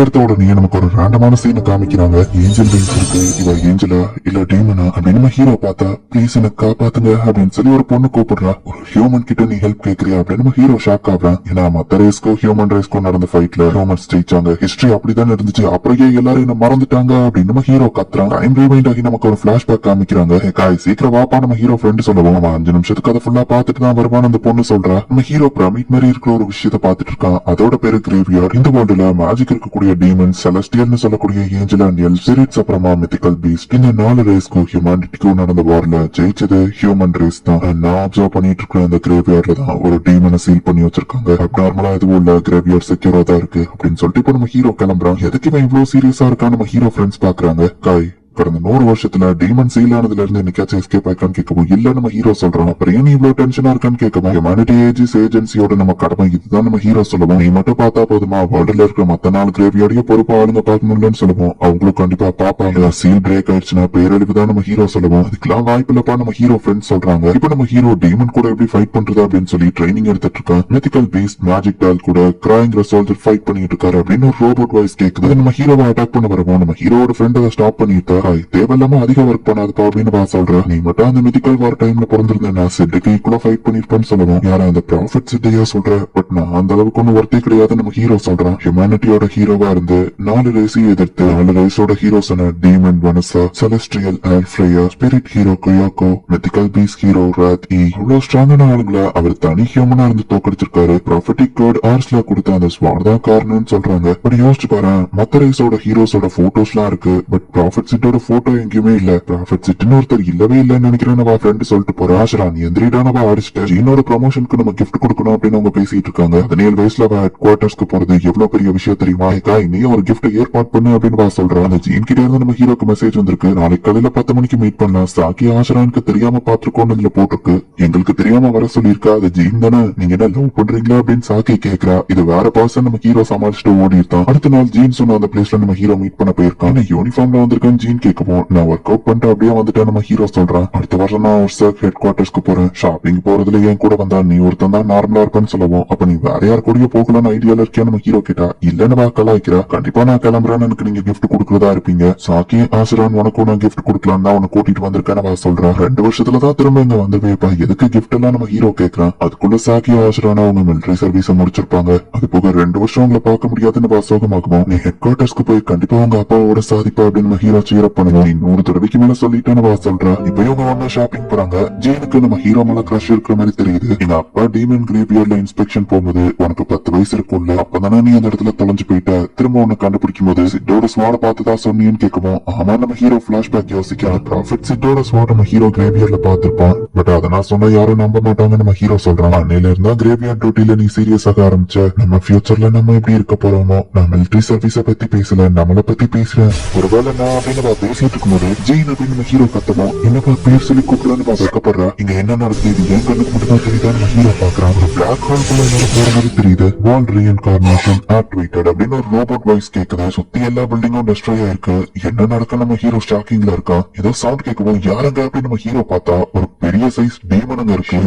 எடுத்த உடனே நமக்கு ஒரு ரேண்டமான சீனை காமிக்கிறாங்க. ஏஞ்சல் விங்ஸ் இருக்கு, இவ ஏஞ்சலா இல்ல டீமனா அப்படின்னு நம்ம ஹீரோ பார்த்தா, ப்ளீஸ் என்ன காப்பாத்துங்க அப்படின்னு சொல்லி ஒரு பொண்ணு கூப்பிடுறா. ஒரு ஹியூமன் கிட்ட நீ ஹெல்ப் கேக்குறியா அப்படின்னு நம்ம ஹீரோ ஷாக் ஆகுறான். ஏன்னா மத்த ரேஸ்க்கும் ஹியூமன் ரேஸ்க்கும் நடந்த ஃபைட்ல ஹியூமன்ஸ் ஜெயிச்சாங்க, ஹிஸ்டரி அப்படிதான் இருந்துச்சு, அப்புறம் ஏன் எல்லாரும் என்ன மறந்துட்டாங்க அப்படின்னு நம்ம ஹீரோ கத்துறான். டைம் ரிவைண்ட் ஆகி நமக்கு ஒரு பிளாஷ்பேக் காமிக்கிறாங்க. காய் சீக்கிரம் வாப்பா நம்ம ஹீரோ ஃப்ரெண்ட் சொல்லுவோம். அவன் 5 நிமிஷத்துக்கு அதை ஃபுல்லா பாத்துட்டு தான் வருவான் அந்த பொண்ணு சொல்றா. நம்ம ஹீரோ பிரமிட் மாதிரி இருக்கிற ஒரு விஷயத்த பாத்துட்டு இருக்கான். அதோட பேரு கிரேவியார்ட். இந்த வேர்ல்டுல மேஜிக் இருக்கக்கூடிய டீமன்ஸ், செலஸ்டியல்னு சொல்லக்கூடிய ஏஞ்சல் அண்ட் எல் ஸ்பிரிட்ஸ், அப்புறமா மித்திக்கல் பீஸ்ட், இந்த 4 ரேஸ்க்கும் ஹியூமனிட்டிக்கும் நடந்த வார்ல ஜெயிச்சது ஹியூமன் ரேஸ் தான். நான் அப்சர்வ் பண்ணிட்டு இருக்கிற இந்த கிரேவியார்ட்ல தான் ஒரு டீமனை சீல் பண்ணி வச்சிருக்காங்க. நார்மலா எதுவும் இல்ல, கிரேவியார்ட் செக்யூரா தான் இருக்கு அப்படின்னு சொல்லிட்டு இப்ப நம்ம ஹீரோ கிளம்புறான். எதுக்கு இவன் இவ்வளவு சீரியஸா இருக்கான்னு நம்ம ஹீரோ ஃப்ரெண்ட்ஸ் பாக்குறாங்க. காய் கடந்த 100 வருஷத்துல டீமன் சீல் ஆனதுல இருந்து என்னைக்காச்சும் எஸ்கேப் ஆயிக்கான்னு கேட்கவும் இல்ல நம்ம ஹீரோ சொல்றோம். அப்புறம் ஏன் இவ்வளவு டென்ஷனா இருக்கான்னு கேட்கவும் ஹியூமனிட்டி ஏஜிஸ் ஏஜென்சியோட நம்ம கடமை இதுதான் நம்ம ஹீரோ சொல்லுவோம். நீ மட்டும் பார்த்தா போதுமா, வேர்ல்டுல இருக்கிற மத்த 4 கிரேவியார்டைய பொறுப்பா ஆளுங்க பார்க்கணும்னு சொல்லுவோம். அவங்களும் கண்டிப்பா பாப்பாங்க. சீல் பிரேக் ஆயிடுச்சுன்னா பேரழிவு தான் நம்ம ஹீரோ சொல்லுவோம். அதுக்கெல்லாம் வாய்ப்பு இல்லப்பா நம்ம ஹீரோ ஃப்ரெண்ட்ஸ் சொல்றாங்க. இப்ப நம்ம ஹீரோ டீமன் கூட எப்படி ஃபைட் பண்றது அப்படின்னு சொல்லி ட்ரைனிங் எடுத்துட்டு இருக்கான். மித்திக்கல் பீஸ்ட் மேஜிக் டால் கூட கிராயிங் சோல்ஜர் ஃபைட் பண்ணிட்டு இருக்காரு அப்படின்னு ஒரு ரோபோட் வாய்ஸ் கேக்குது. நம்ம ஹீரோவை அட்டாக் பண்ண வரவும் நம்ம ஹீரோட ஃப்ரெண்ட் அதை ஸ்டாப் பண்ணிட்டா. தேவையில்லாம அதிக ஒர்க் பண்ணாதுப்பா அப்படின்னு நான் சொல்றேன். நீ மட்டும் அந்த மித்திக்கல் வார் டைம்ல பிறந்திருந்தேன் செட்டுக்கு ஈக்குவலா ஃபைட் பண்ணிருப்பேன்னு சொல்லுவோம். யாரும் அந்த ப்ராஃபிட் சிட்டையா சொல்ற, பட் நான் அந்த அளவுக்கு ஒன்னும் ஒர்த்தே கிடையாது நம்ம ஹீரோ சொல்றான். ஹியூமனிட்டியோட ஹீரோவா இருந்து 4 ரேஸையும் எதிர்த்து 4 ரேஸோட ஹீரோஸான டீமன் வனசா, செலஸ்ட்ரியல் ஆல்ஃப்ரேயா, ஸ்பிரிட் ஹீரோ குயாக்கோ, மித்திக்கல் பீஸ் ஹீரோ ராத் அவ்வளவு ஸ்ட்ராங்கான ஆளுங்களை அவர் தனி ஹியூமனா இருந்து தோக்கடிச்சிருக்காரு. ப்ராஃபிட்டிக் கோட் ஆர்ஸ்ல கொடுத்த அந்த ஸ்வாட் தான் காரணம்னு சொல்றாங்க. பட் யோசிச்சு பாரு, மத்த ரேஸோட ஹீரோஸோட போட்டோஸ் எல்லாம் இருக்கு, பட் ப்ராஃபிட் சிட்டோட போட்டோ எங்கேயுமே இல்ல. ப்ராஃபிட் சிட்னு ஒருத்தர் இல்லவே இல்லன்னு நினைக்கிறேன் நம்ம ஃப்ரெண்ட் சொல்லிட்டு போறா. ஆஷரா நீ எந்திரிடானவா அடிச்சுட்டு ஜீனோட ப்ரமோஷனுக்கு நம்ம கிஃப்ட் கொடுக்கணும் அப்படின்னு அவங்க பேசிட்டு இருக்காங்க. 17 வயசுல அவ ஹெட் குவார்டர்ஸ்க்கு போறது எவ்வளவு பெரிய விஷயம் தெரியுமா? இன்னும் ஒரு கிஃப்ட் ஏற்பாடு பண்ணு அப்படின்னு சொல்றான். அந்த ஜீன் கிட்ட இருந்து நம்ம ஹீரோக்கு மெசேஜ் வந்திருக்கு. நாளைக்கு காலையில 10 மணிக்கு மீட் பண்ணலாம். சாக்கி ஆஷரானுக்கு தெரியாம பாத்துருக்கோன்னு இதுல போட்டிருக்கு. எங்களுக்கு தெரியாம வர சொல்லியிருக்கா. அது ஜீன் தானே, நீங்க என்ன லவ் பண்றீங்களா அப்படின்னு சாக்கி கேக்குறா. இது வேற பர்சன் நம்ம ஹீரோ சமாளிச்சுட்டு ஓடி இருக்கான். அடுத்த நாள் ஜீன் சொன்ன அந்த பிளேஸ்ல நம்ம ஹீரோ மீட் பண்ண போயிருக்கான். யூனிஃபார்ம்ல வந்திருக்கான்னு ஜீன் கேட்கவும் நான் ஒர்க் அவுட் பண்ணிட்டு அப்படியே வந்துட்டு நம்ம ஹீரோ சொல்றான். அடுத்த வருஷம் நான் ஒரு சர்க் ஹெட் குவார்டர்ஸ்க்கு போறேன். ஷாப்பிங் போறதுல என் கூட வந்தா நீ ஒருத்தன் தான் நார்மலா இருப்பேன்னு சொல்லுவோம். அப்ப நீ வேற யார் கூடயோ போகலான்னு ஐடியால இருக்கியா நம்ம ஹீரோ கேட்டா. இல்லன்னு வா கலாய்க்கிறா. கண்டிப்பா நான் கிளம்புறேன்னு எனக்கு நீங்க கிஃப்ட் கொடுக்கறதா இருப்பீங்க. சாக்கி ஆசிரான் உனக்கும் நான் கிஃப்ட் கொடுக்கலாம் தான் உன்னை கூட்டிட்டு வந்திருக்கேன்னு அவ சொல்றான். 2 வருஷத்துலதான் திரும்ப இங்க வந்துருவேப்பா, எதுக்கு கிஃப்ட் எல்லாம் நம்ம ஹீரோ கேட்கறான். அதுக்குள்ள சாக்கி ஆசிரானா அவங்க மிலிட்டரி சர்வீஸ் முடிச்சிருப்பாங்க. அது போக 2 வருஷம் உங்களை பார்க்க முடியாதுன்னு சோகமாக்குவோம். நீ ஹெட் குவார்டர்ஸ்க்கு போய் கண்டிப்பா உங்க அப்பாவோட சாதிப்பா அப்படின்னு நம்ம ஹீரோ சீரப் பண்ணுவோம். 100 தடவைக்கு மேல சொல்லிட்டேன்னு சொல்றா. இப்ப இவங்க ஒண்ணு ஷாப்பிங் போறாங்க. ஜீனுக்கு நம்ம ஹீரோ மேல கிரஷ் இருக்கிற மாதிரி தெரியுது. எங்க அப்பா டீமன் கிரேவியார்ட்ல இன்ஸ்பெக்ஷன் போகும்போது உனக்கு 10 வயசு இருக்கும்ல, அப்பதானே நீ அந்த இடத்துல தொலைஞ்சு போயிட்ட, திரும்ப உன்னை கண்டுபிடிக்கும் போது சிட்டோட ஸ்வாட பார்த்துதான் சொன்னீன்னு கேட்கவும் ஆமா நம்ம ஹீரோ பிளாஷ்பேக் யோசிக்க ப்ராஃபிட் சிட்டோட ஸ்வாட நம்ம ஹீரோ கிரேவியார்ட்ல பார்த்திருப்பான். பட் அதை நான் சொன்னா யாரும் நம்ப மாட்டாங்க நம்ம ஹீரோ சொல்றான். அன்னையில இருந்தா கிரேவியார்ட் டியூட்டில நீ சீரியஸ் ஆக ஆரம்பிச்ச. நம்ம ஃபியூச்சர்ல நம்ம எப்படி இருக்க போறோமோ, நான் மிலிட்டரி சர்வீஸ பத்தி பேசல, நம்மளை பத்தி பேசுறேன். ஒருவேளை நான் அப்படின்னு பேசிட்டு இருக்கும்போது ஜெயின் அப்படின்னு ஹீரோ கத்தவும் என்னப்பா பேர் சொல்லி கூப்பிடலான்னு வைக்கப்படுறா. இங்க என்ன நடக்குது, இது என் கண்ணுக்கு மட்டும் தான் தெரியுதான்னு நம்ம ஹீரோ பாக்குறான். ஒரு பிளாக் ஹோல்குள்ள என்ன போற மாதிரி தெரியுது. வால் ரீஇன்கார்னேஷன் ஆக்டிவேட்டட் அப்படின்னு ஒரு ரோபோட் வாய்ஸ் கேக்குது. சுத்தி எல்லா பில்டிங்கும் டெஸ்ட்ராய் ஆயிருக்கு. என்ன நடக்க நம்ம ஹீரோ ஷாக்கிங்ல இருக்கான். ஏதோ சவுண்ட் கேட்கவும் யாருங்க அப்படின்னு நம்ம ஹீரோ பார்த்தா ஒரு பெரிய சைஸ் டீமனுங்க இருக்கு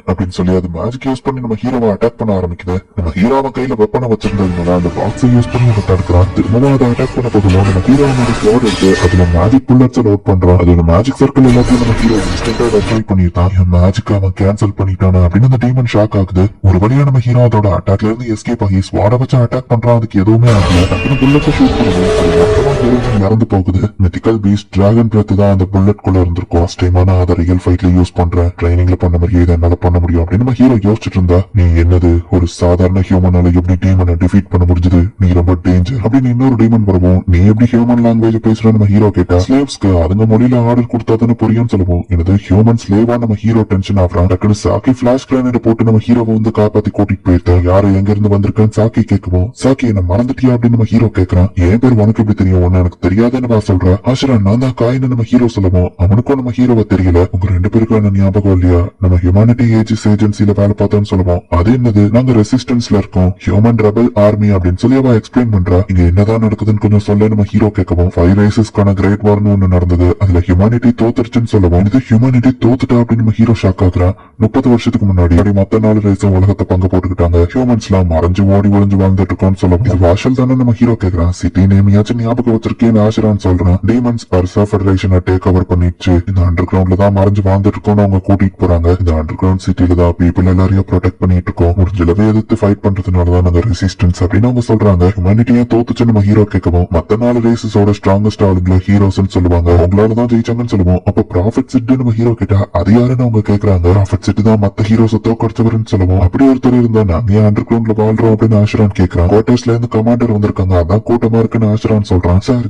அப்படின்னு சொல்லி அது மேஜிக் யூஸ் பண்ணி நம்ம ஹீரோவை அட்டாக் பண்ண ஆரம்பிக்குது. நம்ம ஹீரோவை கையில வெப்பனை வச்சிருந்ததுனால அந்த பாக்ஸை யூஸ் பண்ணி நம்ம தடுக்கிறான். திரும்பவும் அதை அட்டாக் பண்ண போதும் நம்ம ஹீரோவோட ஸ்குவாட் இருக்கு. அதுல மேஜிக் புல்லட்ஸ் லோட் பண்றான். அதோட மேஜிக் சர்க்கிள் எல்லாத்தையும் நம்ம ஹீரோ இன்ஸ்டன்டா ட்ரை பண்ணிட்டான். என் மேஜிக் அவன் கேன்சல் பண்ணிட்டானா அப்படின்னு அந்த டீமன் ஷாக் ஆகுது. ஒரு வழியா நம்ம ஹீரோ அதோட அட்டாக்ல இருந்து எஸ்கேப் ஆகி ஸ்வாட வச்சு அட்டாக் பண்றான். அதுக்கு எதுவுமே ஆகல. டக்குனு புல்லட்ஸை ஷூட் பண்ணுவோம். இறந்து போகுது. மித்திக்கல் பீஸ்ட் டிராகன் பிரெத் தான் அந்த புல்லட் குள்ள இருந்திருக்கும். ஃபர்ஸ்ட் டைமான அதை ரியல் ஃபைட்ல யூஸ் பண்றேன். ட்ரைனிங்ல பண்ண மாதிரியே இதை என்னால பண்ண முடியும் அப்படின்னு நம்ம ஹீரோ யோசிச்சுட்டு இருந்தா, நீ என்னது ஒரு சாதாரண ஹியூமனால எப்படி டீமனை டிஃபீட் பண்ண முடிஞ்சது, நீ ரொம்ப டேஞ்சர் அப்படின்னு இன்னொரு டீமன் வருவோம். நீ எப்படி ஹியூமன் லாங்குவேஜ் பேசுற நம்ம ஹீரோ கேட்டா, ஸ்லேவ்ஸ்க்கு அதுங்க மொழியில ஆர்டர் கொடுத்தாதானே புரியும் சொல்லுவோம். எனது ஹியூமன் ஸ்லேவா நம்ம ஹீரோ டென்ஷன் ஆகுறான். டக்குனு சாக்கி பிளாஷ் கிரானைட் போட்டு நம்ம ஹீரோவை வந்து காப்பாத்தி கூட்டிட்டு போயிருந்தேன். யாரு எங்க இருந்து வந்திருக்கேன்னு சாக்கி கேட்கவும், சாக்கி என்ன மறந்துட்டியா அப்படின்னு நம்ம ஹீரோ கேட்கறான். என் பேர் உனக்கு எப்படி தெரியும், ஒண்ணு எனக்கு தெரியாதுன்னு சொல்ற. ஆஷிரான் நான் தான் காயின்னு நம்ம ஹீரோ சொல்லுவோம். அவனுக்கும் நம்ம ஹீரோவை தெரியல. உங்க ரெண்டு பேருக்கும் என்ன ஞாபகம் இல்லையா? நம்ம ஹியூமனிட்டி ஏஜஸ் ஏஜென்சில வேலை பார்த்தோம்னு சொல்லுவோம். அது என்னது? நாங்க ரெசிஸ்டன்ஸ்ல இருக்கோம், ஹியூமன் ரெபல் ஆர்மி அப்படின்னு சொல்லி அவ எக்ஸ்பிளைன் பண்றா. இங்க என்னதான் நடக்குதுன்னு கொஞ்சம் சொல்ல நம்ம ஹீரோ கேட்கவும் 5 ரேசஸ்க்கான கிரேட் வார்னு ஒண்ணு நடந்தது. அதுல ஹியூமனிட்டி தோத்துருச்சுன்னு சொல்லுவோம். இது ஹியூமனிட்டி தோத்துட்டா அப்படின்னு நம்ம ஹீரோ ஷாக் ஆகுறான். 30 வருஷத்துக்கு முன்னாடி மத்த 4 ரேஸும் உலகத்தை பங்கு போட்டுக்கிட்டாங்க. ஹியூமன்ஸ் எல்லாம் மறைஞ்சு ஓடி ஒளிஞ்சு வாழ்ந்துட்டு இருக்கோம்னு சொல்லுவோம். இது வாஷல் தானே நம்ம ஹீரோ கேக்குறான். சிட்டி நேமையாச்சும் ஞாபகம் வச்சிருக்கேன்னு ஆஷிரான் சொல்றான். டீமன்ஸ் பர்சா ஃபெடரேஷனை டேக் ஓவர் பண்ணிடுச்சு. இந்த அண்டர் கிரவுண்ட்ல தான் மறைஞ்சு வாழ்ந்துட்டு இருக்கோம்னு அவங்க கூட்டிட்டு போறாங்க. இந்த அண்டர் கிரவுண்ட் சிட்டில தான் பீப்புள் எல்லாரையும் ப்ரொடெக்ட் பண்ணிட்டு இருக்கோம். முடிஞ்சளவு எதிர்த்து ஃபைட் பண்றதுனாலதான் நாங்க ரெசிஸ்டன்ஸ் அப்படின்னு அவங்க சொல்றாங்க. ஹியூமனிட்டியே தோத்துச்சு நம்ம ஹீரோ கேட்கவும் மத்த 4 ரேசஸோட ஸ்ட்ராங்கஸ்ட் ஆளுங்களை ஹீரோஸ் சொல்லுவாங்க. அவங்களாலதான் ஜெயிச்சாங்கன்னு சொல்லுவோம். அப்ப ப்ராஃபிட் சிட் நம்ம ஹீரோ கிட்ட அது யாருன்னு அவங்க கேக்குறாங்க. ப்ராஃபிட் சிட் தான் மத்த ஹீரோஸை தோக்கடிச்சவர்னு சொல்லுவோம். அப்படி ஒருத்தர் இருந்தா நாங்க அண்டர் கிரவுண்ட்ல வாழ்றோம் அப்படின்னு ஆஷிரான் கேக்குறான். குவார்டர்ஸ்ல இருந்து கமாண்டர் வந்திருக்காங்க, அதான் கூட்டமா இருக்குன்னு ஆஷிரான் சொல்றான். சார்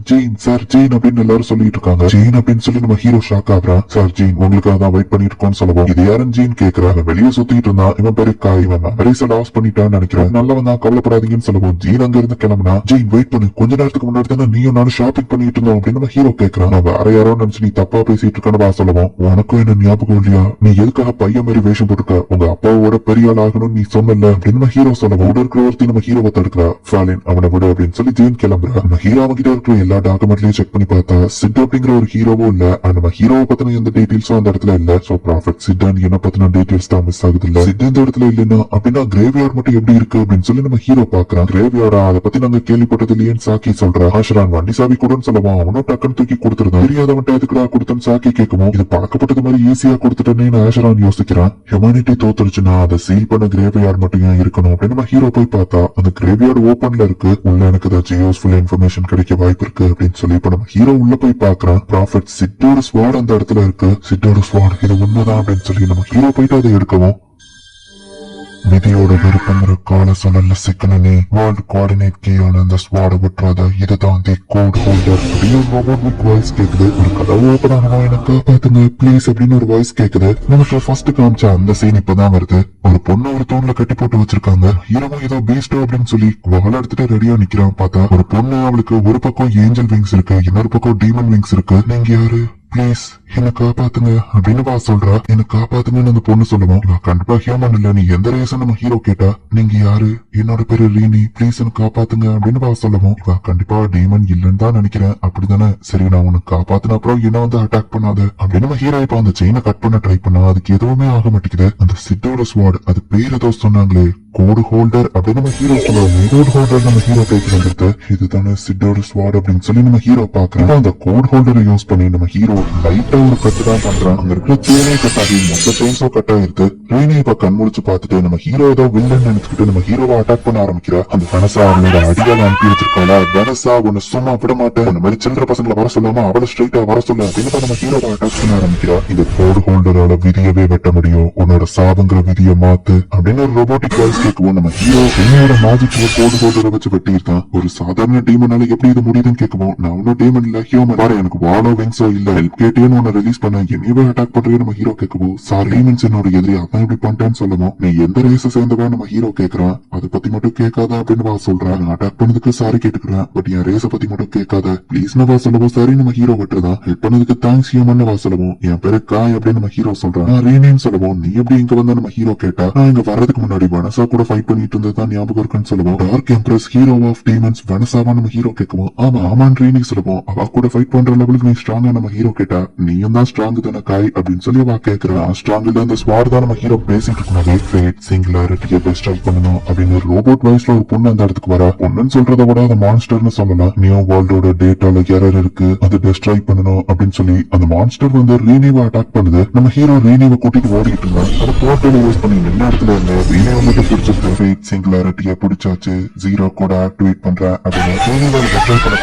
ஜீன் அப்படின்னு எல்லாரும் சொல்லிட்டு இருக்காங்க. ஜீன் அப்படின்னு சொல்லி நம்ம ஹீரோ ஷாக் ஆகுறான். சார் ஜீன் உங்களுக்காக தான் வெயிட் பண்ணிட்டு இருக்கோம்னு சொல்லுவோம். இது யாரும் ஜீன் கேக்குறாங்க. வெளியே சுத்திட்டு இருந்தான். இவன் பேரு காய். இவன் மெமரிஸ லாஸ் பண்ணிட்டான்னு நினைக்கிறேன். நல்லவன் தான், கவலைப்படாதீங்கன்னு சொல்லுவோம். ஜீன் அங்க இருந்து கிளம்புனா ஜீன் வெயிட் பண்ணு, கொஞ்ச நேரத்துக்கு முன்னாடி தானே நீயும் நானும் ஷாப்பிங் பண்ணிட்டு இருந்தோம் அப்படின்னு நம்ம ஹீரோ கேக்குறான். நான் வேற யாரோ நினைச்சு நீ தப்பா பேசிட்டு இருக்கன்னு சொல்லுவோம். உனக்கும் என்ன ஞாபகம் இல்லையா? நீ எதுக்காக பையன் மாதிரி வேஷம் போட்டுக்க? உங்க அப்பாவோட பெரிய ஆள் ஆகணும்னு நீ சொன்னல அப்படின்னு நம்ம ஹீரோ சொல்லுவோம். உள்ள இருக்கிற ஒருத்தி நம்ம ஹீரோவை தடுக்கிறா. ஃபாலின் அவனை விட அப்படின்னு சொல்லி ஜீன் கிளம்புறா. நம்ம ஹீரோ கிட்ட இருக்கிற எல்லா டாக்குமெண்ட்லயும் செக் பண்ணி பார்த்தா சிட் அப்படிங்கிற ஒரு ஹீரோவும் இல்ல. நம்ம ஹீரோவை பத்தின எந்த டீடைல்ஸும் அந்த இடத்துல இல்ல. சோ ப்ராஃபிட் சிட் அண்ட் என்ன பத்தின டீடைல்ஸ் தான் மிஸ் ஆகுது. இல்ல சிட் இந்த இடத்துல இல்லன்னா அப்படின்னா கிரேவியார்ட் மட்டும் எப்படி இருக்கு அப்படின்னு சொல்லி நம்ம ஹீரோ பாக்குறான். கிரேவியார்டா அதை பத்தி நாங்க கேள்விப்பட்டது இல்லையேன்னு சாக்கி சொல்றான். ஆஷிரான் வண்டி சாவி கூடன்னு சொல்லுவான். அவனும் டக்குன்னு தூக்கி கொடுத்துருந்தான். தெரியாதவன்ட்டு எதுக்குடா கொடுத்தன்னு சாக்கி கேட்கவும் இது பழக்கப்பட்டது மாதிரி ஈஸியா கொடுத்துட்டேன்னு ஆஷிரான் யோசிக்கிறான். ஹியூமனிட்டி தோத்துருச்சுன்னா அதை சீல் பண்ண கிரேவியார்ட் மட்டும் ஏன் இருக்கணும் அப்படின்னு நம்ம ஹீரோ போய் பார்த்தா அந்த கிரேவியார்ட் ஓபன்ல இருக்கு. உள்ள எனக்கு ஏதாச்சும் யூஸ்ஃபுல் இன்ஃபர்மேஷன் கிடைக்க வாய்ப்பு இருக்கு அப்படின்னு சொல்லி இப்ப நம்ம ஹீரோ உள்ள போய் பாக்குறான். ப்ராஃபிட் சிட்டோட ஸ்வாட் அந்த இடத்துல இருக்கு. சிட்டோட ஸ்வாட் இது உண்மைதான் அப்படின்னு சொல்லி நம்ம ஹீரோ போயிட்டு அதை எடுக்கவும் விதியோட விருப்பங்கிற கால சனல்ல சிக்கனே வேர்ல்ட் கோஆர்டினேட் கீயான அந்த ஸ்வாட விட்டுறாத இதுதான் தி கோட் ஹோல்டர் அப்படின்னு ஒரு ரோபோட் வாய்ஸ் கேக்குது. ஒரு கதவு ஓபன் ஆகணும், எனக்கு பாத்துங்க ப்ளீஸ் அப்படின்னு ஒரு வாய்ஸ் கேக்குது. நமக்கு ஃபர்ஸ்ட் காமிச்ச அந்த சீன் இப்பதான் வருது. ஒரு பொண்ணு ஒரு தூண்ல கட்டி போட்டு வச்சிருக்காங்க. ஹீரோவும் ஏதோ பீஸ்டோ அப்படின்னு சொல்லி வால் எடுத்துட்டு ரெடியா நிக்கிறான். பார்த்தா ஒரு பொண்ணு, அவளுக்கு ஒரு பக்கம் ஏஞ்சல் விங்ஸ் இருக்கு, இன்னொரு பக்கம் டீமன் விங்ஸ் இருக்கு. நீங்க யாரு? பிளீஸ் என்ன காப்பாத்துங்க அப்படின்னு சொல்றா. என்ன காப்பாத்துங்கன்னு அந்த பொண்ணு சொல்லுவோம். கண்டிப்பா ஹியூமன் இல்ல, நீ எந்த ரேசன் நம்ம ஹீரோ கேட்டா. நீங்க யாரு? என்னோட பேரு ரீனி, பிளீஸ் என்ன காப்பாத்துங்க அப்படின்னு சொல்லுவோம். கண்டிப்பா டீமன் இல்லன்னு தான் நினைக்கிறேன். அப்படிதானே? சரி நான் உனக்கு காப்பாத்தின அப்புறம் என்ன வந்து அட்டாக் பண்ணாத அப்படின்னு நம்ம ஹீரோ இப்ப அந்த செயினை கட் பண்ண ட்ரை பண்ணா அதுக்கு எதுவுமே ஆக மாட்டேங்குது. அந்த சிட்டோட ஸ்வாட் அது பேர் ஏதோ சொன்னாங்களே, கோடு ஹோல்டர் அப்படின்னு நம்ம ஹீரோ சொல்லுவாங்க. கோட் ஹோல்டர் நம்ம ஹீரோ கைக்கு வந்துருது. இதுதானே சிட்டோட ஸ்வாட் அப்படின்னு சொல்லி நம்ம ஹீரோ பாக்குறோம். அந்த கோட் ஹோல்டரை யூஸ் பண்ணி நம்ம ஹீரோ லைட்டா ஒரு கட்டு தான் பண்றான். அங்க இருக்கிற செயினே கட்டாகி மொத்த செயின்ஸோ கட் ஆயிருக்கு. ரீனி இப்ப கண் முழிச்சு பார்த்துட்டு நம்ம ஹீரோ ஏதோ வில்லன் நினைச்சுக்கிட்டு நம்ம ஹீரோவை அட்டாக் பண்ண ஆரம்பிக்கிறா. அந்த வெனசா அவனோட அடியால அனுப்பி வச்சிருக்காளா. வெனசா உன்னை சும்மா விட மாட்டேன், இந்த மாதிரி சில்லற பசங்களை வர சொல்லாம அவளை ஸ்ட்ரைட்டா வர சொல்ல அப்படின்னு நம்ம ஹீரோவை அட்டாக் பண்ண ஆரம்பிக்கிறா. இந்த கோட் ஹோல்டரோட விதியவே வெட்ட முடியும், உன்னோட சாவுங்கிற விதியை மாத்து அப்படின்னு ஒரு ரோபோட்டிக் வாய்ஸ் கேட்கவும் நம்ம ஹீரோ என்னோட மேஜிக் கோட் ஹோல்டரை வச்சு வெட்டியிருக்கான். ஒரு சாதாரண டீமனால எப்படி இது முடியுதுன்னு கேட்கவும் நான் ஒன்னும் டீமன் இல்ல, ஹியூமன். பாரு எனக்கு வாலோ விங்ஸோ இல்ல, ஹெல்ப் கேட்டேன்னு உன்னை ரிலீஸ் பண்ண என்னையவே அட்டாக் பண்றேன்னு நம்ம ஹீரோ கேட்கவும் சாரி டீமன்ஸ் என்னோட எதிரி, அதான் இப்படி பண்ணிட்டேன்னு சொல்லணும். நீ எந்த ரேஸை சேர்ந்தவன் நம்ம ஹீரோ கேட்கறான். அதை பத்தி மட்டும் கேட்காத அப்படின்னு சொல்றேன். நான் அட்டாக் பண்ணதுக்கு சாரி கேட்டுக்கிறேன், பட் என் ரேஸை பத்தி மட்டும் கேட்காத பிளீஸ் சொல்லவும் சாரி நம்ம ஹீரோ விட்டுறதான். ஹெல்ப் பண்ணதுக்கு தேங்க்ஸ் ஹியூமன் சொல்லவும் என் பேரு காய் அப்படின்னு நம்ம ஹீரோ சொல்றான். நான் ரீனேன்னு சொல்லவும் நீ எப்படி இங்க வந்தா நம்ம ஹீரோ கேட்டா. நான் இங்க வர்றதுக்கு முன்னாடி வனசா கூட ஃபைட் பண்ணிட்டு இருந்ததுதான் ஞாபகம் இருக்குன்னு சொல்லுவோம். Dark empress hero of demons வனசாவா நம்ம ஹீரோ கேட்கவும் ஆமான்னு ரீனி சொல்லுவோம். அவ கூட ஃபைட் பண்ற லெவலுக்கு நீ ஸ்ட்ராங்கா நம்ம ஹீரோ கேட்டா. நீயும் தான் ஸ்ட்ராங் தானே காய் அப்படின்னு சொல்லி அவ கேட்கிறா. ஸ்ட்ராங் இல்ல அந்த ஸ்வாட் தான் நம்ம ஹீரோ பேசிட்டு இருக்கணும். சிங்குலாரிட்டியை பெஸ்ட் ட்ரை பண்ணணும் அப்படின்னு ஒரு ரோபோட் வாய்ஸ்ல ஒரு பொண்ணு அந்த இடத்துக்கு வரா. பொண்ணுன்னு சொல்றத விட அதை மான்ஸ்டர்னு சொல்லலாம். நியூ வேர்ல்டோட டேட்டால எரர் இருக்கு, அது பெஸ்ட் ட்ரை பண்ணணும் அப்படின்னு சொல்லி அந்த மான்ஸ்டர் வந்து ரீனிவை அட்டாக் பண்ணுது. நம்ம ஹீரோ ரீனிவை கூட்டிட்டு ஓடிட்டு இருந்தான். அதை போர்ட்டல் யூஸ் பண்ணி எல்லா இடத்துல இருந்து ரீனிவை மட்டும் பிடிச்சிருக்கு. சிங்குலாரிட்டியை பிடிச்சாச்சு, ஜீரோ கூட ஆக்டிவேட் பண்றேன் அப்படின்னு ரீனிவை ட்ரை பண்ண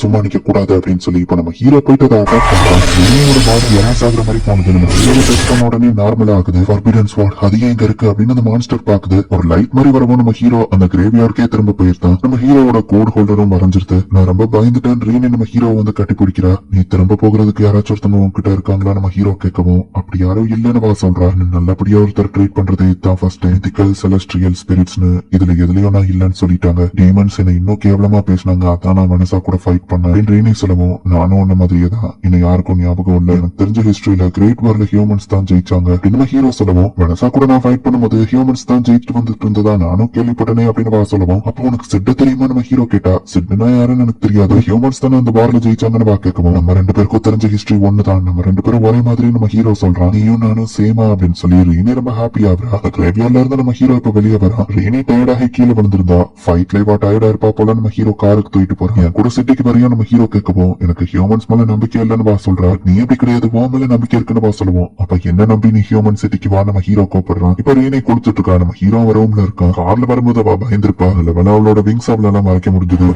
சும்மா நிக்க கூடாது அப்படின்னு சொல்லி இப்ப நம்ம ஹீரோ போயிட்டு அதை அட்டாக் ரீனியோட பாடி எராஸ் ஆகுற மாதிரி போனது. நம்ம ஹீரோ டெஸ்ட் பண்ண உடனே நார்மல் ஆகுது. ஃபார்பிடன் ஸ்வாட் அது ஏன் இங்க இருக்கு அப்படின்னு அந்த மான்ஸ்டர் பாக்குது. ஒரு லைட் மாதிரி வரவும் நம்ம ஹீரோ அந்த கிரேவியார்க்கே திரும்ப போயிருந்தான். நம்ம ஹீரோவோட கோட் ஹோல்டரும் மறைஞ்சிருது. நான் ரொம்ப பயந்துட்டேன். ரீனி நம்ம ஹீரோ வந்து கட்டி பிடிக்கிறா. நீ திரும்ப போகிறதுக்கு யாராச்சும் ஒருத்தவங்க உங்ககிட்ட இருக்காங்களா நம்ம ஹீரோ கேட்கவும், அப்படி யாரும் இல்லன்னு சொல்றா. நல்லபடியா ஒருத்தர் ட்ரீட் பண்றது இதுதான் ஃபர்ஸ்ட் டைம். எத்திக்கல் செலஸ்ட்ரியல் ஸ்பிரிட்ஸ்னு இதுல எதுலயும் நான் இல்லன்னு சொல்லிட்டாங்க. டீமன்ஸ் என்ன இன்னும் கேவலமா பேசினாங்க. அதான் நான் மனசா கூட ஃபைட் பண்ணேன். ரீனி சொல்லவும், நானும் உன்ன மாதிரியே தான். இன்னும் யாருக்கும் ஞாபகம் இல்ல. எனக்கு தெரிஞ்ச ஹிஸ்டரியில கிரேட் வார்ல ஹியூமன்ஸ் தான் ஜெயிச்சாங்க. நம்ம ஹீரோ சொல்லவும், மனசா கூட நான் ஃபைட் பண்ணும்போது ஹியூமன்ஸ் தான் ஜெயிச்சுட்டு வந்துட்டு இருந்ததா நானும் கேள்விப்பட்டனே அப்படின்னு சொல்லவும், அப்போ உனக்கு சிட்ட தெரியுமா நம்ம ஹீரோ கேட்டா. சிட்னா யாருன்னு எனக்கு தெரியாது. ஹியூமன்ஸ் தானே அந்த வார்ல ஜெயிச்சாங்கன்னு கேட்கவும், நம்ம ரெண்டு பேருக்கும் தெரிஞ்ச ஹிஸ்டரி ஒண்ணுதான். நம்ம ரெண்டு பேரும் ஒரே மாதிரி நம்ம ஹீரோ சொல்றான். நீயும் நானும் சேமா அப்படின்னு சொல்லி ரீனி ரொம்ப ஹாப்பி ஆகுறா. அந்த கிரேவியார்ல இருந்து நம்ம ஹீரோ இப்ப வெளியே வரா. ரீனி டயர்டாகி கீழே விழுந்திருந்தா. ஃபைட்ல இவா டயர்டா இருப்பா போல நம்ம ஹீரோ காருக்கு தூக்கிட்டு போறான். என் கூட சிட்டிக்கு வரையும் நம்ம ஹீரோ கேட்கவும், எனக்கு ஹியூமன்ஸ் மேல நம்பிக்கை இல்லன்னு சொல்றா. நீ எப்படி கிடையாது, வா மேல நம்பிக்கை இருக்குன்னு சொல்லுவோம். அப்ப என்ன நம்பி நீ ஹியூமன் சிட்டிக்கு வா நம்ம ஹீரோ கூப்பிடுறான். இப்ப ரீனி கொடுத்துட்டு இருக்கா. நம்ம ஹீரோ ரூம்ல இருக்கான். கார்ல வரும்போது அவ பயந்திருப்பா. அவளோட விங்ஸ் அவளால மறைக்க முடிஞ்சது.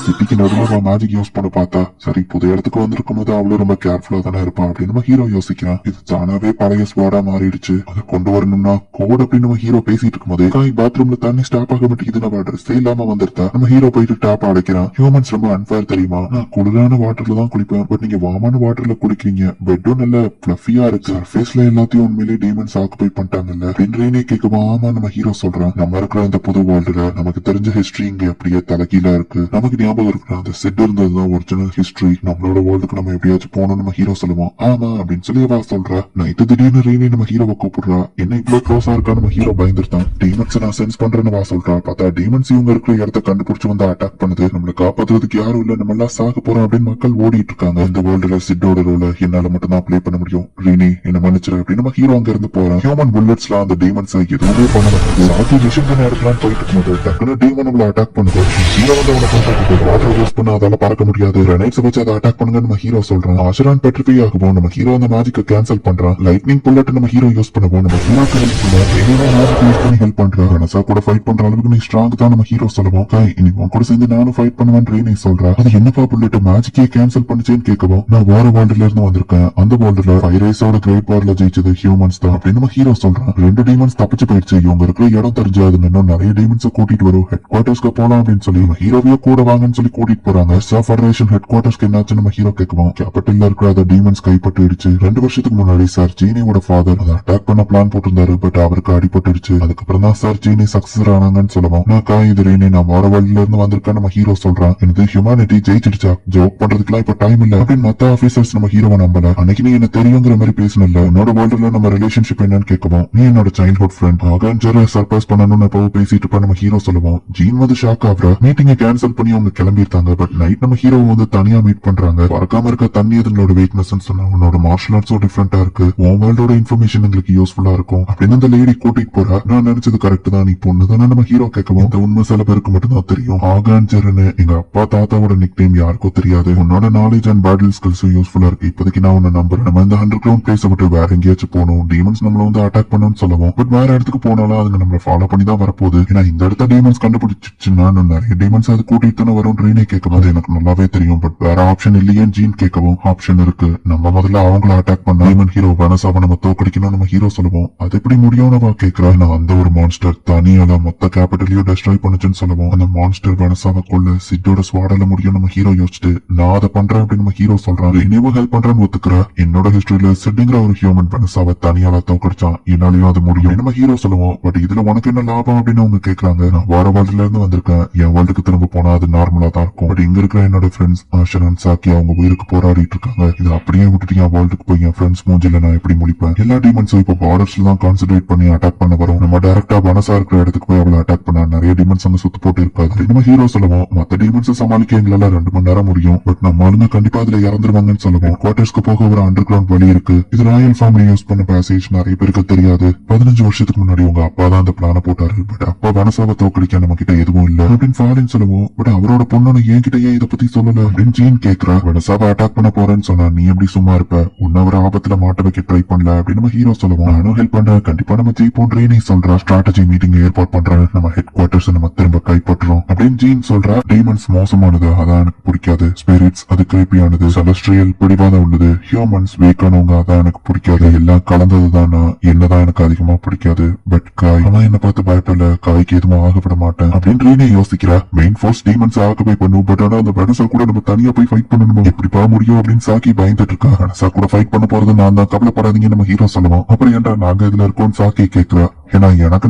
சிட்டிக்கு நடுவில் மேஜிக் யூஸ் பண்ண பார்த்தா சரி புது இடத்துக்கு வந்திருக்கும் போது அவளும் ரொம்ப கேர்ஃபுல்லா தானே இருப்பா அப்படின்னு நம்ம ஹீரோ யோசிக்கிறான். இது தானாவே பழைய ஸ்வாடா மாறிடுச்சு. அதை கொண்டு வரணும்னா கோட் அப்படின்னு நம்ம ஹீரோ பேசிட்டு இருக்கும் போதே பாத்ரூம்ல தண்ணி ஸ்டாப் ஆக மாட்டேங்குது. நம்ம ட்ரெஸ் இல்லாம வந்திருந்தா நம்ம ஹீரோ போயிட்டு டாப் அடைக்கிறான். ஹியூமன்ஸ் ரொம்ப அன்ஃபேர் தெரியுமா. நான் குளிரான வாட்டர்ல தான் குளிப்பேன். பட் நீங்க வாமான வாட்டர்ல குளிக்கிறீங்க. பெட்டும் நல்ல பிளஃபியா இருக்கு. சர்ஃபேஸ்ல எல்லாத்தையும் உண்மையிலேயே டீமன்ஸ் ஆக்குபை பண்ணிட்டாங்கல்ல. ரீனி கேட்கவும், ஆமா நம்ம ஹீரோ சொல்றான். நம்ம இருக்கிற இந்த புது வேர்ல்டுல நமக்கு தெரிஞ்ச ஹிஸ்டரி இங்க அப்படியே தலைகீழா இருக்கு. நமக்கு ஞாபகம் இருக்கு அந்த செட் இருந்ததுதான் ஒரிஜினல் ஹிஸ்டரி. நம்மளோட வேர்ல்டுக்கு நம்ம எப்படியாச்சும் போகணும் நம்ம ஹீரோ சொல்லுவோம். ஆமா அப்படின்னு சொல்லி அவ சொல்றா. நைட்டு திடீர்னு ரீனி நம்ம ஹீரோவை கூப்பிடுறா. என்ன இவ்வளவு க்ளோஸா இருக்கா நம்ம ஹீரோ பயந்துருந்தான். டீமன்ஸ் நான் சென்ஸ் பண்றேன்னு சொல்றா. பார்த்தா டீமன்ஸ் இவங்க இருக்கிற இடத்த கண்டுபிடிச்சு வந்து அட்டாக் பண்ணுது. நம்மள காப்பாத்துறதுக்கு யாரும் இல்ல, நம்ம எல்லாம் சாக போறோம் அப்படின்னு மக்கள் ஓடிட்டு இருக்காங்க. இந்த வேர்ல்டுல சிட்டோட ரோல என்னால மட்டும் தான் பிளே பண்ண முடியும். ரீனி என்ன மன்னிச்சிரு அப்படின்னு நம்ம ஹீரோ அங்க இருந்து போறான். ஹியூமன் புல்லட்ஸ்ல அந்த டீமன்ஸ் எதுவுமே பண்ண மாட்டாங்க. மிஷின் பண்ண இடத்துலாம் போயிட்டு இருக்கும்போது டக்குனு டீமன் நம்மள அட்டாக் பண்ணுது. ஹீரோ வந்து அவனை கொண்டாட்டு வாட்டர் யூஸ் பண்ண அதால பறக்க முடியாது. கிரனைட்ஸ் வச்சு அதை அட்டாக் பண்ணுங்க நம்ம ஹீரோ சொல்றான். ஆஷரான் பெட்ரிஃபை ஆகும். நம்ம ஹீரோ அந்த மேஜிக்க கேன்சல் பண்றான். லைட்னிங் புல்லட் நம்ம ஹீரோ யூஸ் பண்ணுவோம். நம்ம ஹீரோக்கு ஹெல்ப் பண்ணி ஹெல்ப் பண்றான். ரனசா கூட ஃபைட் பண்ற அளவுக்கு நீ ஸ்ட்ராங் தான் நம்ம ஹீரோ சொல்லுவோம். இனி உன் கூட சேர்ந்து நானும் ஃபைட் பண்ணுவேன் ரீனி சொல்றா. அது என்னப்பா புல்லட் மேஜிக்கே கேன்சல் பண்ணுச்சேன்னு கேட்கவும், நான் வேற வேர்ல்டுல இருந்து வந்திருக்கேன். அந்த வேர்ல்டுல பைரேஸோட கிரேட் வார்ல ஜெயிச்சது ஹியூமன்ஸ் தான் அப்படின்னு நம்ம ஹீரோ சொல்றான். ரெண்டு டீமன்ஸ் தப்பிச்சு போயிடுச்சு. இவங்க இருக்கிற இடம் தெரிஞ்சு அது இன்னும் நிறைய டீமன்ஸ் கூட்டிட்டு வரும். ஹெட் குவார்டர்ஸ்க்கு போலாம் அப்படின்னு சொல்லி நம்ம ஹீரோவையோ கூட வாங்கன்னு சொல்லி கூட்டிட்டு போறாங்க. ஃபெடரேஷன் ஹெட் குவார்டர்ஸ்க்கு என்னாச்சு நம்ம ஹீரோ கேட்கவும், கேபிட்டல்ல இருக்கிற அந்த டீமன்ஸ் கைப்பற்றிடுச்சு. 2 வருஷத்துக்கு முன்னாடி சார் ஜீனியோட ஃபாதர் அதை அட்டாக் பண்ண பிளான் போட்டிருந்தாரு. பட் அவருக்கு அடிபட்டுடுச்சு. அதுக்கப்புறம் தான் சார் ஜீனி சக்சஸ் ஆனாங்கன்னு சொல்லுவோம். நான் இது ரீனி நான் வேற வேர்ல்ட்ல இருந்து வந்திருக்கேன் நம்ம ஹீரோ சொல்றான். எனக்கு ஹியூமனிட்டி ஜெயிச்சிடுச்சா, ஜோக் பண்றதுக்குலாம் இப்ப டைம் இல்ல அப்படின்னு மத்த ஆபீசர்ஸ் நம்ம ஹீரோவை நம்பல. அன்னைக்கு நீ என்ன தெரியுங்கிற மாதிரி பேசணும்ல. உன்னோட வேர்ல்டுல நம்ம ரிலேஷன்ஷிப் என்னன்னு கேட்கவும், நீ என்னோட சைல்ட்ஹுட் ஃப்ரெண்ட் ஆகன்ஜரை சர்ப்ரைஸ் பண்ணணும்னு எப்பவும் பேசிட்டு இருப்பா நம்ம ஹீரோ சொல்லுவோம். ஜீன் வந்து ஷாக் ஆகுற. மீட்டிங்கை கேன்சல் பண்ணி அவங்க கிளம்பிருக்காங்க. பட் நைட் நம்ம ஹீரோ வந்து தனியா மீட் பண்றாங்க. பறக்காம இருக்க தண்ணி எதுங்களோட வீக்னஸ் சொன்னா உன்னோட மார்ஷல் ஆர்ட்ஸோ டிஃபரெண்டா இருக்கு. உன் வேர்ல்டோட இன்ஃபர்மேஷன் எங்களுக்கு யூஸ்ஃபுல்லா இருக்கும் அப்படின்னு அந்த லேடி கூட்டிட்டு போறா. நான் நினைச்சது கரெக்ட் தான். நீ பொண்ணு தானே நம்ம ஹீரோ கேட்கவும், இந்த உண்மை சில பேருக்கு மட்டும் தான் தெரியும். ஆகன்ஜர்னு எங்க அப்பா தாத்தாவோட நிக் நேம் யாருக்கும் தெரியாது. உன்னோட நாலேஜ் அண்ட் பேட்டில் ஸ்கில்ஸும் யூஸ்ஃபுல்லா இருக்கு. இப்போதைக்கு நான் உன்னை நம்புறேன். நம்ம இந்த 100 கிரவுண்ட் பிளேஸ் விட்டு வேற எங்கேயாச்சும் போகணும். டீமன்ஸ் நம்மள வந்து அட்டாக் பண்ணணும்னு சொல்லுவோம். பட் வேற இடத்துக்கு போனாலும் அதுங்க நம்மள ஃபாலோ பண்ணி தான் வரப்போகுது. ஏன்னா இந்த இடத்த டீமன்ஸ் கண்டுபிடிச்சிச்சுன்னா நிறைய டீமன்ஸ் அது கூட்டிட்டு தானே வரும். ரீனே கேட்கவும், அது எனக்கு நல்லாவே தெரியும். பட் வேற ஆப்ஷன் இல்லையேன்னு ஜீன் கேட்கவும், ஆப்ஷன் இருக்கு. நம்ம முதல்ல அவங்கள அட்டாக் பண்ண டீமன் ஹீரோ வனசாவை நம்ம தோக்கடிக்கணும் நம்ம ஹீரோ சொல்லுவோம். அது எப்படி முடியும்னு கேட்கிறா. நான் அந்த ஒரு மான்ஸ்டர் தனியால மொத்த கேபிட்டலையும் டெஸ்ட்ராய் பண்ணுச்சுன்னு சொல்லுவோம். அந்த மான்ஸ்டர் வனசாவை கொள்ள சிட்டோட ஸ்வாடால முடியும் நம்ம ஹீரோ யோசிச்சுட்டு, நான் அதை பண்றேன் அப்படின்னு நம்ம ஹீரோ சொல்றான். ரீனேவும் ஹெல்ப் பண்றேன்னு ஒத்துக்கிறா. என்னோட ஹிஸ்டரியில சிட்டுங்கிற ஒரு ஹியூமன் வனசாவை தனியால தோக்கடிச்சான். என்னாலையும் அது முடியும் நம்ம ஹீரோ சொல்லுவோம். பட் இதுல உனக்கு என்ன லாபம் அப்படின்னு அவங்க கேட்கறாங்க. நான் வேற வேர்ல்டுல இருந்து வந்திருக்கேன். என் வேர்ல்டுக்கு திரும்ப போனா அது நார்மலா தான் இருக்கும். பட் இங்க இருக்கிற என்னோட ஃப்ரெண்ட்ஸ் ஆஷரன் சாக்கி அவங்க உயிருக்கு போராடிட்டு இருக்காங்க. இது அப்படியே விட்டுட்டு என் வேர்ல்டுக்கு போய் என் ஃப்ரெண்ட்ஸ் மூஞ்சில நான் எப்படி முடிப்பேன். எல்லா டீமன்ஸும் இப்ப பார்டர்ஸ்ல தான் கான்சென்ட்ரேட் பண்ணி அட்டாக் பண்ண வரும். நம்ம டைரக்டா வனசா இருக்கிற இடத்துக்கு போய் அவளை அட்டாக் பண்ண நிறைய டீமன்ஸ் அங்க சுத்து போட்டு இருக்காது. நம்ம ஹீரோ சொல்லுவோம், மத்த டீமன்ஸ் சமாளிக்க எங்களால 2 மணி நேரம் முடியும். பட் நம்ம ஆளுங்க கண்டிப்பா அதுல இறந்துருவாங்கன்னு சொல்லுவோம். குவார்டர்ஸ்க்கு போக ஒரு அண்டர் கிரவுண்ட் வழி இருக்கு. இது ராயல் ஃபேமிலி யூஸ் பண்ண பேசேஜ். நிறைய பேருக்கு தெரியாது. 15 வருஷத்துக்கு முன்னாடி உங்க அப்பா தான் அந்த பிளான போட்டாரு. பட் அப்பா வனசாவை தோக்கடிக்க நம்ம கிட்ட எதுவும் இல்ல அப்படின்னு ஃபாலின் சொல்லுவோம். பட் அவரோட பொண்ணு என் கிட்ட ஏன் இதை பத்தி சொல்லல அப்படின்னு ஜீன் கேக்குறா. வனசாவை அட்டாக் பண்ண போறேன்னு சொன்னா நீ எப்படி சும்மா இருப்ப, உன்ன ஒரு ஆபத்துல மாட்ட வைக்க ட்ரை பண்ணல அப்படின்னு நம்ம ஹீரோ சொல்லுவோம். நானும் ஹெல்ப் பண்றேன், கண்டிப்பா நம்ம ஜெயிப்போம் ரீனி சொல்றா. ஸ்ட்ராட்டஜி மீட்டிங் ஏற்பாடு பண்றேன், நம்ம ஹெட் குவார்டர்ஸ் நம்ம திரும்ப கைப்பற்றுறோம் அப்படின்னு ஜீன் சொல்றா. டீமன்ஸ் மோசமானது, அதான் எனக்கு பிடிக்காது. ஸ்பிரிட்ஸ் அது கிரேப்பியானது. செலஸ்ட்ரியல் ராயல் பிடிவாதம் உள்ளது. ஹியூமன்ஸ் வீக்கானவங்க அதான் எனக்கு பிடிக்காது. எல்லாம் கலந்ததுதான் என்னதான் எனக்கு அதிகமா பிடிக்காது. பட் காய் அவன் என்ன பார்த்து பயப்படல. காய்க்கு எதுவும் ஆகப்பட மாட்டேன் அப்படின்னு ரீனே யோசிக்கிறா. மெயின் ஃபோர்ஸ் டீமன்ஸ் ஆக்குபை பண்ணும். பட் ஆனா அந்த வெனசா கூட நம்ம தனியா போய் ஃபைட் பண்ணணுமா? எப்படி பா முடியும் அப்படின்னு சாக்கி பயந்துட்டு இருக்கா. வெனசா கூட ஃபைட் பண்ண போறது நான் தான், கவலைப்படாதீங்க நம்ம ஹீரோ சொல்லுவோம். அப்புறம் ஏன்டா நாங்க இதுல இருக்கோம் சாக்கி கேக்குறா. ஏன்னா எனக்கு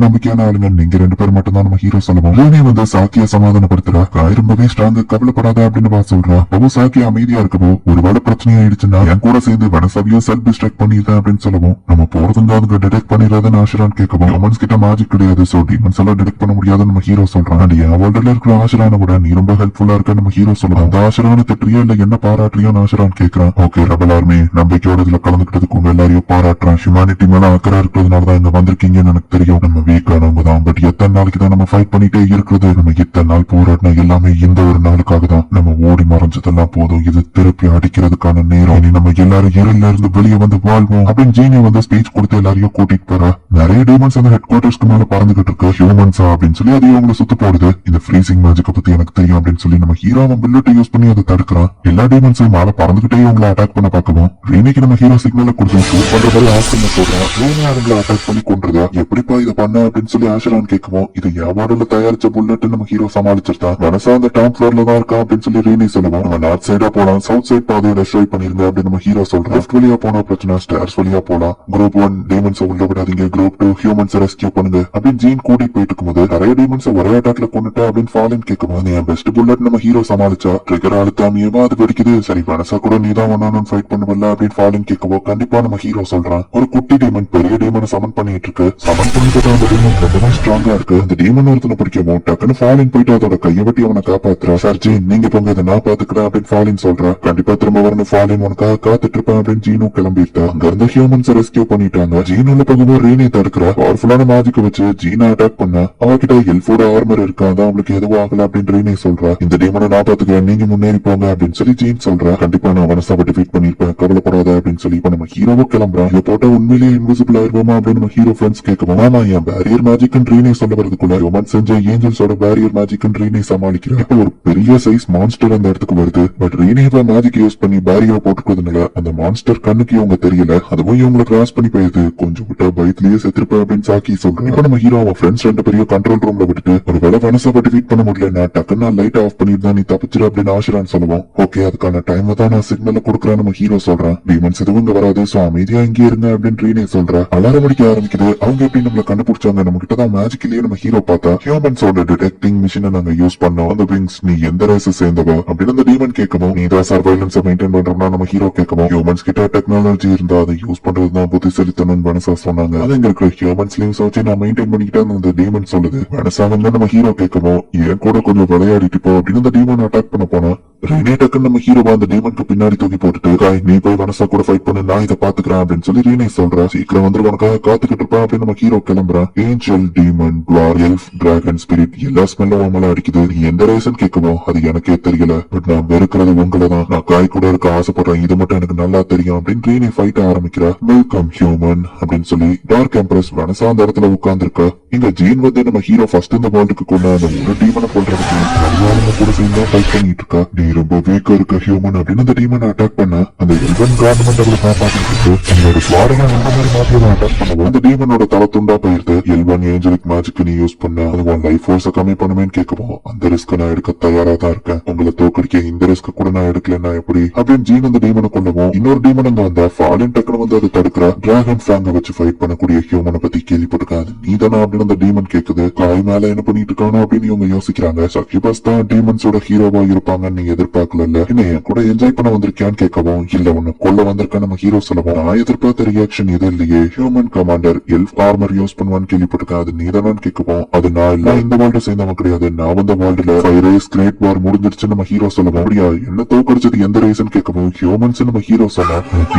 நம்பிக்கையான ஆளுங்க நீங்க 2 பேர் மட்டும் தான் நம்ம ஹீரோ சொல்லுவோம். ரீனே வந்து சாக்கிய சமாதானப்படுத்துறா. காய் ரொம்பவே ஸ்ட்ராங், கவலைப்படாத அப்படின்னு வா சொல்றா. அப்போ சாக்கி அமைதியா இருக்கவோ ஒருவேளை பிரச்சனை ஆயிடுச்சுன்னா என் கூட சேர்ந்து வனசவியும் செல்ஃப் டிஸ்ட்ராக்ட் பண்ணிடுறேன் அப்படின்னு சொல்லுவோம். நம்ம போறதுங்க அதுங்க டிடெக்ட் பண்ணிடுறதுன்னு ஆஷரான் கேட்கவும் ஹியூமன்ஸ் கிட்ட மேஜிக் கிடையாது, சோ டீமன்ஸ் எல்லாம் டிடெக்ட் பண்ண முடியாதுன்னு நம்ம ஹீரோ சொல்றான். அண்ட் என் வேர்ல்டுல இருக்கிற ஆஷரான கூட நீ ரொம்ப ஹெல்ப்ஃபுல்லா இருக்க நம்ம ஹீரோ சொல்லுவான். அந்த ஆஷரான திட்டுறியா இல்ல என்ன பாராட்டுறியோன்னு ஆஷரான் கேட்கறான். ஓகே ரெபல் ஆர்மி, நம்பிக்கையோட இதுல கலந்துக்கிட்டதுக்கு உங்க எல்லாரையும் பாராட்டுறான். ஹியூமானிட்டி மேல அக்கறை இருக்கிறதுனாலதான் இங்க வந்திருக்கீங்கன்னு எனக்கு தெரியும். நம்ம வீக்கானவங்க தான், பட் எத்தனை நாளைக்கு தான் நம்ம ஃபைட் பண்ணிட்டே இருக்கிறது? நம்ம இத்தனை நாள் போராடின எல்லாமே இந்த ஒரு நாளுக்காக தான். நம்ம ஓடி மறைஞ்சதெல்லாம் போதும், இது திருப்பி அடிக்கிறதுக்கான நேரம். இனி நம்ம எல்லாரும் இருள்ல இருந்து வெளியே வந்து வாழ்வோம் அப்படின்னு ஜீனி வந்து ஸ்பீச் கொடுத்து எல்லாரையும் கூட்டிட்டு போறா. நிறைய டீமன்ஸ் அந்த ஹெட் குவார்டர்ஸ்க்கு மேல பறந்துகிட்டு இருக்கு. ஹியூமன்ஸா அப்படின்னு சொல்லி அதையும் அவங்களை சுத்து போடுது. இந்த ஃப்ரீசிங் மேஜிக்க பத்தி எனக்கு தெரியும் அப்படின்னு சொல்லி நம்ம ஹீரோ அவன் பில்லட்டை யூஸ் பண்ணி அதை தடுக்கிறான். எல்லா டீமன்ஸும் மேல பறந்துகிட்டே அவங்களை அட்டாக் பண்ண பார்க்கவும் ரீனிக்கு நம்ம ஹீரோ சிக்னல கொடுத்து ஷூட் பண்ற மாதிரி ஆஸ்திங்க சொல்றான். ரீனி அவங்களை அட்டாக் பண்ணி கொண்டுறதா. எப்படிப்பா இதை பண்ண அப்படின்னு சொல்லி ஆஷரான் கேட்கவும் இது என் மாடல தயாரிச்ச புல்லட் நம்ம ஹீரோ சமாளிச்சிருந்தான். மனசா அந்த டாப் ஃப்ளோர்ல தான் இருக்கா அப்படின்னு சொல்லி ரீனி சொல்லுவோம். நம்ம நார்த் சைடா போலாம், சவுத் சைட் பாதையை டெஸ்ட்ராய் பண்ணிருங்க அப்படின்னு நம்ம ஹீரோ சொல்றோம். லெஃப்ட் வழியா போனா பிரச்சனை, ஸ்டார்ஸ் வழியா போலாம். குரூப் 1 டீமன்ஸ் உள்ள விடாதீங்க, குரூப் 2 ஹியூமன்ஸ் ரெஸ்கியூ பண்ணுங்க அப்படின்னு ஜீன் கூட்டிட்டு போயிட்டு இருக்கும்போது நிறைய டீமன்ஸ் ஒரே அட்டாக்ல கொண்டுட்டா அப்படின்னு ஃபாலின் கேட்கும்போது என் பெஸ்ட் புல்லட் நம்ம ஹீரோ சமாளிச்சா ட்ரிகர் அழுத்தாமியமா அது வெடிக்குது. சரி மனசா கூட நீதான் ஒன்னு ஃபைட் பண்ணுவல அப்படின்னு ஃபாலின் கேட்கவோ கண்டிப்பா நம்ம ஹீரோ சொல்றான். ஒரு குட்டி டீமன் பெரிய டீமனை சமன் பண்ணிட்டு இருக்கு. சமன் பண்ணிட்டு அந்த டீமன் ரொம்பவே ஸ்ட்ராங்கா இருக்கு. அந்த டீமன் ஒருத்தனை பிடிக்கவும் டக்குன்னு ஃபாலின் போயிட்டு அதோட கையை வெட்டி அவனை காப்பாத்துறா. சார் ஜீன் நீங்க போங்க, இதை நான் பாத்துக்கிறேன் அப்படின்னு ஃபாலின் சொல்றா. கண்டிப்பா திரும்ப வரணும் ஃபாலின், உனக்காக காத்துட்டு இருப்பேன் அப்படின்னு ஜீனும் கிளம்பிட்டா. அங்க இருந்து ஹியூமன்ஸ் ரெஸ்கியூ பண்ணிட்டாங்க. ஜீன் உள்ள போகும்போது ரீனே தடுக்கிறா. பவர்ஃபுல்லான மேஜிக் வச்சு ஜீனை அட்டாக் பண்ண அவகிட்ட எல்ஃபோட ஆர்மர் இருக்கா, அதான் அவளுக்கு எதுவும் ஆகல அப்படின்னு ரீனே சொல்றா. இந்த டீமனை நான் பாத்துக்கிறேன், நீங்க முன்னேறி போங்க அப்படின்னு சொல்லி ஜீன் சொல்றா. கண்டிப்பா நான் வனசாவை டிஃபீட் பண்ணிருப்பேன், கவலைப்படாத அப்படின்னு சொல்லி இப்ப நம்ம ஹீரோவோ கிளம்புறான். இதை போட்டா உண்மையிலேயே இன்விசிபிள் ஆயிருவோமா அப்படின்னு நம்ம ஹீரோ ஃப்ரெண்ட்ஸ் கேட்கவும் ஆமா என் பேரியர் மேஜிக் ரீனே சொல்ல வரதுக்குள்ள ஹியூமன் செஞ்ச ஏஞ்சல்ஸோட பேரியர் மேஜிக் ரீனே சமாளிக்கிறா. இப்ப ஒரு பெரிய சைஸ் மான்ஸ்டர் அந்த இடத்துக்கு வருது. பட் ரீனேவா மேஜிக் யூஸ் பண்ணி பேரியர் போட்டுக்கிறதுனால அந்த மான்ஸ்டர் கண்ணுக்கு இவங்க தெரியல. அதுவும் இவங்களை கிராஸ் பண்ணி போயிருது. கொஞ்சம் விட்டா பயத்திலேயே செத்துருப்ப அப்படின்னு சாக்கி சொல்றேன். இப்ப நம்ம ஹீரோ அவன் ஃப்ரெண்ட்ஸ் 2 பேரையும் கண்ட்ரோல் ரூம்ல விட்டுட்டு ஒரு வேலை வனசாவை டிஃபீட் பண்ண முடியல, டக்குன்னு லைட் ஆஃப் பண்ணிருந்தா நீ தப்பிச்சிரு அப்படின்னு ஆஷரான் சொல்லுவோம். ஓகே அதுக்கான டைம் தான் நான் சிக்னல் கொடுக்குறேன் நம்ம ஹீரோ சொல்றான். டீமன்ஸ் எதுவும் இங்க வராது, சோ அமைதியா இங்கே இருங்க அப்படின்னு ரீனே சொல்றா. அலாரம் அடிக்க ஆரம்பிக்குது. அவங்க எப்படி நம்மள கண்டுபிடிச்சாங்க? நம்ம கிட்டதான் மேஜிக் இல்லையே நம்ம ஹீரோ பார்த்தா. ஹியூமன்ஸோட டிடெக்டிங் மிஷினை நாங்க யூஸ் பண்ணோம். அந்த விங்ஸ் நீ எந்த ரேஸ் சேர்ந்தவ அப்படின்னு அந்த டீமன் கேட்கவும் நீ தான் சர்வைலன்ஸை மெயின்டைன் பண்றோம்னா நம்ம ஹீரோ கேட்கவும் ஹியூமன்ஸ் கிட்ட டெக்னாலஜி இருந்தா அதை யூஸ் பண்றதுதான் புத்திசாலித்தனம் வனசா சொன்னாங்க. அது எங்க இருக்கிற ஹியூமன்ஸ் லீவ்ஸ் வச்சு நான் மெயின்டைன் பண்ணிக்கிட்டேன் அந்த டீமன் சொல்லுது. வனசா வந்து நம்ம ஹீரோ கேட்கவும் என் கூட கொஞ்சம் விளையாடிட்டு போ அப்படின்னு அந்த டீமன் அட்டாக் பண்ண போனா ரீனே டக்குன்னு நம்ம ஹீரோவா அந்த டீமனுக்கு பின்னாடி தூக்கி போட்டுட்டு காய் நீ போய் வனசா கூட ஃபைட் பண்ணு, நான் இதை பாத்துக்கிறேன் அப்படின்னு சொல்லி ரீனே சொல்றா. சீக்கிரம் வந்து உனக்காக காத்துக்கிட்டு இருப்பா அப்படின்னு நம்ம ஹீரோ கிளம்புறான். Angel, demon, dwarf, elf, dragon, spirit எல்லா ஸ்மெல்லும் உமல அடிக்குது. நீ எந்த ரேசன் கேட்கவும் அது எனக்கே தெரியல, பட் நான் வெறுக்கிறது உங்களை தான். நான் காய் கூட இருக்க ஆசைப்படுறேன், இது மட்டும் எனக்கு நல்லா தெரியும் அப்படின்னு ரீனே ஃபைட் ஆரம்பிக்கிறா. வெல்கம் ஹியூமன் அப்படின்னு சொல்லி டார்க் எம்ப்ரஸ் வனசா அந்த இடத்துல உட்கார்ந்துருக்கா. இங்க ஜீன் வந்து நம்ம ஹீரோ ஃபர்ஸ்ட் இந்த வேர்ல்டுக்கு கொண்ட அந்த ஒரு டீமனை கொள்றதுக்கு சரியான கூட சேர்ந்து ஃபைட் பண்ணிட்டு இருக்கா. நீ ரொம்ப வீக்கா இருக்க ஹியூமன் அப்படின்னு அந்த டீமனை அட்டாக் பண்ண அந்த எல்வன் கவர்மெண்ட் அவளை காப்பாத்திட்டு இருக்கு. உங்களோட ஸ்வாடெல்லாம் எந்த மாதிரி மாத்திரம் அட்டாக் பண்ணுவோம். அந்த டீமனோட தலை துண்டா போயிருது. எல்வன் ஏஞ்சலிக் மேஜிக் நீ யூஸ் பண்ண அது உன் லைஃப் ஃபோர்ஸை கம்மி பண்ணுவேன்னு கேட்கவும் அந்த ரிஸ்க் நான் எடுக்க தயாரா தான் இருக்கேன். உங்களை தோக்கடிக்க இந்த ரிஸ்க் கூட நான் எடுக்கலன்னா எப்படி அப்படின்னு ஜீன் அந்த டீமனை கொள்ளவும் இன்னொரு டீமன் அங்க வந்தா ஃபாலின் டக்குனு வந்து அதை தடுக்கிறா. டிராகன் ஃபேங்க வச்சு ஃபைட் பண்ணக்கூடிய ஹியூமனை பத்தி கேள்விப்பட்டிருக்காது நீ தானே அப்படின்னு அந்த டீமன் கேக்குது. காய் மேல என்ன பண்ணிட்டு இருக்கானோ அப்படின்னு இவங்க யோசிக்கிறாங்க. சக்யூபஸ் தான் டீமன்ஸோட ஹீரோவா இருப்பாங்கன்னு நீங்க எதிர்பார்க்கல, என்ன என் கூட என்ஜாய் பண்ண வந்திருக்கியான்னு கேட்கவும் இல்ல உன்னை கொல்ல வந்திருக்க நம்ம ஹீரோ சொல்லவும் நான் எதிர்பார்த்த ரியாக்ஷன் எது இல்லையே. ஹியூமன் கமாண்டர் எல்ஃப் ஆர்மர் யூஸ் பண்ணுவான்னு கேள்விப்பட்டிருக்கேன், அது நீதானு கேட்கவும் அது நான் இல்ல, இந்த வேர்ல்டு சேர்ந்தவன் கிடையாது, நான் வந்த வேர்ல்டுல 5 ரேஸ் கிரேட் வார் முடிஞ்சிருச்சு நம்ம ஹீரோ சொல்லவும் அப்படியா என்ன தோக்கடிச்சது எந்த ரேஸ்ன்னு கேட்கவும் ஹியூமன்ஸ் நம்ம ஹீரோ சொன்னா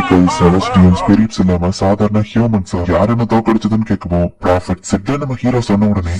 செலஸ்டியன் ஸ்பிரிட்ஸ் இல்லாம சாதாரண ஹியூமன்ஸ் யார் என்ன தோக்கடிச்சதுன்னு கேட்கவும் ப்ராஃபிட் செட் நம்ம ஹீரோ சொன்ன உடனே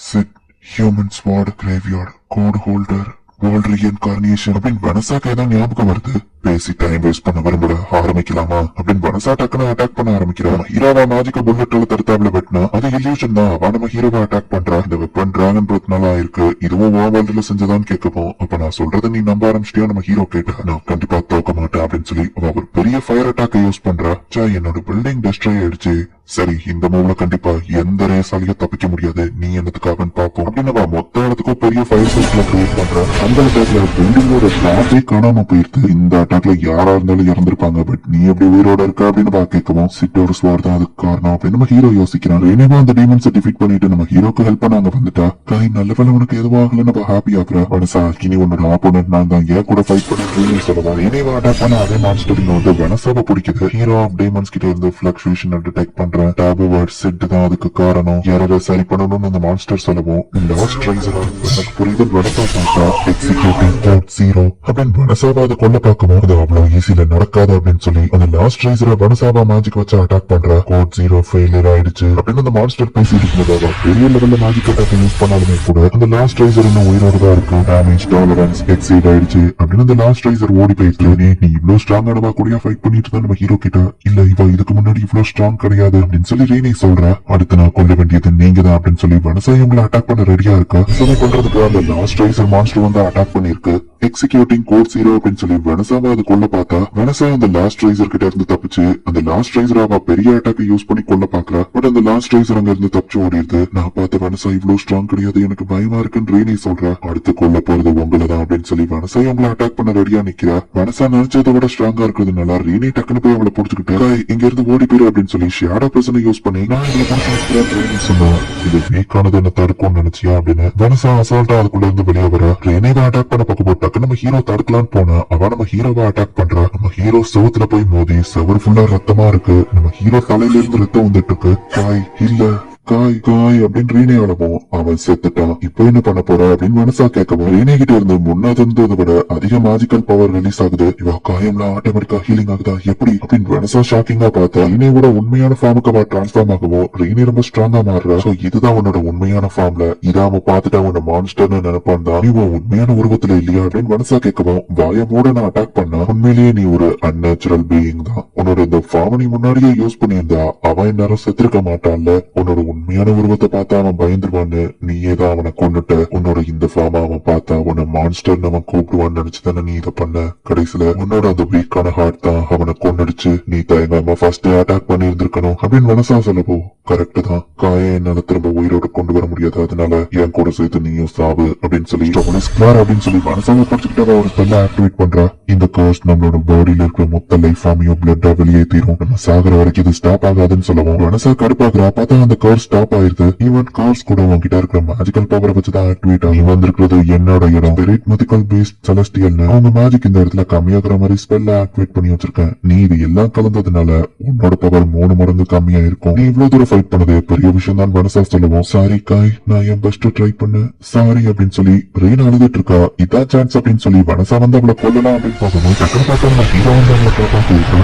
செட் ஹியூமன் ஸ்வாட் கிரேவியார்ட் கோட் ஹோல்டர் வேர்ல்ட் ரீஇன்கார்னியேஷன் அப்படின்னு வனசாக்கு ஏதோ ஞாபகம் வருது. பேசி டைம் வேஸ்ட் பண்ண விரும்பல, ஆரம்பிக்கலாமா அப்படின்னு வனசா டக்குன்னு அட்டாக் பண்ண ஆரம்பிக்கிறான். ஹீரோவா மேஜிக்க புல்லட்ல தடுத்தாப்ல வெட்டினா அது இல்யூஷன் தான். அவன் நம்ம ஹீரோவா அட்டாக் பண்றா. இந்த வெப்பன் டிராகன் ப்ரோத்னால ஆயிருக்கு, இதுவும் வேர்ல்ட்ல செஞ்சதான்னு கேட்கவும், அப்ப நான் சொல்றதை நீ நம்ப ஆரம்பிச்சிட்டியா நம்ம ஹீரோ கேட்டா. நான் கண்டிப்பா தோக்க மாட்டேன் அப்படின்னு சொல்லி அவ ஒரு பெரிய ஃபயர் அட்டாக்கை யூஸ் பண்றா. என்னோட பில்டிங் டெஸ்ட்ராய் ஆயிடுச்சு, சரி இந்த மூவ்ல கண்டிப்பா எந்த ரேசாலையும் தப்பிக்க முடியாது, நீ என்னத்துக்காக பாப்போம் அப்படின்னு மொத்த இடத்துக்கும் பெரிய ஃபயர் சர்க்கிள கிரியேட் பண்ற. அந்த அட்டாக்ல பில்டிங்கோட டாப்பே காணாம போயிருக்கு. இந்த அட்டாக்ல யாரா இருந்தாலும் இறந்திருப்பாங்க, பட் நீ எப்படி உயிரோட இருக்க அப்படின்னு கேட்கவும், சிட்டோட ஸ்வார் தான் அதுக்கு காரணம் அப்படின்னு நம்ம ஹீரோ யோசிக்கிறான். ரெனிவா அந்த டீமன்ஸை டிஃபீட் பண்ணிட்டு நம்ம ஹீரோக்கு ஹெல்ப் பண்ணாங்க வந்துட்டா. காய் நல்ல வேலை உனக்கு எதுவும் ஆகல, நம்ம ஹாப்பி ஆகுற. வனசா இனி உன்னோட ஆப்போனன்ட் நான் தான், ஏன் கூட ஃபைட் பண்ணி சொல்லுவான். ரெனிவா அட்டாக் பண்ண அதே மான்ஸ்டர் வந்து வனசாவை பிடிக்குது. ஹீரோ ஆஃப் டீமன்ஸ் கிட்ட இருந்து பிளக்சுவேஷன் டிடெக்ட் பண்ற டேபு வேர்ட் செட் தான் அதுக்கு காரணம். யாராவது சரி பண்ணணும்னு அந்த மான்ஸ்டர் சொல்லவும், லாஸ்ட் ரைசரா எனக்கு புரிதல் வனசா பார்த்தா எக்ஸிக்யூட்டிங் கோட் 0 அப்படின்னு வனசாவை அதை கொல்ல பார்க்கவும், அது அவ்வளவு ஈஸியில நடக்காது அப்படின்னு சொல்லி அந்த லாஸ்ட் ரைசரா வனசாவா மேஜிக் வச்சு அட்டாக் பண்ற. கோட் 0 ஃபெயிலியர் ஆயிடுச்சு அப்படின்னு அந்த மான்ஸ்டர் பேசிட்டு இருந்ததாக பெரிய லெவல்ல மேஜிக் அட்டாக் யூஸ் பண்ணாலுமே கூட அந்த லாஸ்ட் ரைசர் இன்னும் உயிரோட தான் இருக்கு. டேமேஜ் டாலரன்ஸ் எக்ஸீட் ஆயிடுச்சு அப்படின்னு அந்த லாஸ்ட் ரைசர் ஓடி போயிட்டு, நீ இவ்வளவு ஸ்ட்ராங்கானவா கூடயா ஃபைட் பண்ணிட்டு இருந்தா நம்ம ஹீரோ கிட்ட. இல்ல இவ இதுக்கு முன்னாடி இவ்வளவு ஸ்ட்ராங் கிடையாது அப்படின்னு சொல்லி ரீனி சொல்ற. அடுத்து நான் கொல்ல வேண்டியது நீங்க தான் அப்படின்னு சொல்லி வனசா இவங்களை அட்டாக் பண்ண ரெடியா இருக்கா. பண்றதுக்கு அந்த லாஸ்ட் ரைசர் மான்ஸ்டர் வந்து அட்டாக் பண்ணிருக்கு. எக்ஸிக்யூட்டிங் கோட் 0 அப்படின்னு சொல்லி வனசாவை அது கொல்ல பார்த்தா, வனசா அந்த லாஸ்ட் ரைசர் கிட்ட இருந்து தப்பிச்சு அந்த லாஸ்ட் ரைசராவா பெரிய அட்டாக் யூஸ் பண்ணி கொல்ல பாக்குறா. பட் அந்த லாஸ்ட் ரைசர் அங்க இருந்து தப்பிச்சு ஓடிடுது. நான் பார்த்த வனசா இவ்வளவு ஸ்ட்ராங் கிடையாது, எனக்கு பயமா இருக்குன்னு ரீனி சொல்றா. அடுத்து கொல்ல போறது உங்களை தான் அப்படின்னு சொல்லி வனசா இவங்களை அட்டாக் பண்ண ரெடியா நிக்கிறா. வனசா நினைச்சதை விட ஸ்ட்ராங்கா இருக்கிறதுனால ரீனி டக்குன்னு போய் அவளை புடிச்சுக்கிட்டு இங்க இருந்து ஓடி போயிரு அப்படின்னு சொல்லி ஷேடோ பிரசனை யூஸ் பண்ணி, நான் இதுல புடிச்சு சொன்னா இது வீக்கானது என்ன தடுக்கும்னு நினைச்சியா அப்படின்னு வனசா அசால்ட்டா அதுக்குள்ள இருந்து வெளியே வர. ரீனிவை அட்டாக் பண்ண பக்கம் போட்டு நம்ம ஹீரோ தடுக்கலான்னு போனா அவ நம்ம ஹீரோவை அட்டாக் பண்றா. நம்ம ஹீரோ செவத்துல போய் மோதி செவர் ஃபுல்லா ரத்தமா இருக்கு. நம்ம ஹீரோ தலையில இருந்து ரத்தம் வந்துட்டு இருக்கு. காய் இல்ல காய் காய் அப்படின்னு ரீனே அழவும், அவன் செத்துட்டான், இப்போ என்ன பண்ண போற அப்படின்னு மனசா கேட்கவும், ரீனே கிட்ட இருந்து முன்னாடி இருந்ததை விட அதிக மேஜிக்கல் பவர் ரிலீஸ் ஆகுது. இவ காயம்லாம் ஆட்டோமேட்டிக்கா ஹீலிங் ஆகுதா எப்படி அப்படின்னு மனசா ஷாக்கிங்கா பார்த்தா, ரீனேவோட உண்மையான ஃபார்முக்கு அவ டிரான்ஸ்ஃபார்ம் ஆகவும் ரீனே ரொம்ப ஸ்ட்ராங்கா மாறுறா. சோ இதுதான் உன்னோட உண்மையான ஃபார்ம்ல, இதை அவன் பார்த்துட்டு அவன் மான்ஸ்டர்னு நினைப்பான் தான். நீ உண்மையான உருவத்துல இல்லையா அப்படின்னு மனசா கேட்கவும், வாய மூட நான் அட்டாக் பண்ணா உண்மையிலேயே நீ ஒரு அன்நேச்சுரல் பீயிங் தான். உன்னோட இந்த ஃபார்ம் நீ முன்னாடியே யூஸ் பண்ணியிருந்தா அவன் நேரம் செத்துருக்க மாட்டான்ல. உன்னோட உண்மையான உருவத்தை பார்த்தா அவன் பயந்துருவான்னு நீயே தான் அவனை கொன்னுட்ட. உன்னோட இந்த ஃபார்ம் அவன் பார்த்தா உன்னை மான்ஸ்டர் அவன் கூப்பிடுவான்னு நினைச்சுதானே நீ இதை பண்ண. கடைசியில உன்னோட அந்த வீக்கான ஹார்ட் தான் அவனை கொன்னுடுச்சு. நீ தயங்காம ஃபர்ஸ்ட் அட்டாக் பண்ணி இருந்திருக்கணும் அப்படின்னு மனசா சொல்லப்போ, கரெக்ட் தான், காய என்னால திரும்ப உயிரோட கொண்டு வர முடியாது, அதனால என் கூட சேர்த்து நீயும் சாவு அப்படின்னு சொல்லி அப்படின்னு சொல்லி மனசாவை படிச்சுக்கிட்டு ஒரு ஸ்பெல்ல ஆக்டிவேட் பண்றா. இந்த கர்ஸ் நம்மளோட பாடியில இருக்கிற மொத்த லைஃப் ஃபார்மையும் பிளட்டா வெளியேற்றிரும். நம்ம சாகர வரைக்கும் இது ஸ்டாப் ஆகாதுன்னு சொல்லவும் மனசா கடுப்பாக்குறா. பார்த்தா அந்த கர்ஸ் ஸ்டாப் ஆயிருது. ஈவன் கார்ஸ் கூட உங்ககிட்ட இருக்கிற மேஜிக்கல் பவரை வச்சுதான் ஆக்டிவேட் ஆகும். வந்திருக்கிறது என்னோட இடம் ஸ்பிரிட் மித்திக்கல் பேஸ்ட் செலஸ்டியல்னு அவங்க மேஜிக் இந்த இடத்துல கம்மியாகிற மாதிரி ஸ்பெல்ல ஆக்டிவேட் பண்ணி வச்சிருக்கேன். நீ இது எல்லாம் கலந்ததுனால உன்னோட பவர் 3 மடங்கு கம்மியா இருக்கும். நீ இவ்வளவு தூரம் ஃபைட் பண்ணது பெரிய விஷயம் தான் மனசா சொல்லுவோம். சாரி காய், நான் என் பெஸ்ட் ட்ரை பண்ண சாரி அப்படின்னு சொல்லி ரீனா அழுதுட்டு இருக்கா. இதான் சான்ஸ் அப்படின்னு சொல்லி மனசா வந்து அவளை கொல்லலாம் அப்படின்னு பார்க்கணும். டக்குனு பார்த்தா ஹீரோ வந்து அவளை காப்பாத்தி இருக்கா.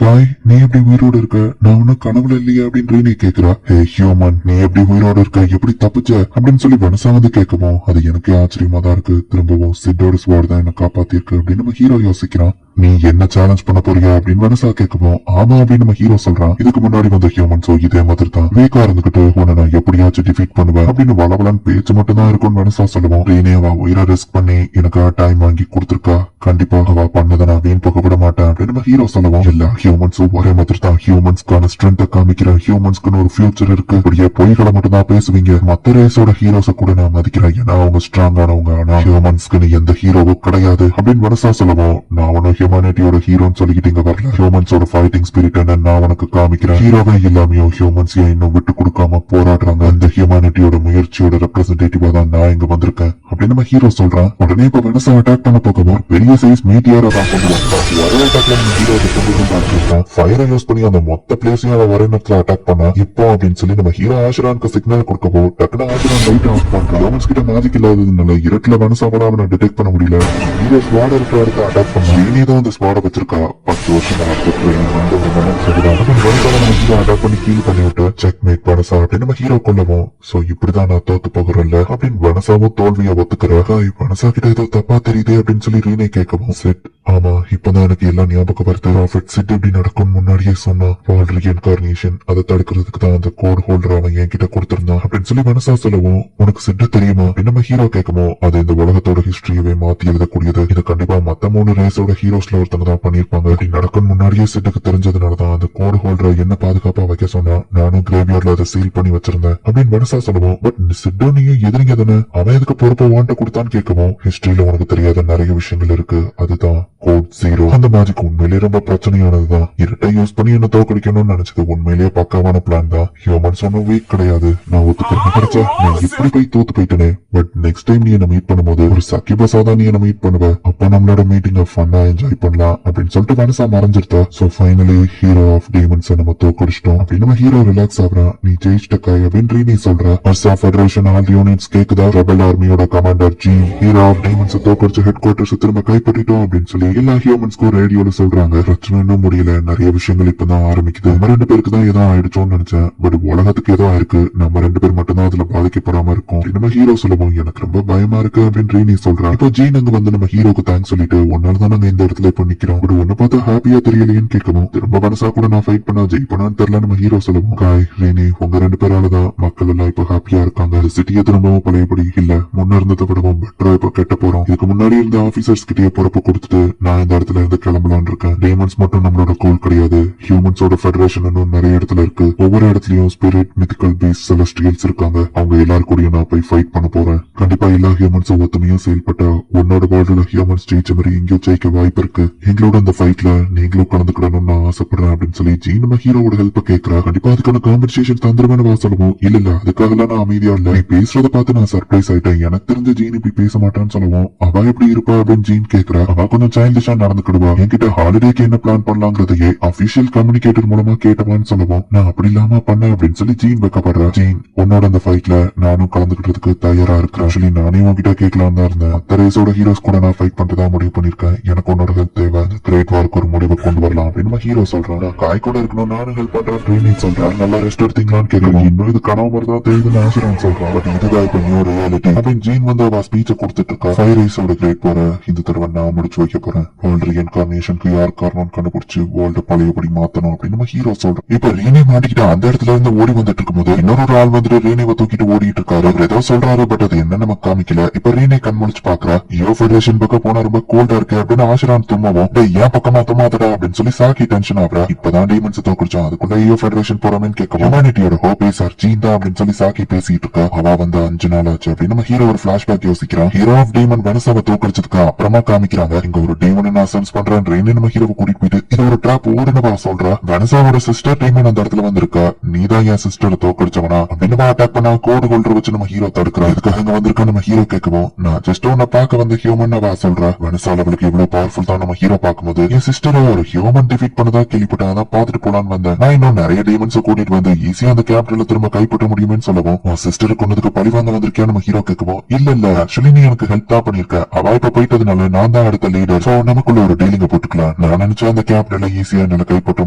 காய் நீ எப்படி உயிரோடு இருக்க, நான் ஒன்னும் கனவுல இல்லையா அப்படின்னு ரீனி கேக்குறா. ஹே ஹியூமன், நீ எப்படி உயிரோடு இருக்க, எப்படி தப்பிச்ச அப்படின்னு சொல்லி வனசா வந்து கேட்கவும், அது எனக்கே ஆச்சரியமா தான் இருக்கு. திரும்பவும் சிட்டோட ஸ்வார்ட் தான் என்ன காப்பாத்தி இருக்கு அப்படின்னு நம்ம ஹீரோ யோசிக்கிறான். நீ என்ன சேலஞ்ச் பண்ண போறியா அப்படின்னு வனசா கேட்கவும், ஆமா அப்படின்னு நம்ம ஹீரோ சொல்றான். இதுக்கு முன்னாடி வந்த ஹியூமன்ஸோ இதே மாதிரி தான் வீக்கா இருந்துகிட்டு உன்னை நான் எப்படியாச்சும் டிஃபீட் பண்ணுவேன் அப்படின்னு வளவலன் பேச்சு மட்டும் தான் இருக்கும்னு வனசா சொல்லுவோம். ரீனே அவ உயிரை ரிஸ்க் பண்ணி எனக்கு டைம் வாங்கி கொடுத்துருக்கா, கண்டிப்பாக அவ பண்ணதை நான் வீண் போக விட மாட்டேன் அப்படின்னு நம்ம ஹீரோ சொல்லுவோம். எல்லா ஹியூமன்ஸும் ஒரே மாதிரி தான், ஹியூமன்ஸ்க்கான ஸ்ட்ரென்த்தை காமிக்கிறேன், ஹியூமன்ஸ்க்கு ஒரு ஃபியூச்சர் இருக்கு, இப்படியே பொய்களை மட்டும் தான் பேசுவீங்க. மத்த ரேஸோட ஹீரோஸ கூட நான் மதிக்கிறேன், ஏன்னா அவங்க ஸ்ட்ராங்கானவங்க, ஆனா ஹியூமன்ஸ்க்கு எந்த ஹீரோவும் கிடையாது அப்படின்னு வனசா சொல்லுவோம். நான் உனக்கு ஹியூமனிட்டியோட ஹீரோன்னு சொல்லிக்கிட்டு இங்க வரல, ஹியூமன்ஸோட ஃபைட்டிங் ஸ்பிரிட் என்ன நான் உனக்கு காமிக்கிறேன். ஹீரோவே இல்லாமையோ ஹியூமன்ஸ் இன்னும் விட்டு கொடுக்காம போராடுறாங்க, அந்த ஹியூமனிட்டியோட முயற்சியோட ரெப்ரஸன்டேட்டிவா தான் நான் இங்க வந்திருக்கேன் அப்படின்னு நம்ம ஹீரோ சொல்றான். உடனே இப்ப வனசா அட்டாக் பண்ண போகவும் பெரிய சைஸ் மீட்டியார தான் கொண்டு வந்தான். ஒரே அட்டாக்ல ஹீரோவை கொண்டு பார்த்துருக்கான். ஃபயரை யூஸ் பண்ணி அந்த மொத்த பிளேஸையும் அவன் ஒரே நேரத்துல அட்டாக் பண்ணா. இப்போ அப்படின்னு சொல்லி நம்ம ஹீரோ ஆஷரானுக்கு சிக்னல் கொடுக்கவும் டக்குனு ஆஷரான் லைட் ஆஃப் பண்றான். ஹியூமன்ஸ் கிட்ட மேஜிக் இல்லாததுனால இருட்டுல வனசாவோட அவனை டிடெக்ட் பண்ண முடியல. ஹீரோ ஸ்வாட் இருக்கிற இடத்த அட்டாக் பண்ணா. தான் அந்த ஸ்பாட வச்சிருக்கா. 10 வருஷம் ட்ரைனிங் வந்து ஒரு மனம் சரிதான் நம்ம ஹீரோ அட்டாக் பண்ணி கீழ் பண்ணி விட்டு செக் மேட் வனசா அப்படின்னு நம்ம ஹீரோ கொல்லவும். சோ இப்படிதான் நான் தோத்து போகிறேன்ல அப்படின்னு வனசாவும் தோல்வியா ஒத்துக்கிறா. வனசா கிட்ட ஏதோ தப்பா தெரியுது அப்படின்னு சொல்லி ரீனே கேட்கவும் செட் ஆமா இப்பதான் எனக்கு எல்லாம் ஞாபகம் வருது. ப்ராஃபிட் செட் எப்படி நடக்கும் முன்னாடியே சொன்னா பால் ரீஇன்கார்னேஷன் அதை தடுக்கிறதுக்கு தான் அந்த கோட் ஹோல்டர் அவன் என்கிட்ட கொடுத்திருந்தான் அப்படின்னு சொல்லி மனசா சொல்லவும் உனக்கு செட் தெரியுமா நம்ம ஹீரோ கேட்கவும் அது இந்த உலகத்தோட ஹிஸ்டரியவே மாத்தி எழுதக்கூடியது. இது கண்டிப்பா மத்த 3 ரேஸோட ஹீரோஸ்ல ஒருத்தங்க தான் பண்ணிருப்பாங்க. அப்படி நடக்கும் முன்னாடியே செட்டுக்கு தெரிஞ்சதுனாலதான் அந்த கோட் ஹோல்டரை என்ன பாதுகாப்பா வைக்க சொன்னா நானும் கிரேவியார்ட்ல அதை சீல் பண்ணி வச்சிருந்தேன் அப்படின்னு மனசா சொல்லுவோம். பட் செட்டோ நீங்க எதிரிங்க தானே அவன் எதுக்கு பொறுப்பை வாண்ட கொடுத்தான்னு கேட்கவும் ஹிஸ்டரியில உனக்கு தெரியாத நிறைய விஷயங்கள் இருக்கு. அதுதான் கோட் 0 அந்த மேஜிக் உண்மையிலேயே ரொம்ப பிரச்சனையானதுதான். இரட்டை யூஸ் பண்ணி என்ன தோக்கடிக்கணும்னு நினைச்சது உண்மையிலேயே பக்காவான பிளான் தான். ஹியூமன்ஸ் ஒன்னும் வீக் கிடையாது. நான் ஒத்துக்கிறேன் கிடைச்சா நான் இப்படி போய் தோத்து போயிட்டேனே. பட் நெக்ஸ்ட் டைம் நீ என்ன மீட் பண்ணும்போது ஒரு சக்கிபஸா தான் நீ என்ன மீட் பண்ணுவ. அப்ப நம்மளோட மீட்டிங்க ஃபன்னா என்ஜாய் பண்ணலாம் அப்படின்னு சொல்லிட்டு மனசா மறைஞ்சிருத்தா. So finally hero of demons நம்ம தோக்கடிச்சிட்டோம் அப்படின்னு நம்ம ஹீரோ ரிலாக்ஸ் ஆகுறான். நீ ஜெயிச்சிட்ட காய் அப்படின்னு நீ சொல்ற. அர்சா ஃபெடரேஷன் ஆல் யூனிட்ஸ் கேக்குதா ரெபல் ஆர்மியோட கமாண்டர் ஜீன் ஹீரோ ஆஃப் டீமன்ஸ் தோக்கடிச்ச ஹெட் குவார்டர்ஸ் திரும்ப கைப்பற்றிட்டோம் அப்படின்னு சொல்லி எல்லா ஹியூமன்ஸ்க்கும் ரேடியோல சொல்றாங்க. பிரச்சனை இன்னும் முடியல. நிறைய விஷயங்கள் இப்பதான் ஆரம்பிக்குது. நம்ம 2 பேருக்கு தான் ஏதோ ஆயிடுச்சோன்னு நினைச்சேன். பட் உலகத்துக்கு ஏதோ ஆயிருக்கு. நம்ம 2 பேர் மட்டும் தான் அதுல பாதிக்கப்படாம இருக்கும். நம்ம ஹீரோ சொல்லுவோம் எனக்கு ரொம்ப பயமா இருக்கு அப்படின்னு நீ சொல்றான். இப்போ ஜீன் அங்க வந்து நம்ம ஹீரோக்கு தேங்க்ஸ் சொல்லிட்டு ஒன்னால தான் நாங்க இந்த இடத்துல இப்ப நிக்கிறோம். பட் ஒன்னு பார்த்தா ஹாப்பியா தெரியலையேன்னு கேட்கவும் திரும்ப மனசா கூட நான் ஃபைட் பண்ணா ஜெயிப்பனான்னு தெரியல நம்ம ஹீரோ சொல்லுவோம். காய் ரேனி உங்க 2 பேராலதான் மக்கள் எல்லாம் இப்ப ஹாப்பியா இருக்காங்க. சிட்டியை திரும்பவும் பழையபடி இல்ல முன்ன இருந்ததை விடவும் பெட்டரா இப்ப கெட்ட போறோம். இதுக்கு முன்னாடி இருந்த ஆபீசர்ஸ் கிட்டே பொறுப்பு கொடுத்துட்டு நான் இந்த இடத்துல இருந்து கிளம்பலான் இருக்கேன். டேமன்ஸ் மட்டும் நம்மளோட கோல் கிடையாது. ஹியூமன்ஸோட ஃபெடரேஷன் இன்னும் நிறைய இடத்துல இருக்கு. ஒவ்வொரு இடத்துலயும் ஸ்பிரிட் மித்திக்கல் பீஸ் செலஸ்டியல்ஸ் இருக்காங்க. அவங்க எல்லாரும் கூடயும் நான் போய் ஃபைட் பண்ண போறேன். கண்டிப்பா எல்லா ஹியூமன்ஸும் ஒத்துமையா செயல்பட்டா உன்னோட வேர்ல்டுல ஹியூமன்ஸ் ஜெயிச்ச மாதிரி இங்கேயும் ஜெயிக்க வாய்ப்பு இருக்கு. எங்களோட அந்த ஃபைட்ல நீங்களும் கலந்துக்கிடணும்னு நான் ஆசைப்படுறேன் அப்படின்னு சொல்லி ஜீன் நம்ம ஹீரோட ஹெல்ப் கேட்கிறா. கண்டிப்பா அதுக்கான காம்பன்சேஷன் தந்துருவேன்னு சொல்லவும் இல்ல அதுக்காக நான் அமைதியா இல்ல. நீ பேசுறத பார்த்து நான் சர்ப்ரைஸ் ஆயிட்டேன். எனக்கு தெரிஞ்ச ஜீன் இப்படி பேச மாட்டான்னு சொல்லவும் அவ எப்படி இருப்பா அப்படின்னு ஜீன் கேக்குறா. அவ கொஞ்சம் சைல்டிஷா நடந்துக்கிடுவா. என்கிட்ட ஹாலிடேக்கு என்ன பிளான் பண்ணலாங்கிறதையே அபிஷியல் கம்யூனிகேட்டர் மூலமா கேட்டவான்னு சொல்லவும் நான் அப்படி இல்லாம பண்ண அப்படின்னு சொல்லி ஜீன் வைக்கப்படுறா. ஜீன் உன்னோட அந்த ஃபைட்ல நானும் கலந்துக்கிட்டதுக்கு தயாரா இருக்கிறேன். ஆக்சுவலி நானே உன்கிட்ட கேட்கலாம் தான் இருந்தேன். மத்த ரேஸோட ஹீரோஸ் கூட நான் ஃபைட் பண்றதா முடிவு பண்ணிருக்கேன். எனக்கு உன்னோட ஹெல்ப் தேவை. கிரேட் வார்க்கு ஒரு முடிவை கொண்டு வரலாம் அப்படின்னு ஹீரோ சொல்றான். நான் காய் கூட இருக்கணும் நானும் ஹெல்ப் பண்றேன் ட்ரெயினிங் சொல்றேன். நல்லா ரெஸ்ட் எடுத்தீங்களான்னு கேட்கணும். இன்னும் இது கனவு மாதிரி தான் தெரியுதுன்னு ஆசிரியன் சொல்றான். பட் இதுதான் இப்ப நியூ ரியாலிட்டி அப்படின்னு ஜீன் வந்து அவ ஸ்பீச்சை கொடுத்துட்டு இருக்கா. ஃபைவ் ரேஸோட கிரேட் போற இந்த தடவை நான் முடிச்சு வைக்க போறேன். வேர்ல்ட் ரீஇன்கார்னேஷனுக்கு யார் காரணம் கண்டுபிடிச்சு வேர்ல்டு பழையபடி மாத்தணும் அப்படின்னு நம்ம ஹீரோ சொல்றோம். இப்ப ரீனே மாட்டிக்கிட்டு அந்த இடத்துல இருந்து ஓடி வந்துட்டு இருக்கும்போது இன்னொரு ஆள் வந்துட்டு ரீனேவை தூக்கிட்டு ஓடிட்டு இருக்காரு. அவர் ஏதோ சொல்றாரு பட் அது என்ன நம்ம காமிக்கல. இப்ப ரீனே கண் முடிச்சு பாக்குறா. யோ ஃபெடரேஷன் பக்கம் போனா ரொம்ப கோல்டா இருக்கு அப்படின்னு ஆசிரான் தும்மவும் ஏன் பக்கமா தும்மாதடா அப்படின்னு சொல்லி சாக்கி டென்ஷன் ஆகுறா. இப்பதான் டீமன்ஸ் தோக்கடிச்சோம் அதுக்குள்ள யோ ஃபெடரேஷன் போறோமேன்னு கேட்க ஹியூமனிட்டியோட ஹோப்பே சார் ஜீன் தான் அப்படின்னு சொல்லி சாக்கி பேசிட்டு இருக்கா. அவ வந்து 5 நாள் ஆச்சு அப்படின்னு நம்ம ஹீரோ ஒரு பிளாஷ்பேக் யோசிக்கிறான். ஹீரோ ஆஃப் டீமன் வெனசாவை தோக்கடிச்சதுக்கு அப்புறமா காமிக்கிறாங்க. இங்க ஒரு டீமன் நான் சென்ஸ் பண்றேன் ரீனே நம்ம ஹீரோவை கூட்டிட்டு போயிட்டு இது ஒரு டிராப் ஓடுனவா சொல்றா. வெனசாவோட சிஸ்டர் டீமன் அந்த இடத்துல வந்திருக்கா. நீதான் என் சிஸ்டரை தோக்கடிச்சவனா அப்படின்னு அட்டாக் பண்ணா கோடு ஹோல்டர் வச்சு நம்ம ஹீரோ தடுக்கிறா. இதுக்காக இங்க வந்திருக்கா நம்ம ஹீரோ கேட்கவும் நான் ஜஸ்ட் உன்னை பார்க்க வந்த ஹியூமன் அவ சொல்றா. வெனசால அவளுக்கு எவ்வளவு பவர்ஃபுல் தான் நம்ம ஹீரோ பார்க்கும்போது என் சிஸ்டரை ஒரு ஹியூமன் டிஃபீட் பண்ணதா கேள்விப்பட்டா தான் பாத்துட்டு போலான்னு வந்தேன். நான் இன்னும் நிறைய டீமன்ஸ் கூட்டிட்டு வந்து ஈஸியா அந்த கேபிட்டல திரும்ப கைப்பற்ற முடியும்னு சொல்லவும் உன் சிஸ்டரை கொண்டதுக்கு பழி வாங்க வந்திருக்கியா நம்ம ஹீரோ கேட்கவும் இல்ல ஆக்சுவலி நீ எனக்கு ஹெல்ப் தான் பண்ணிருக்க. அவ இப்ப போயிட்டதுனால நான் தான் அடுத்த லீடர். சோ நமக்குள்ள ஒரு டீலிங்க போட்டுக்கலாம். நான் நினைச்சா அந்த கேபிட்டல ஈஸியா என்னால கைப்பற்ற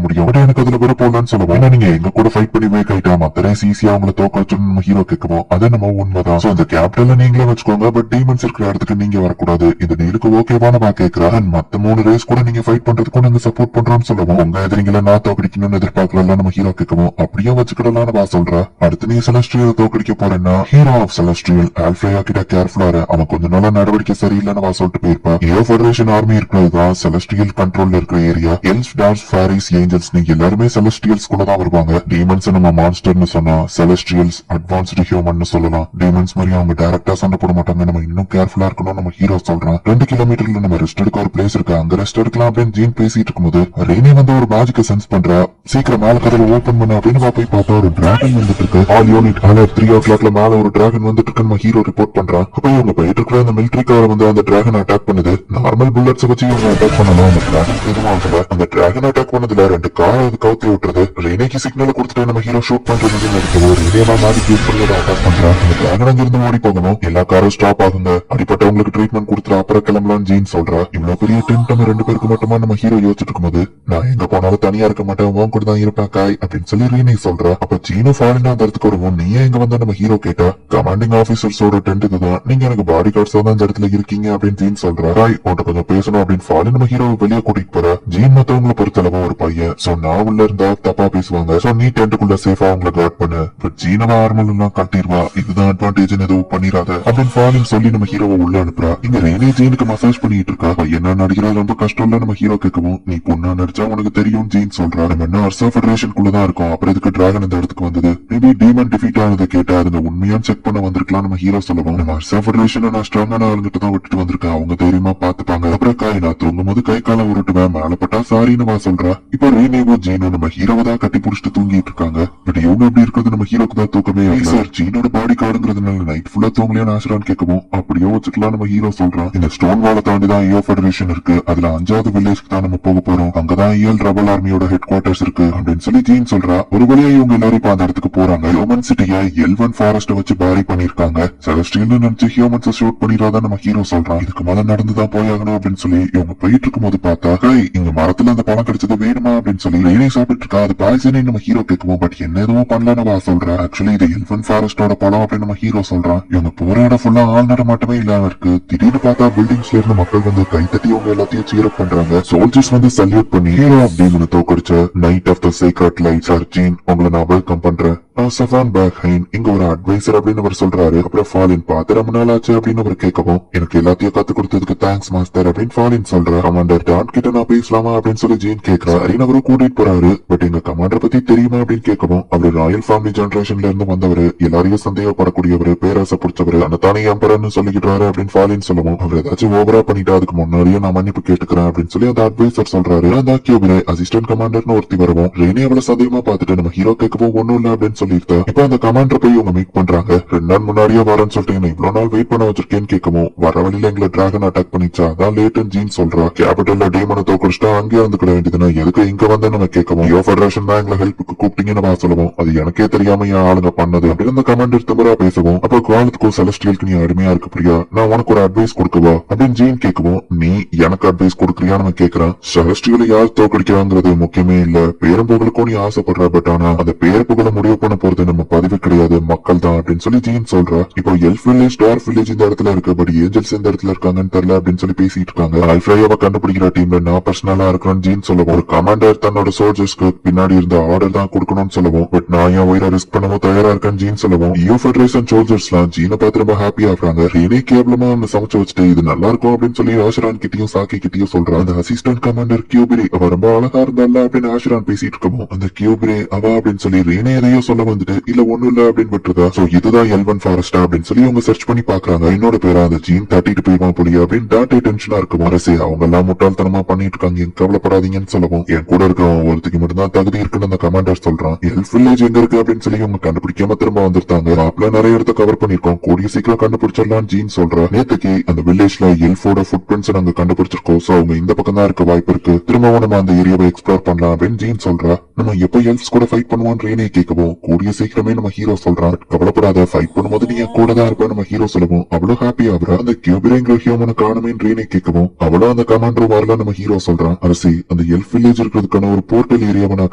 முடியும். பட் எனக்கு அதுல வர போடலான்னு சொல்லுவோம். ஏன்னா நீங்க எங்க கூட ஃபைட் பண்ணி வேக் ஆயிட்டா மத்த ரேஸ் ஈஸியா அவங்களை தோக்க வச்சோம்னு நம்ம ஹீரோ கேட்கவும் அதை நம்ம உண்மைதான். சோ அந்த கேபிட்டல நீங்களே வச்சுக்கோங்க. பட் டீமன்ஸ் இருக்கிற இடத்துக்கு நீங்க வரக்கூடாது. இந்த டீலுக்கு ஓகேவான நான் கேட்கிறேன். மத்த 3 ரேஸ் கூட நீங்க ஃபைட் பண்றதுக்கும் நாங்க சப்போர்ட் பண்றோம்னு சொல்லுவோம். உங்க எதிரிங்களை நான் தோக்கடிக்கணும்னு எதிர்பார்க்கலாம் நம்ம ஹீரோ கேட்கவும் அப்படியே வச்சுக்கிடலாம்னு வா சொல்ற. அடுத்து நீ செலஸ்ட்ரியல் தோக்கடிக்க போறேன்னா ஹீரோ ஆஃப் செலஸ்ட்ரியல் ஆல்ஃபையா கிட்ட கேர்ஃபுல்லா அவன் கொஞ்ச நாளா நடவடிக்கை சரியில்லைன்னு வா சொல்லிட்டு போயிருப்பா. ஏ ஃபெடரேஷன் ஆர்மி இருக்கிறதுதான் செலஸ்ட்ரியல் கண்ட்ரோல்ல இருக்கிற ஏரியா. எல்ஸ் டார்ஸ் ஃபாரிஸ் ஏஞ்சல்ஸ் நீங்க எல்லாருமே செலஸ்ட்ரியல்ஸ் கூட தான் வருவாங்க. டீமன்ஸ் நம்ம மான்ஸ்டர்னு சொன்னா செலஸ்ட்ரியல்ஸ் அட்வான்ஸ்டு ஹியூமன் சொல்லலாம். டீமன்ஸ் மாதிரி அவங்க டைரக்டா சண்டை போட மாட்டாங்க. நம்ம இன்னும் கேர்ஃபுல்லா இருக்கணும் நம்ம ஹீரோ சொல்றான். 2 கிலோமீட்டர்ல நம்ம ரெஸ்ட் எடுக்க ஒரு பிளேஸ் இருக்கு. அங்க ரெஸ்ட் எடுக்கலாம் அப்படின்னு ஜீன் பேசிட்டு இருக்கும்போது ரெய்னி வந்து ஒரு மேஜிக்க சென்ஸ் பண்றா. சீக்கிரம் மேல கதவை ஓபன் பண்ண அப்படின்னு போய் பார்த்தா ஒரு டிராகன் வந்துட்டு இருக்கு. ஆல் யூனிட் அலர்ட் 3 o'clockல மேல ஒரு டிராகன் வந்துட்டு இருக்கு நம்ம ஹீரோ ரிப்போர்ட் பண்றான். அப்ப இவங்க போயிட்டு இருக்கிற அந்த மிலிட்டரி கார் வந்து அந்த டிராகன் அட்டாக் பண்ணுது. நார்மல் புல்லட்ஸ் வச்சு இவங்க அட்டாக் பண்ணலாம். அந்த டிராகன் எதுவும் ஆகல. அந்த டிராகன் அட்டாக் பண்ணதுல 2 கார் அது கவுத்தி விட்டுறது. ரெய்னிக்கு சிக்னல் கொடுத்துட்டு நம்ம ஹீரோ ஷூட் பண்றது நடக்குது. இதேவா மேஜிக் யூஸ் பண்ணி அட்டாக் பண்றான். அந்த டிராகன் அங்க இருந்து ஓடி போகணும். எல்லா காரும் ஸ்டாப் ஆகுங்க. அடிப்பட்டவங்களுக்கு ட்ரீட்மெண்ட் கொடுத்துட்டு அப்புறம் கிளம்பலாம் ஜீன் சொல்றா. இவ்வளவு பெரிய அப்படின்னு நம்ம 2 பேருக்கு மட்டுமா நம்ம ஹீரோ யோசிச்சுட்டு இருக்கும்போது, நான் எங்க போனாலும் தனியா இருக்க மாட்டேன், உன் கூட தான் இருப்பேன் காய் அப்படின்னு சொல்லி ரீனி சொல்றா. அப்ப ஜீனோ ஃபாரின் அந்த இடத்துக்கு வருவோம், நீ ஏன் இங்க வந்தா நம்ம ஹீரோ கேட்டா, கமாண்டிங் ஆபீசர்ஸோட டென்ட் இதுதான், நீங்க எனக்கு பாடி கார்ட்ஸா தான் இந்த இடத்துல இருக்கீங்க அப்படின்னு ஜீன் சொல்றா. காய் உன்கிட்ட கொஞ்சம் பேசணும் அப்படின்னு ஃபாரின் நம்ம ஹீரோ வெளியே கூட்டிட்டு போற. ஜீன் மத்தவங்களை பொறுத்தளவு ஒரு பையன், சோ நான் உள்ள இருந்தா தப்பா பேசுவாங்க, சோ நீ டென்ட்டுக்குள்ள சேஃபா அவங்களை கார்ட் பண்ணு, பட் ஜீனவா ஆர்மல் எல்லாம் கட்டிடுவா, இதுதான் அட்வான்டேஜ் எதுவும் பண்ணிராத அப்படின்னு ஃபாரின் சொல்லி நம்ம ஹீரோவை உள்ள அனுப்புறா. இங்க ரீனி ஜீனுக்கு மசாஜ் பண்ணிட்டு இருக்கா. என்ன நடிக்கிறது ரொம்ப கஷ்டம் இல்ல நம்ம ஹீரோ கேட்கவும், நீ பொண்ணா நடிச்சா உனக்கு தெரியும் ஜீன் சொல்றா. நம்ம என்ன அர்சா ஃபெடரேஷனுக்குள்ளதான் இருக்கோம், அப்புறம் இதுக்கு டிராகன் இந்த இடத்துக்கு வந்தது, மேபி டீமன் டிஃபீட் ஆனதை கேட்டா அதுங்க உண்மையா செக் பண்ண வந்திருக்கலாம் நம்ம ஹீரோ சொல்லவும். நம்ம அர்சா ஃபெடரேஷன் நான் ஸ்ட்ராங்கான ஆளுங்கிட்ட தான் விட்டுட்டு வந்திருக்கேன், அவங்க தைரியமா பாத்துப்பாங்க. அப்புறம் காய் நான் தூங்கும் போது கை காலம் உருட்டுவேன், மேலப்பட்டா சாரின்னு வா சொல்றா. இப்ப ரீனேவோ ஜீனோ நம்ம ஹீரோவை தான் கட்டி புடிச்சிட்டு தூங்கிட்டு இருக்காங்க. பட் இவங்க எப்படி இருக்கிறது நம்ம ஹீரோக்கு தான் தூக்கமே சார், ஜீனோட பாடி கார்டுங்கிறதுனால நைட் ஃபுல்லா தூங்கலையான்னு ஆசரான்னு கேட்கவும், அப்படியோ வச்சுக்கலாம் நம்ம ஹீரோ சொல்றான். இந்த ஸ்டோன் வாலை தாண்டிதான் ஐயோ ஃபெடரேஷன் இருக்கு, அதுல 5வது வில்லேஜ்க்கு தான் நம்ம போக போறோம், அங்கதான் இயல் ரபல் ஆர்மியோட ஹெட் குவார்டர்ஸ் இருக்கு அப்படின்னு சொல்லி ஜீன் சொல்றா. ஒரு வழியா இவங்க எல்லாரும் இப்ப அந்த இடத்துக்கு போறாங்க. ஹியூமன் சிட்டிய எல்வன் ஃபாரஸ்ட் வச்சு பாரி பண்ணிருக்காங்க. செலஸ்டியல் நினைச்சு ஹியூமன்ஸ் ஷூட் பண்ணிடாதான் நம்ம ஹீரோ சொல்றான். இதுக்கு மேல நடந்துதான் போயாகணும் அப்படின்னு சொல்லி இவங்க போயிட்டு இருக்கும் போது பார்த்தா, இங்க மரத்துல அந்த பழம் கிடைச்சது வேணுமா அப்படின்னு சொல்லி ரீனி சாப்பிட்டு இருக்கா. அது பாய்சனே நம்ம ஹீரோ கேட்கும், பட் என்ன எதுவும் பண்ணலன்னு சொல்ற. ஆக்சுவலி இது எல்வன் ஃபாரஸ்டோட பழம் அப்படின்னு நம்ம ஹீரோ சொல்றான். இவங்க போற இடம் ஃபுல்லா ஆள் நடமாட்டமே இல்லாம இருக்கு. திடீர்னு பார்த்தா பில்டிங்ஸ்ல இருந்து மக்கள் வந்து கைத்தட்டி அவங்க எல்லாத்தையும் சீரப் பண்றாங்க. சோல்ஜர்ஸ் வந்து சல்யூட் பண்ணி ஹீரோ அப்படின்னு தோக்கடிச்ச knight of the secret lights அர்ஜீன் உங்களை நான் வெல்கம் பண்றேன். சவான் பேக்ஹைன் இங்க ஒரு அட்வைசர் அப்படின்னு அவர் சொல்றாரு. அப்புறம் ஃபாலின் பார்த்து ரொம்ப நாள் ஆச்சு அப்படின்னு அவர் கேட்கவும், எனக்கு எல்லாத்தையும் கத்து கொடுத்ததுக்கு தேங்க்ஸ் மாஸ்டர் அப்படின்னு ஃபாலின் சொல்ற. கமாண்டர் டான் கிட்ட நான் பேசலாமா அப்படின்னு சொல்லி ஜீன் கேட்கிறா. அப்படின்னு அவரும் கூட்டிட்டு போறாரு. பட் எங்க கமாண்டர் பத்தி தெரியுமா அப்படின்னு கேட்கவும், அவர் ராயல் ஃபேமிலி ஜெனரேஷன்ல இருந்து வந்தவரு, எல்லாரையும் சந்தேகப்படக்கூடியவரு, பேராசை பிடிச்சவரு, அந்த தானே எம்பரன்னு சொல்லிக்கிறாரு அப்படின்னு ஃபாலின் சொல்லவும், அவர் ஏதாச்சும் ஓவரா பண்ணிட்டா அதுக்கு முன்னாடியே நான் மன்னிப்பு கேட்டுக்கிறேன் அப்படின்னு சொல்லி அந்த அட்வைசர் சொல்றாரு. அந்த கியூபிரே அசிஸ்டன்ட் கமாண்டர்னு ஒருத்தி வரவும், ரெனி அவளை சந்தேகமா பார்த்துட்டு நம்ம ஹீரோ கேட்கவும் ஒண்ணும் இல்ல அப்படின்னு சொல்லிட்டு இப்ப அந்த கமாண்டர் போய் இவங்க மீட் பண்றாங்க. 2 நாள் முன்னாடியே வரேன்னு சொல்லிட்டு என்ன இவ்வளவு நாள் வெயிட் பண்ண வச்சிருக்கேன்னு கேட்கவும், வர வழியில எங்களை டிராகன் அட்டாக் பண்ணிச்சா அதான் லேட்டன் ஜீன் சொல்றா. கேபிட்டல்ல டீமனை தோக்கடிச்சுட்டா அங்கே இருந்துக்கிட வேண்டியதுன்னா எதுக்கு இங்க வந்து நம்ம கேட்கவும், யோ ஃபெடரேஷன் தான் எங்களை ஹெல்ப்புக்கு கூப்பிட்டீங்கன்னு சொல்லுவோம், அது எனக்கே தெரியாம என் ஆளுங்க பண்ணது அப்படின்னு அந்த கமாண்டர் திமிரா பேசவும், அப்ப காலத்துக்கும் செலஸ்டியலுக்கு நீ அடிமையா இருக்க பிரியா, நான் உனக்கு ஒரு அட்வைஸ் கொடுக்கவா அப்படின்னு ஜீன் கேட்கவும், நீ எனக்கு அட்வைஸ் கொடுக்குறியா நம்ம கேட்கிறேன். செலஸ்டியலை யார் தோக்கடிக்கிறாங்கிறது முக்கியமே இல்ல, பேரும் புகழுக்கும் நீ ஆசைப்படுற, பட் ஆனா அந்த பேர் புகழ முடிவு பண்ண போறது நம்ம பதிவு கிடையாது, மக்கள் தான் அப்படின்னு சொல்லி ஜீன் சொல்றா. இப்போ எல்ஃப் வில்லேஜ் டார்க் வில்லேஜ் இந்த இடத்துல இருக்கு, பட் ஏஞ்சல்ஸ் இந்த இடத்துல இருக்காங்கன்னு தெரியல அப்படின்னு சொல்லி பேசிட்டு இருக்காங்க. அல்ஃப்ரேயாவை கண்டுபிடிக்கிற டீம்ல நான் பர்சனலா இருக்கிறேன்னு ஜீன் சொல்லவும், ஒரு கமாண்டர் தன்னோட சோல்ஜர்ஸ்க்கு பின்னாடி இருந்த ஆர்டர் தான் கொடுக்கணும்னு சொல்லவும், பட் நான் என் உயிரை ரிஸ்க் பண்ணவும் தயாரா இருக்கேன்னு ஜீன் சொல்லவும், ஈயோ ஃபெடரேஷன் சோல்ஜர்ஸ் எல்லாம் ஜீனை பார்த்து ரொம்ப ஹாப்பி ஆகுறாங்க. ரீனே கேவலமா ஒன்னு சமைச்சு வச்சுட்டு இது நல்லா இருக்கும் அப்படின்னு சொல்லி ஆஷரான் கிட்டயும் சாக்கி கிட்டயும் சொல்றான். அந்த அசிஸ்டன்ட் கமாண்டர் கியூபிரே அவ ரொம்ப அழகா இருந்தால அப்படின்னு ஆஷரான் பேசிட்டு இருக்கவும், அந்த கியூபிரே அவ அப்படின்னு சொல்லி ரீனே எதையோ சொல்ல வந்துட்டு இல்ல ஒண்ணும் இல்ல அப்படின்னு விட்டுருதா. சோ இதுதான் எல்வன் ஃபாரஸ்டா அப்படின்னு சொல்லி அவங்க சர்ச் பண்ணி பாக்குறாங்க. என்னோட பேரா அந்த ஜீன் தட்டிட்டு போயிடுவான் புலியா அப்படின்னு டாட்டே டென்ஷனா இருக்கும். அரசே அவங்க எல்லாம் முட்டாள்தனமா பண்ணிட்டு இருக்காங்க, கவலைப்படாதீங்கன்னு சொல்லவும், என் கூட இருக்கவன் ஒருத்திக்கு மட்டும்தான் தகுதி இருக்குன்னு அந்த கமாண்டர் சொல்றான். எல்ஃப் வில்லேஜ் எங்க இருக்கு அப்படின்னு சொல்லி அவங்க கண்டுபிடிக்காம திரும்ப வந்திருக்காங்க. மாப்ல நிறைய இடத்த கவர் பண்ணிருக்கோம், கூடிய சீக்கிரம் கண்டுபிடிச்சிடலாம் ஜீன் சொல்ற. நேத்துக்கு அந்த வில்லேஜ்ல எல்ஃபோட ஃபுட் பிரிண்ட்ஸ் நாங்க கண்டுபிடிச்சிருக்கோம், சோ அவங்க இந்த பக்கம் தான் இருக்க வாய்ப்பு இருக்கு, திரும்பவும் நம்ம அந்த ஏரியாவை எக்ஸ்ப்ளோர் பண்ணலாம் அப்படின்னு ஜீன் சொல்றா. நம்ம எப்ப எல்ஃப்ஸ் கூட ஃபைட் பண்ணுவோம் ரீனே கேட்கவும், கூடிய சீக்கிரமே நம்ம ஹீரோ சொல்றான். கவலைப்படாத, ஃபைட் பண்ணும்போது நீ கூட தான் இருப்ப நம்ம ஹீரோ சொல்லவும், அவ்வளவு ஹாப்பி ஆகுறா. அந்த கியூபிரேங்கிற ஹியூமனை காணுமேன்னு ரீனே கேட்கவும், அவளும் அந்த கமாண்டர் வரல நம்ம ஹீரோ சொல்றான். அரசி அந்த எல்ஃப் வில்லேஜ் இருக்கிறதுக்கான ஒரு போர்ட்டல் ஏரியாவை நான்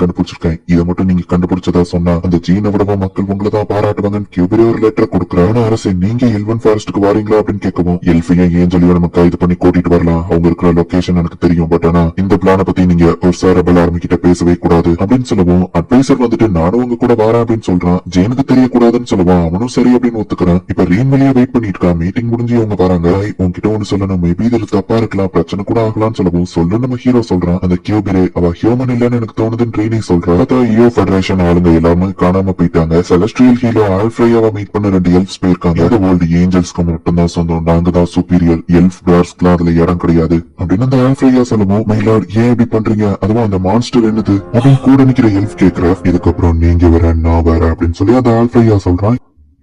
கண்டுபிடிச்சிருக்கேன், இதை மட்டும் நீங்க கண்டுபிடிச்சதா சொன்னா அந்த ஜீனை விடவும் மக்கள் உங்களை தான் பாராட்டுவாங்கன்னு கியூபிரே ஒரு லெட்டர் கொடுக்குறான். அரசு நீங்க எல்வன் ஃபாரஸ்டுக்கு வாரீங்களா அப்படின்னு கேட்கவும், எல்ஃபையும் ஏஞ்சலியும் நம்ம கைது பண்ணி கூட்டிட்டு வரலாம், அவங்க இருக்கிற லொகேஷன் எனக்கு தெரியும், பட் ஆனா இந்த பிளான பத்தி நீங்க ஒரு சாரபல் ஆர்மி கிட்ட பேசவே கூடாது அப்படின்னு சொல்லவும், அட்வைசர் வந்துட்டு நானும் உங்க கூட வரேன் அப்படின்னு சொல்றான். ஜீனுக்கு தெரியக்கூடாதுன்னு சொல்லுவான். அவனும் சரி அப்படின்னு ஒத்துக்கிறான். இப்ப ரீன் வெளியே வெயிட் பண்ணிட்டு இருக்கா. மீட்டிங் முடிஞ்சு அவங்க வராங்க. உன்கிட்ட ஒண்ணு சொல்லணும், மேபி இதுல தப்பா இருக்கலாம், பிரச்சனை கூட ஆகலாம்னு சொல்லவும், சொல்லு நம்ம ஹீரோ சொல்றான். அந்த கியூபிரே அவ ஹியூமன் இல்லன்னு எனக்கு தோணுதுன்னு ரீனே சொல்றா. ஈயோ ஃபெடரேஷன் ஆளுங்க எல்லாமே காணாம போயிட்டாங்க. செலஸ்டியல் ஹீரோ ஆல்ஃப்ரேயாவை மீட் பண்ண 2 எல்ஃப்ஸ் போயிருக்காங்க. இந்த வேர்ல்டு ஏஞ்சல்ஸ்க்கு மட்டும் தான் சொந்தம், நாங்க தான் சூப்பீரியர், எல்ஃப் டார்ஸ்க்குலாம் அதுல இடம் கிடையாது அப்படின்னு அந்த ஆல்ஃப்ரேயா சொல்லவும், மைலார்ட் ஏன் இப்படி பண்றீங்க, அதுவும் அந்த மான்ஸ்டர் என்னது அப்படின்னு கூட நிக்கிற எல்ஃப் கேக்குற. இதுக்கப்புறம் நீங்க வேற நான் வேற அப்படின்னு சொல்லி அந்த ஆல்ஃப்ரேயா சொல்றான்.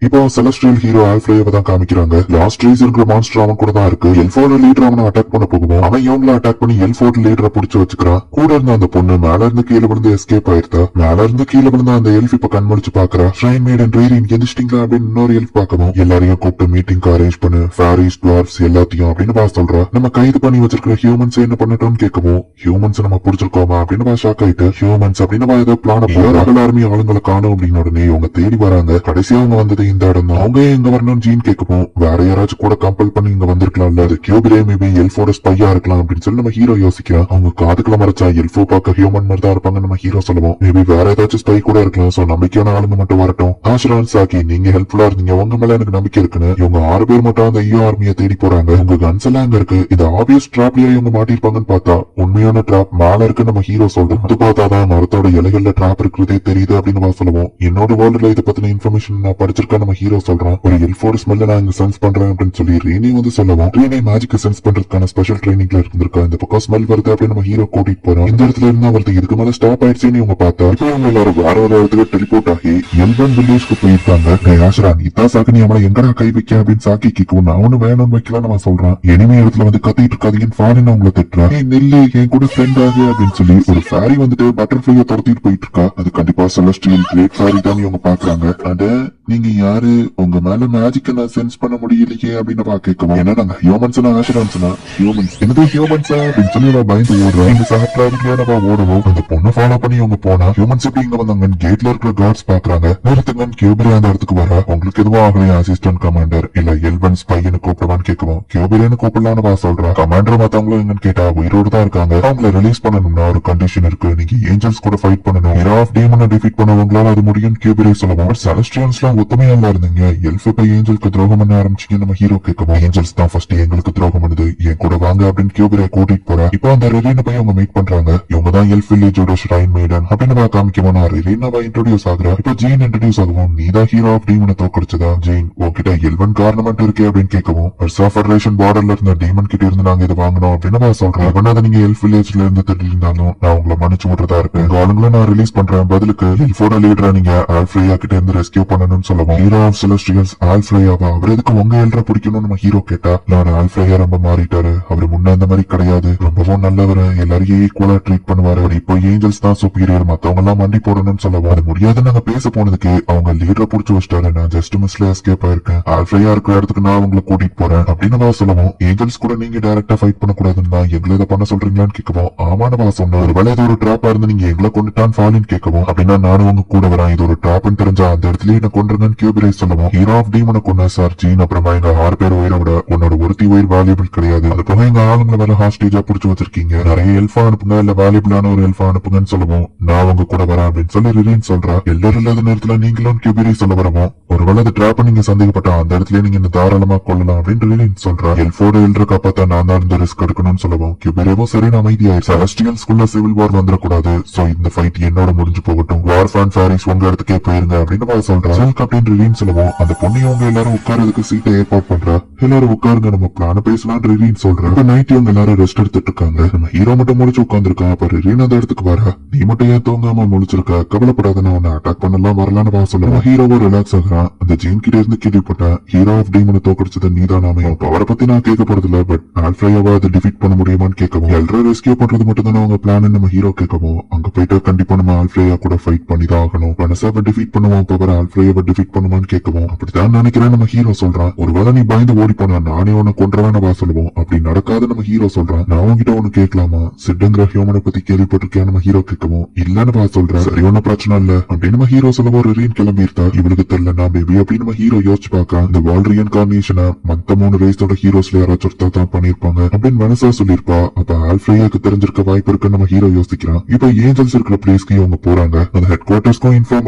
இப்போ செலஸ்ட்ரியல் ஹீரோ ஆல்ஃப்ரேயாவை தான் காமிக்கிறாங்க. லாஸ்ட் ரீசன்ங்கிற மான்ஸ்டர் அவன் கூட தான் இருக்கு. எல்ஃபோர்ட் லீடர் அவனை அட்டாக் பண்ண போகும்போது அவன் இவங்கள அட்டாக் பண்ணி எல்ஃபோர்ட் லீடரை புடிச்சு வச்சுக்கிறான். கூட இருந்த அந்த பொண்ணு மேல இருந்து கீழே விழுந்து எஸ்கேப் ஆயிருந்தா. மேல இருந்து கீழே விழுந்த அந்த எல்ஃப் இப்ப கண்மடிச்சு பாக்குறா. ஷ்ரைன் மேடன் ரீரின் எந்திரிச்சிட்டீங்களா அப்படின்னு இன்னொரு எல்ஃப் பார்க்கவும் எல்லாரையும் கூப்பிட்டு மீட்டிங் அரேஞ்ச் பண்ணு, ஃபேரிஸ் டுவார்ஃப்ஸ் எல்லாத்தையும் அப்படின்னு பா சொல்றா. நம்ம கைது பண்ணி வச்சிருக்கிற ஹியூமன்ஸ் என்ன பண்ணட்டோம்னு கேட்கவும் ஹியூமன்ஸ் நம்ம புடிச்சிருக்கோமா அப்படின்னு பா ஷாக் ஆயிட்டு ஹியூமன்ஸ் அப்படின்னு ஏதோ பிளான போற ஆர்மி ஆளுங்களை காணும் அப்படின்னு உடனே அவங்க தேடி வராங்க. கடைசியா அவங்க வந்தது இந்த இடம் தான். அவங்க எங்க வரணும்னு ஜீன் கேட்கவும் வேற யாராச்சும் கூட கம்பல் பண்ணி இங்க வந்திருக்கலாம்ல, அது கியூபிரே மேபி எல்ஃபோட ஸ்பையா இருக்கலாம் அப்படின்னு சொல்லி நம்ம ஹீரோ யோசிக்கிறான். அவங்க காதுக்குள்ள மறைச்சா எல்ஃபோ பார்க்க ஹியூமன் மாதிரி தான் இருப்பாங்க நம்ம ஹீரோ சொல்லுவோம். மேபி வேற ஏதாச்சும் ஸ்பை கூட இருக்கலாம். சோ நம்பிக்கையான ஆளுங்க மட்டும் வரட்டும். ஆஷ்ரான் சாக்கி நீங்க ஹெல்ப்ஃபுல்லா இருந்தீங்க, உங்க மேல எனக்கு நம்பிக்கை இருக்குன்னு இவங்க 6 பேர் மட்டும் அந்த ஐயோ ஆர்மியை தேடி போறாங்க. உங்க கன்ஸ் எல்லாம் அங்க இருக்கு. இது ஆபியஸ் டிராப்லயே இவங்க மாட்டிருப்பாங்கன்னு பார்த்தா உண்மையான டிராப் மேல இருக்கு நம்ம ஹீரோ சொல்றோம். அது பார்த்தாதான் மரத்தோட இலைகள்ல டிராப் இருக்கிறதே தெரியுது அப்படின்னு சொல்லுவோம். என்னோட வேர்ல்டுல இதை பத்தின இன்ஃபர்மேஷன் நான் படிச்சிருக்கேன் நம்ம ஹீரோ சொல்றான். ஒரு எல்ஃபோட ஸ்மெல்ல நான் இங்க சென்ஸ் பண்றேன் அப்படின்னு சொல்லி ரீனி வந்து சொல்லவும் ரீனி மேஜிக் சென்ஸ் பண்றதுக்கான ஸ்பெஷல் ட்ரைனிங்ல இருந்திருக்கா. இந்த பக்கம் ஸ்மெல் வருது அப்படின்னு நம்ம ஹீரோ கூட்டிட்டு போறோம். இந்த இடத்துல இருந்தா வருது, இதுக்கு மேல ஸ்டாப் ஆயிடுச்சுன்னு இவங்க பார்த்தா இப்போ அவங்க எல்லாரும் வேற ஒரு இடத்துக்கு டெலிபோர்ட் ஆகி எல்வன் வில்லேஜ்க்கு போயிருக்காங்க. ஆஷ்ரான் இத்தா சாக்கு நீ அவளை எங்கடா கை வைக்க அப்படின்னு சாக்கி கேட்கவும் நான் ஒண்ணு வேணும்னு வைக்கல நம்ம சொல்றான். இனிமே இடத்துல வந்து கத்திட்டு இருக்காதீங்கன்னு ஃபாரின் அவங்களை திட்டுறான். நெல்லு என் கூட ஃப்ரெண்ட் ஆகு அப்படின்னு சொல்லி ஒரு ஃபேரி வந்துட்டு பட்டர்ஃபிளைய துரத்திட்டு போயிட்டு இருக்கா. அது கண்டிப்பா செலஸ்டியல் கிரேட் ஃபேரி தான் இவங்க பாக்குறாங்க. அட நீங்க யாரு, உங்க மேல மேஜிக் நான் சென்ஸ் பண்ண முடியலையே அப்படின்னு கேட்கவும் என்ன நாங்க ஹியூமன்ஸ் ஆஷரான்ஸ்னா ஹியூமன்ஸ் என்னது ஹியூமன்ஸா அப்படின்னு சொல்லி பயந்து ஓடுறோம். இந்த சாப்பிட்றாங்க ஓடுவோம். அந்த பொண்ணை ஃபாலோ பண்ணி அவங்க போனா ஹியூமன்ஸ் எப்படி இங்க வந்தாங்க கேட்ல இருக்கிற கார்ட்ஸ் பாக்குறாங்க. நிறுத்துங்கன்னு கியூபிரே அந்த இடத்துக்கு வர உங்களுக்கு எதுவும் ஆகலையா அசிஸ்டன்ட் கமாண்டர் இல்ல எல்வன் ஸ்பைன்னு கூப்பிடுவான்னு கேட்கவும் கியூபிரேன்னு கூப்பிடலான்னு சொல்றான். கமாண்டர் மத்தவங்களும் எங்கன்னு கேட்டா உயிரோடு தான் இருக்காங்க. அவங்களை ரிலீஸ் பண்ணணும்னா ஒரு கண்டிஷன் இருக்கு, நீங்க ஏஞ்சல்ஸ் கூட ஃபைட் பண்ணணும். ஹீரோ ஆஃப் டீமனை டிஃபீட் பண்ணவங்களால அது முடியும் கியூபிரே சொல்லுவோம். செலஸ்டியன்ஸ்லாம் ஒத்துமையா இருந்தீங்க, எல்ஃப் இப்ப ஏஞ்சலுக்கு துரோகம் பண்ண ஆரம்பிச்சீங்க நம்ம ஹீரோ கேட்கவும் ஏஞ்சல்ஸ் தான் ஃபர்ஸ்ட் எங்களுக்கு துரோகம் பண்ணுது, என் கூட வாங்க அப்படின்னு கியூபிரே கூட்டிட்டு போறா. இப்போ அந்த ரெரீனை போய் அவங்க மீட் பண்றாங்க. இவங்க தான் எல்ஃப் வில்லேஜோட ஷ்ரைன் மேடன் அப்படின்னு காமிக்கவும் ரெரீனாவா இன்ட்ரோடியூஸ் ஆகுறா. இப்போ ஜீன் இன்ட்ரோடியூஸ் ஆகும். நீதான் ஹீரோ ஆஃப் டீமனை தோக்கடிச்சதா ஜீன், உன்கிட்ட எல்வன் கார்னமெண்ட் இருக்கே அப்படின்னு கேட்கவும் பர்சா ஃபெடரேஷன் பார்டர்ல இருந்த டீமன் கிட்ட இருந்து நாங்க இதை வாங்கணும் அப்படின்னு சொல்றேன். எவனாவது நீங்க எல்ஃப் வில்லேஜ்ல இருந்து தெரிஞ்சிருந்தாலும் நான் உங்களை மன்னிச்சு விட்டுறதா இருப்பேன். உங்க ஆளுங்களை நான் ரிலீஸ் பண்றேன், பதிலுக்கு எல்ஃபோட லீடரா நீங்க ஆல்ஃப்ரேயா கிட்ட இருந்து ரெஸ்கியூ பண்ணணும்னு சொல்லுவோம். ஹீரோ ஆஃப் செலஸ்டியல்ஸ் ஆல்ஃப்ரேயாவா, அவர் எதுக்கு உங்க எல்ரா பிடிக்கணும்னு நம்ம ஹீரோ கேட்டா நான் ஆல்ஃப்ரேயா ரொம்ப மாறிட்டாரு, அவரு முன்ன அந்த மாதிரி கிடையாது, ரொம்பவும் நல்லவர், எல்லாரையும் ஈக்குவலா ட்ரீட் பண்ணுவாரு, இப்போ ஏஞ்சல்ஸ் தான் சுப்பீரியர், மத்தவங்க எல்லாம் மண்டி போடணும்னு சொல்லுவோம். அது முடியாது நாங்க பேச போனதுக்கு அவங்க லீடரை புடிச்சு வச்சிட்டாரு, நான் ஜஸ்ட் மிஸ்ல எஸ்கேப் ஆயிருக்கேன், ஆல்ஃப்ரேயா இருக்கிற இடத்துக்கு நான் உங்களை கூட்டிட்டு போறேன் அப்படின்னு சொல்லுவோம். ஏஞ்சல்ஸ் கூட நீங்க டைரக்டா ஃபைட் பண்ண கூடாதுன்னு தான் எங்களை இதை பண்ண சொல்றீங்களான்னு கேட்கவும் ஆமானவா சொன்னோம். ஒருவேளை இது ஒரு டிராப்பா இருந்து நீங்க எங்களை கொண்டுட்டான் ஃபாலின் கேட்கவும் அப்படின்னா நானும் உங்க கூட வரேன், இது ஒரு டிராப்னு தெரிஞ்சா அந்த இடத்துல என்ன கொண்டுருங்கன்னு கியூபிரே சொல்லுவோம். ஹீரோ ஆஃப் டீமனை கொண்ட சார் ஜீன் அப்புறமா எங்க 6 பேர் உயிரை விட உன்னோட ஒருத்தி உயிர் வேல்யூபிள் கிடையாது, அது போக எங்க ஆளுங்களை வேற ஹாஸ்டேஜா புடிச்சு வச்சிருக்கீங்க, நிறைய எல்ஃபா அனுப்புங்க இல்ல வேல்யூபிளான ஒரு எல்ஃபா அனுப்புங்கன்னு சொல்லுவோம். நான் உங்க கூட வரேன் அப்படின்னு சொல்லி ரிலீன் சொல்றா. எல்லாரும் இல்லாத நேரத்துல நீங்களும் கியூபிரே சொல்ல வரவும் ஒருவேளை அது டிராப் நீங்க சந்தேகப்பட்டா அந்த இடத்துல நீங்க என்ன தாராளமா கொள்ளலாம் அப்படின்னு ரிலீன் சொல்றா. எல்ஃபோட எல்ற காப்பாத்தா நான் தான் இந்த ரிஸ்க் எடுக்கணும்னு சொல்லுவோம். கியூபிரேவும் சரியான அமைதியாயிருச்சு. செலஸ்டியல்ஸ்குள்ள சிவில் வார் வந்துடக்கூடாது, சோ இந்த ஃபைட் என்னோட முடிஞ்சு போகட்டும், வார் ஃபேன் ஃபேரிஸ் உங்க இடத்துக்கே போயிருங்க அப்படின்னு சொல்றா. அப்படின்னு ரிலீன் சொல்லுவோம். அந்த பொண்ணு அவங்க எல்லாரும் உட்காரதுக்கு சீட்டை ஏற்பாடு பண்றா. எல்லாரும் உட்காருங்க நம்ம பிளான பேசலாம் ரிலீன் சொல்றா. இப்ப நைட் இவங்க எல்லாரும் ரெஸ்ட் எடுத்துட்டு இருக்காங்க. நம்ம ஹீரோ மட்டும் முடிச்சு உட்காந்துருக்கான். அப்ப ரிலீன் அந்த இடத்துக்கு வர நீ மட்டும் ஏன் தூங்காம முடிச்சிருக்க, கவலைப்படாத நான் உன்னை அட்டாக் பண்ணலாம் வரலான்னு சொல்லுவோம். ஹீரோவும் ரிலாக்ஸ் ஆகுறான். அந்த ஜீன் கிட்ட இருந்து கேள்விப்பட்டேன் ஹீரோ ஆஃப் டீமனை தோக்கடிச்சது நீதானாமே, அவரை பத்தி நான் கேட்க போறது இல்ல, பட் ஆல்ஃப்ரேயாவை அதை டிஃபீட் பண்ண முடியுமான்னு கேட்கவும் எல்லாரும் ரெஸ்கியூ பண்றது மட்டும் தானே அவங்க பிளான் நம்ம ஹீரோ கேட்கவும் அங்க போயிட்டு கண்டிப்பா நம்ம ஆல்ஃப்ரேயா கூட ஃபைட் பண்ணி தான் ஆகணும், மனசாவை டிஃபீட் பண்ணுவோம், பவர் ஆல்ஃப்ரேயாவை டிஃபீட் பண்ணுவான்னு கேட்கவும் அப்படித்தான் நினைக்கிறேன் நம்ம ஹீரோ சொல்றான். ஒருவேளை நீ பயந்து ஓடி போனா நானே உன்னை கொன்றவன சொல்லுவோம். அப்படி நடக்காத நம்ம ஹீரோ சொல்றான். நான் உங்ககிட்ட ஒண்ணு கேட்கலாமா, சிட்டுங்கிற ஹியூமனை பத்தி கேள்விப்பட்டிருக்கேன் நம்ம ஹீரோ கேட்கவும் இல்லன்னு சொல்றேன். சரி ஒன்னும் பிரச்சனை இல்ல அப்படின்னு நம்ம ஹீரோ சொல்லுவோம். ரீன் கிளம்பி இருந்தா இவளுக்கு தெரியலனா பேபி அப்படின்னு நம்ம ஹீரோ யோசிச்சு பார்க்க இந்த வேர்ல்ட் ரீஇன்கார்னேஷனை மத்த 3 ரேஸோட ஹீரோஸ்ல யாராச்சும் ஒருத்தர் தான் பண்ணிருப்பாங்க அப்படின்னு மனசா சொல்லிருப்பா. அப்ப ஆல்ஃப்ரேயாக்கு தெரிஞ்சிருக்க வாய்ப்பு இருக்குன்னு நம்ம ஹீரோ யோசிக்கிறான். இப்ப ஏஞ்சல்ஸ் இருக்கிற பிளேஸ்க்கு அவங்க போறாங்க. அந்த ஹெட் குவார்டர்ஸ்க்கும் இன்ஃபார்ம்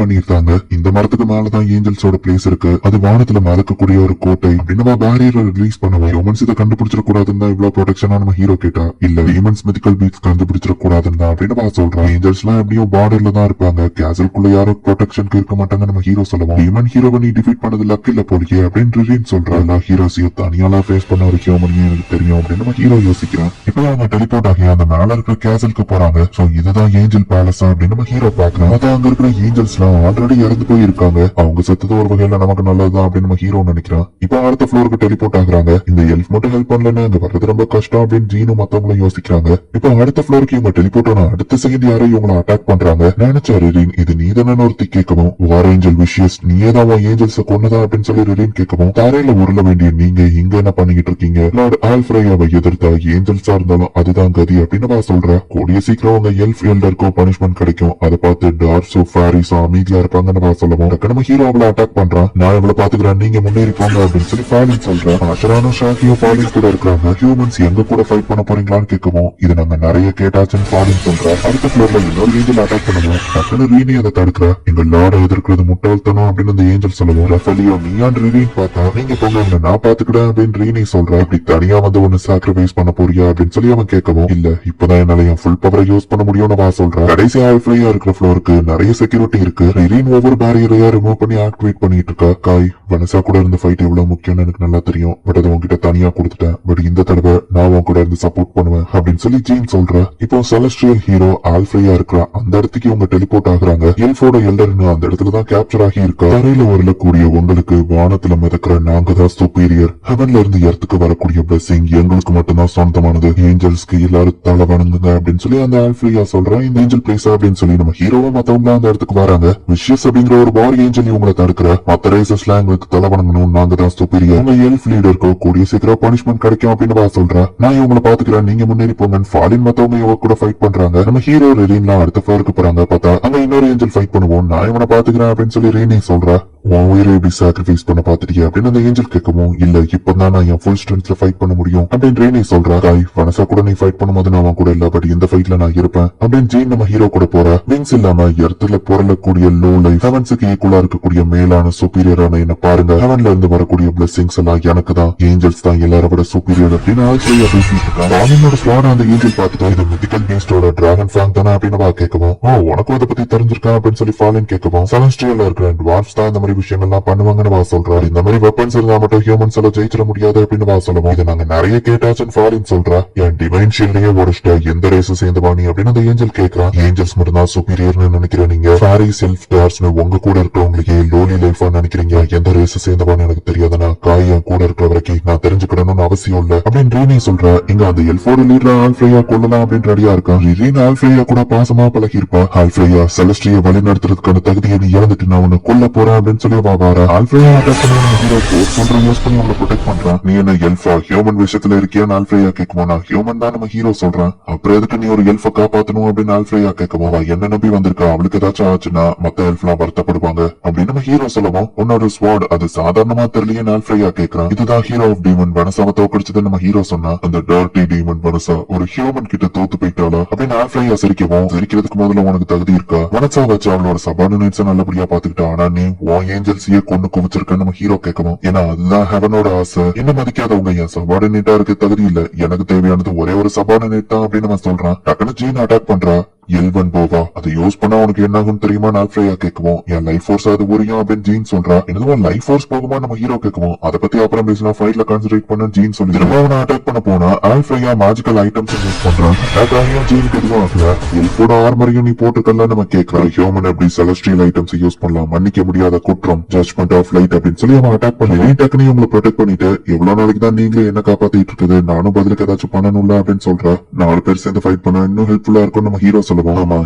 பண்ணிருந்தாங்க இந்த மரத்துக்கு மேலதான் ஏஞ்சல்ஸோட பிளேஸ் இருக்கு, அது வானத்துல மறக்கக்கூடிய ஒரு கோட்டை அப்படின்னு பேரியரை ரிலீஸ் பண்ணுவோம். ஹியூமன்ஸ் இதை கண்டுபிடிச்சிட கூடாதுன்னு இவ்வளவு ப்ரொடெக்ஷனா நம்ம ஹீரோ கேட்டா இல்ல ஹியூமன்ஸ் மித்திக்கல் பீட்ஸ் கண்டுபிடிச்சிட கூடாதுன்னு அப்படின்னு சொல்றான். ஏஞ்சல்ஸ் எல்லாம் எப்படியும் பார்டர்ல தான் இருப்பாங்க, கேசல்குள்ள யாரும் ப்ரொடெக்ஷனுக்கு இருக்க மாட்டாங்க நம்ம ஹீரோ சொல்லுவோம். ஹியூமன் ஹீரோவை நீ டிஃபீட் பண்ணது லக் இல்ல போலியே அப்படின்னு ரிலீன் சொல்றான். எல்லா ஹீரோஸையும் தனியாலா ஃபேஸ் பண்ண ஒரு ஹியூமன் எனக்கு தெரியும் அப்படின்னு நம்ம ஹீரோ யோசிக்கிறான். இப்ப அவங்க டெலிபோர்ட் ஆகி அந்த மேல இருக்கிற கேசலுக்கு போறாங்க. சோ இதுதான் ஏஞ்சல் பேலஸா அப்படின்னு நம்ம ஹீரோ பாக்குறோம். அதான் அங்க இருக்கிற ஏஞ்சல்ஸ் எல்லாம் ஆல்ரெடி இறந்து போயிருக்காங்க. அவங்க செத்தது ஒரு வகையில நமக்கு நல்லதுதான் அப்படின்னு நம்ம ஹீரோ நினைக்கிறான். இப்ப அடுத்த ஃப்ளோருக்கு டெலிபோர்ட் ஆகுறாங்க. இந்த எல்ஃப் மட்டும் ஹெல்ப் பண்ணலன்னு அங்க வர்றது ரொம்ப கஷ்டம் அப்படின்னு ஜீனும் மத்தவங்களும் யோசிக்கிறாங்க. இப்ப அடுத்த ஃப்ளோருக்கு இவங்க டெலிபோர்ட் ஆனா அடுத்த செகண்ட் யாரோ இவங்களை அட்டாக் பண்றாங்க. நினைச்சா ரிரீன் இது நீதானு ஒருத்தி கேட்கவும், வார் ஏஞ்சல் விஷயஸ் நீயேதான் ஏஞ்சல்ஸ் கொன்னதா அப்படின்னு சொல்லி ரிரீன் கேட்கவும், தரையில உருள வேண்டிய நீங்க இங்க என்ன பண்ணிக்கிட்டு இருக்கீங்க? லார்ட் ஆல்ஃப்ரையாவை எதிர்த்தா ஏஞ்சல்ஸா இருந்தாலும் அதுதான் கதி அப்படின்னு சொல்ற. கூடிய சீக்கிரம் உங்க எல்ஃப் எல்டருக்கோ பனிஷ்மெண்ட் கிடைக்கும். அதை பார்த்து டார்ஸோ ஃபேரிஸோ அமைதியா இருப்பாங்கன்னு சொல்லவும், நம்ம ஹீரோ அவளை அட்டாக் பண்றான். நான் இவளை பாத்துக்கிறேன், நீங்க முன்னேறி போங்க அப்படின்னு சொல்லி ஃபாலின் சொல்றேன். ஆஷரானும் ஷாக்கியும் ஃபாலின் கூட இருக்கிறாங்க. ஹியூமன்ஸ் எங்க கூட ஃபைட் பண்ண போறீங்களான்னு கேட்கவும், இது நாங்க நிறைய கேட்டாச்சுன்னு ஃபாலின் சொல்ற. அடுத்த ஃப்ளோர்ல இன்னொரு ஏஞ்சல் அட்டாக் பண்ணுவோம். டக்குனு ரீனி அதை தடுக்கிற. எங்க லார்ட எதிர்க்கிறது முட்டாள்தனம் அப்படின்னு அந்த ஏஞ்சல் சொல்லுவோம். ரஃபலியோ நீயான் ரீனின்னு பார்த்தா, நீங்க போங்க நான் பாத்துக்கிறேன் அப்படின்னு ரீனி சொல்ற. இப்படி தனியா ஒன்னு சாக்ரிஃபைஸ் பண்ண போறியா அப்படின்னு சொல்லி அவன் கேட்கவும், இல்ல இப்பதான் என்னால என் ஃபுல் பவரை யூஸ் பண்ண முடியும்னு சொல்ற. கடைசி ஆல்ஃப்ரையா இருக்கிற ஃப்ளோருக்கு நிறைய செக்யூரிட்டி இருக்கு. ரீன் ஒவ்வொரு பேரியரையா ரிமூவ் பண்ணி ஆக்டிவேட் பண்ணிட்டு இருக்கா. காய் வனசா கூட இருந்த ஃபைட் எவ்வளவு முக்கியம்னு எனக்கு நல்லா தெரியும். பட் அது உங்ககிட்ட தனியா கொடுத்துட்டேன். பட் இந்த தடவை நான் உன் கூட இருந்து சப்போர்ட் பண்ணுவேன் அப்படின்னு சொல்லி ஜீன் சொல்ற. இப்போ செலஸ்ட்ரியல் ஹீரோ ஆல்ஃப்ரையா இருக்கிற அந்த இடத்துக்கு இவங்க டெலிபோர்ட் ஆகுறாங்க. எல்ஃபோட எல்டர்னு அந்த இடத்துலதான் கேப்சர் ஆகி இருக்கா. தரையில வரக்கூடிய உங்களுக்கு வானத்துல மிதக்கிற நாங்க தான் சுப்பீரியர். ஹெவன்ல இருந்து எர்த்துக்கு வரக்கூடிய பிளஸிங் எங்களுக்கு மட்டும்தான் சொந்தமானது. ஏஞ்சல்ஸ்க்கு எல்லாரும் தலை வணங்குங்க அப்படின்னு சொல்லி அந்த ஆல்ஃப்ரையா சொல்றேன். இந்த ஏஞ்சல் பிளேஸ் அப்படின்னு சொல்லி நம்ம ஹீரோவா மத்தவங்க அந்த இடத்துக்கு வராங்க. விஷயஸ் அப்படிங்கிற ஒரு வார் ஏஞ்சல் இவங்களை தடுக்கிற. மத்த ரேசஸ் லாங்குவேஜ் தலை வணங்கணும், நாங்க தான் சுப்பீரியர். உங்க எல்ஃப் லீடருக்கு கூடிய சீக்கிரம் பனிஷ்மெண்ட் கிடைக்கும் அப்படின்னு சொல்றேன். நான் இவங்களை பாத்துக்கிறேன், நீங்க முன்னேறி போங்கன்னு ஃபாலின் மத்தவங்க இவங்க கூட ஃபைட் பண்றாங்க. நம்ம ஹீரோ ரீன்லாம் அடுத்த ஃப்ளோருக்கு போறாங்க. பார்த்தா அங்க இன்னொரு ஏஞ்சல் ஃபைட் பண்ணுவோம். நான் இவனை பாத்துக்கிறேன் அப்படின்னு சொல்லி ரீனி சொல்றா. உன் உயிரை எப்படி சாக்ரிஃபைஸ் பண்ண பாத்துட்டியா அப்படின்னு அந்த ஏஞ்சல் கேட்கவும், இல்ல இப்பதான் நான் என் ஃபுல் ஸ்ட்ரென்த்ல ஃபைட் பண்ண முடியும் அப்படின்னு ரீனி சொல்றா. காய் வனசா கூட நீ ஃபைட் பண்ணும்போது நான் அவன் கூட இல்ல, பட் இந்த ஃபைட்ல நான் இருப்பேன் அப்படின்னு ஜீன் நம்ம ஹீரோ கூட போற. விங்ஸ் இல்லாம எர்த்துல பொருளக்கூடிய லோ லைஃப் ஹெவன்ஸுக்கு ஈக்குவலா இருக்கக்கூடிய மேலான சுப்பீரியரான என்ன பாருங்க. ஹெவன்ல இருந்து வரக்கூடிய பிளெஸிங்ஸ் எல்லாம் எனக்கு தான், ஏஞ்சல்ஸ் தான் எல்லாரை விட சுப்பீரியர் அப்படின்னு ஆல்ஃப்ரையா பேசிட்டு இருக்கான். வாலினோட ஸ்குவாட் அந்த ஏஞ்சல் பார்த்துட்டு இது மித்திக்கல் பீஸ்டோட டிராகன் ஃபேங் தானே அப்படின்னு கேட்கவும், உனக்கும் அதை பத்தி தெரிஞ்சிருக்கா அப்படின்னு சொல்லி ஃபாலின் கேட்கவும், செலஸ்ட்ரியல்ல இருக்கிற டுவார்ஃப்ஸ் தான் இந்த மாதிரி விஷயங்கள்லாம் பண்ணுவாங்கன்னு சொல்றாரு. இந்த மாதிரி வெப்பன்ஸ் இருந்தா மட்டும் ஹியூமன்ஸ் எல்லாம் ஜெயிச்சிட முடியாது அப்படின்னு சொல்லுவோம். இதை நாங்க நிறைய கேட்டாச்சுன்னு ஃபாலின் சொல்றா. என் டிவைன் ஷீல்டையே உடைச்சிட்ட எந்த ரேஸ் சேர்ந்தவா நீ அப்படின்னு அந்த ஏஞ்சல் கேட்கறான். ஏஞ்சல்ஸ் மட்டும் தான் சுப்பீரியர்னு நினைக்கிறேன் நீங்க, ஃபேரி செல்ஃப் டார்ஸ்னு உங்க கூட இருக்கிறவங்களுக்கு லோலி லைஃபா நினைக்கிறீங்க. எந்த ரேஸ் சேர்ந்தவான்னு எனக்கு தெரியாதுன்னா காய் என் கூட இருக்கிற வரைக்கும் நான் தெரிஞ்சுக்கணும்னு அவசியம் இல்ல அப்படின்னு ரீனி சொல்றா. இங்க அந்த எல்ஃபோட லீடர் ஆல்ஃப்ரையா கொள்ளலாம் அப்படின்னு ரெடியா இருக்கான். ரீன் ஆல்ஃப்ரையா கூட பாசமா பழகி இருப்பா. ஆல்ஃப்ரையா செலஸ்ட்ரியை வழி நடத்துறதுக்கான தகுதியை நீ இழந்துட்டு நான் உன்னை கொல்ல போறேன் அப்படின்னு சொல்லி வார. ஆல்ஃப்ரையா அட்டாக் பண்ணி ஹீரோ ஃபோர்ஸ் பண்ற யூஸ் பண்ணி அவங்களை ப்ரொடெக்ட் பண்றான். நீ என்ன எல்ஃபா ஹியூமன் விஷயத்துல இருக்கியான்னு ஆல்ஃப்ரையா கேட்குவோம். நான் ஹியூமன் தான் நம்ம ஹீரோ சொல்றான். அப்புறம் எதுக்கு நீ ஒரு எல்ஃப காப்பாத்தணும் அப்படின்னு ஆல்ஃப்ரையா கேட்கவும், என்ன நம்பி வந்திருக்கா, அவளுக்கு ஏதாச்சும் ஆச்சுன்னா மத்த எல்ஃப்லாம் வருத்தப்படுவாங்க அப்படின்னு நம்ம ஹீரோ சொல்லவும், உன்னோட ஸ்வாட் அது சாதாரணமா தெரியலையே ஆல்ஃப்ரையா கேட்கறான். இதுதான் ஹீரோ ஆஃப் டீமன் வனசாவை தோக்கடிச்சது நம்ம ஹீரோ சொன்னா. அந்த டர்ட்டி டீமன் வனசா ஒரு ஹியூமன் கிட்ட தோத்து போயிட்டாளா அப்படின்னு ஆல்ஃப்ரையா சிரிக்கவும், சிரிக்கிறதுக்கு முதல்ல உனக்கு தகுதி இருக்கா? வனசா வச்சு அவளோட சபார்டினேட்ஸ் நல்லபடியா பாத்துக்கிட்டா, ஆனா நீ உன் ஏஞ்சல்ஸையே கொண்டு குவிச்சிருக்க நம்ம ஹீரோ கேட்கணும். ஏன்னா அதுதான் ஹெவனோட ஆசை. என்ன மதிக்காதவங்க என் சபார்டினேட்டா இருக்க தகுதி இல்ல, எனக்கு தேவையானது ஒரே ஒரு சபார்டினேட் தான் அப்படின்னு நம்ம சொல்றான். டக்குனு ஜீன் அட்டாக் பண்றா. எல்வன் போவா அதை யூஸ் பண்ணா உனக்கு என்ன ஆகும் தெரியுமா ஆல்ஃப்ரையா கேட்கவும், என் லைஃப் ஃபோர்ஸ் அது புரியும் அப்படின்னு ஜீன் சொல்றா. என்னதும் லைஃப் ஃபோர்ஸ் போகுமா நம்ம ஹீரோ கேட்கவும், அதை பத்தி அப்புறம் பேசினா ஃபைட்ல கான்சென்ட்ரேட் பண்ண ஜீன் சொல்லி திரும்ப அவனை அட்டாக் பண்ண போனா ஆல்ஃப்ரையா மேஜிக்கல் ஐட்டம்ஸ் யூஸ் பண்றான். அட்டாக் ஜீனுக்கு எதுவும் ஆகல. எல்ஃபோட ஆர்மரையும் நீ போட்டுக்கல நம்ம கேட்கறான். ஹியூமன் எப்படி செலஸ்ட்ரியல் ஐட்டம்ஸ் யூஸ் பண்ணலாம், மன்னிக்க முடியாத குற்றம், ஜட்ஜ்மெண்ட் ஆஃப் லைட் அப்படின்னு சொல்லி அவன் அட்டாக் பண்ணி டக்குனு உங்களை ப்ரொடெக்ட் பண்ணிட்டு, எவ்வளவு நாளைக்கு தான் நீங்களே என்ன காப்பாத்திட்டு இருக்குது, நானும் பதிலுக்கு ஏதாச்சும் பண்ணணும்ல அப்படின்னு சொல்றா. 4 பேர் சேர்ந்து ஃபைட் பண்ண இன்னும் ஹெல்ப்ஃபுல்லா இருக்கும் நம்ம ஹீரோ சொல்லுவோம். ஆமா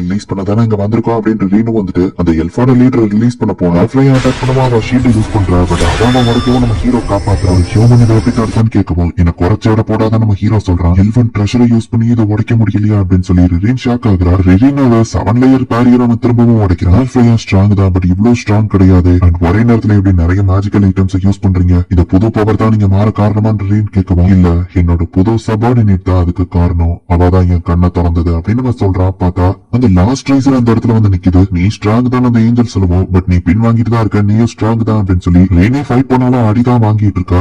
ரிலீஸ் பண்ணதானே இங்க வந்திருக்கோம் அப்படின்னு ரீனு வந்துட்டு அந்த எல்ஃபோட லீடர் ரிலீஸ் பண்ண போனா ஆல்ஃப்ரையா அட்டாக் பண்ணவா அவன் ஷீல்ட் யூஸ் பண்றா. பட் அவன் வரைக்கும் நம்ம ஹீரோ காப்பாத்துறான். ஹியூமன் இதை எப்படி தடுத்தான்னு கேட்கவும், எனக்கு குறைச்ச இட போடாத நம்ம ஹீரோ சொல்றான். எல்வன் ட்ரெஷரை யூஸ் பண்ணி இதை உடைக்க முடியலையா அப்படின்னு சொல்லி ரிரீன் ஷாக் ஆகுறா. ரிரீனோட 7 லேயர் பேரியர் அவன் திரும்பவும் உடைக்கிறான். ஆல்ஃப்ரையா ஸ்ட்ராங் தான், பட் இவ்வளவு ஸ்ட்ராங் கிடையாது. அண்ட் ஒரே நேரத்துல எப்படி நிறைய மேஜிக்கல் ஐட்டம்ஸ் யூஸ் பண்றீங்க, இது புது பவர் தான் நீங்க மாற காரணமான்னு ரீன் கேட்கவும், இல்ல என்னோட புது சபார்டினேட் தான் அதுக்கு காரணம், அவதான் என் கண்ணை திறந்தது அப்படின்னு நம்ம சொல்றான். பார்த்தா அந்த லாஸ்ட் ரைசர் அந்த இடத்துல வந்து நிக்குது. நீ ஸ்ட்ராங் தான் அந்த ஏஞ்சல் சொல்லுவோம், பட் நீ பின் வாங்கிட்டு தான் இருக்க, நீயும் ஸ்ட்ராங் தான் அப்படின்னு சொல்லி ரீனே ஃபைட் பண்ணாலும் அடிதான் வாங்கிட்டு இருக்கா.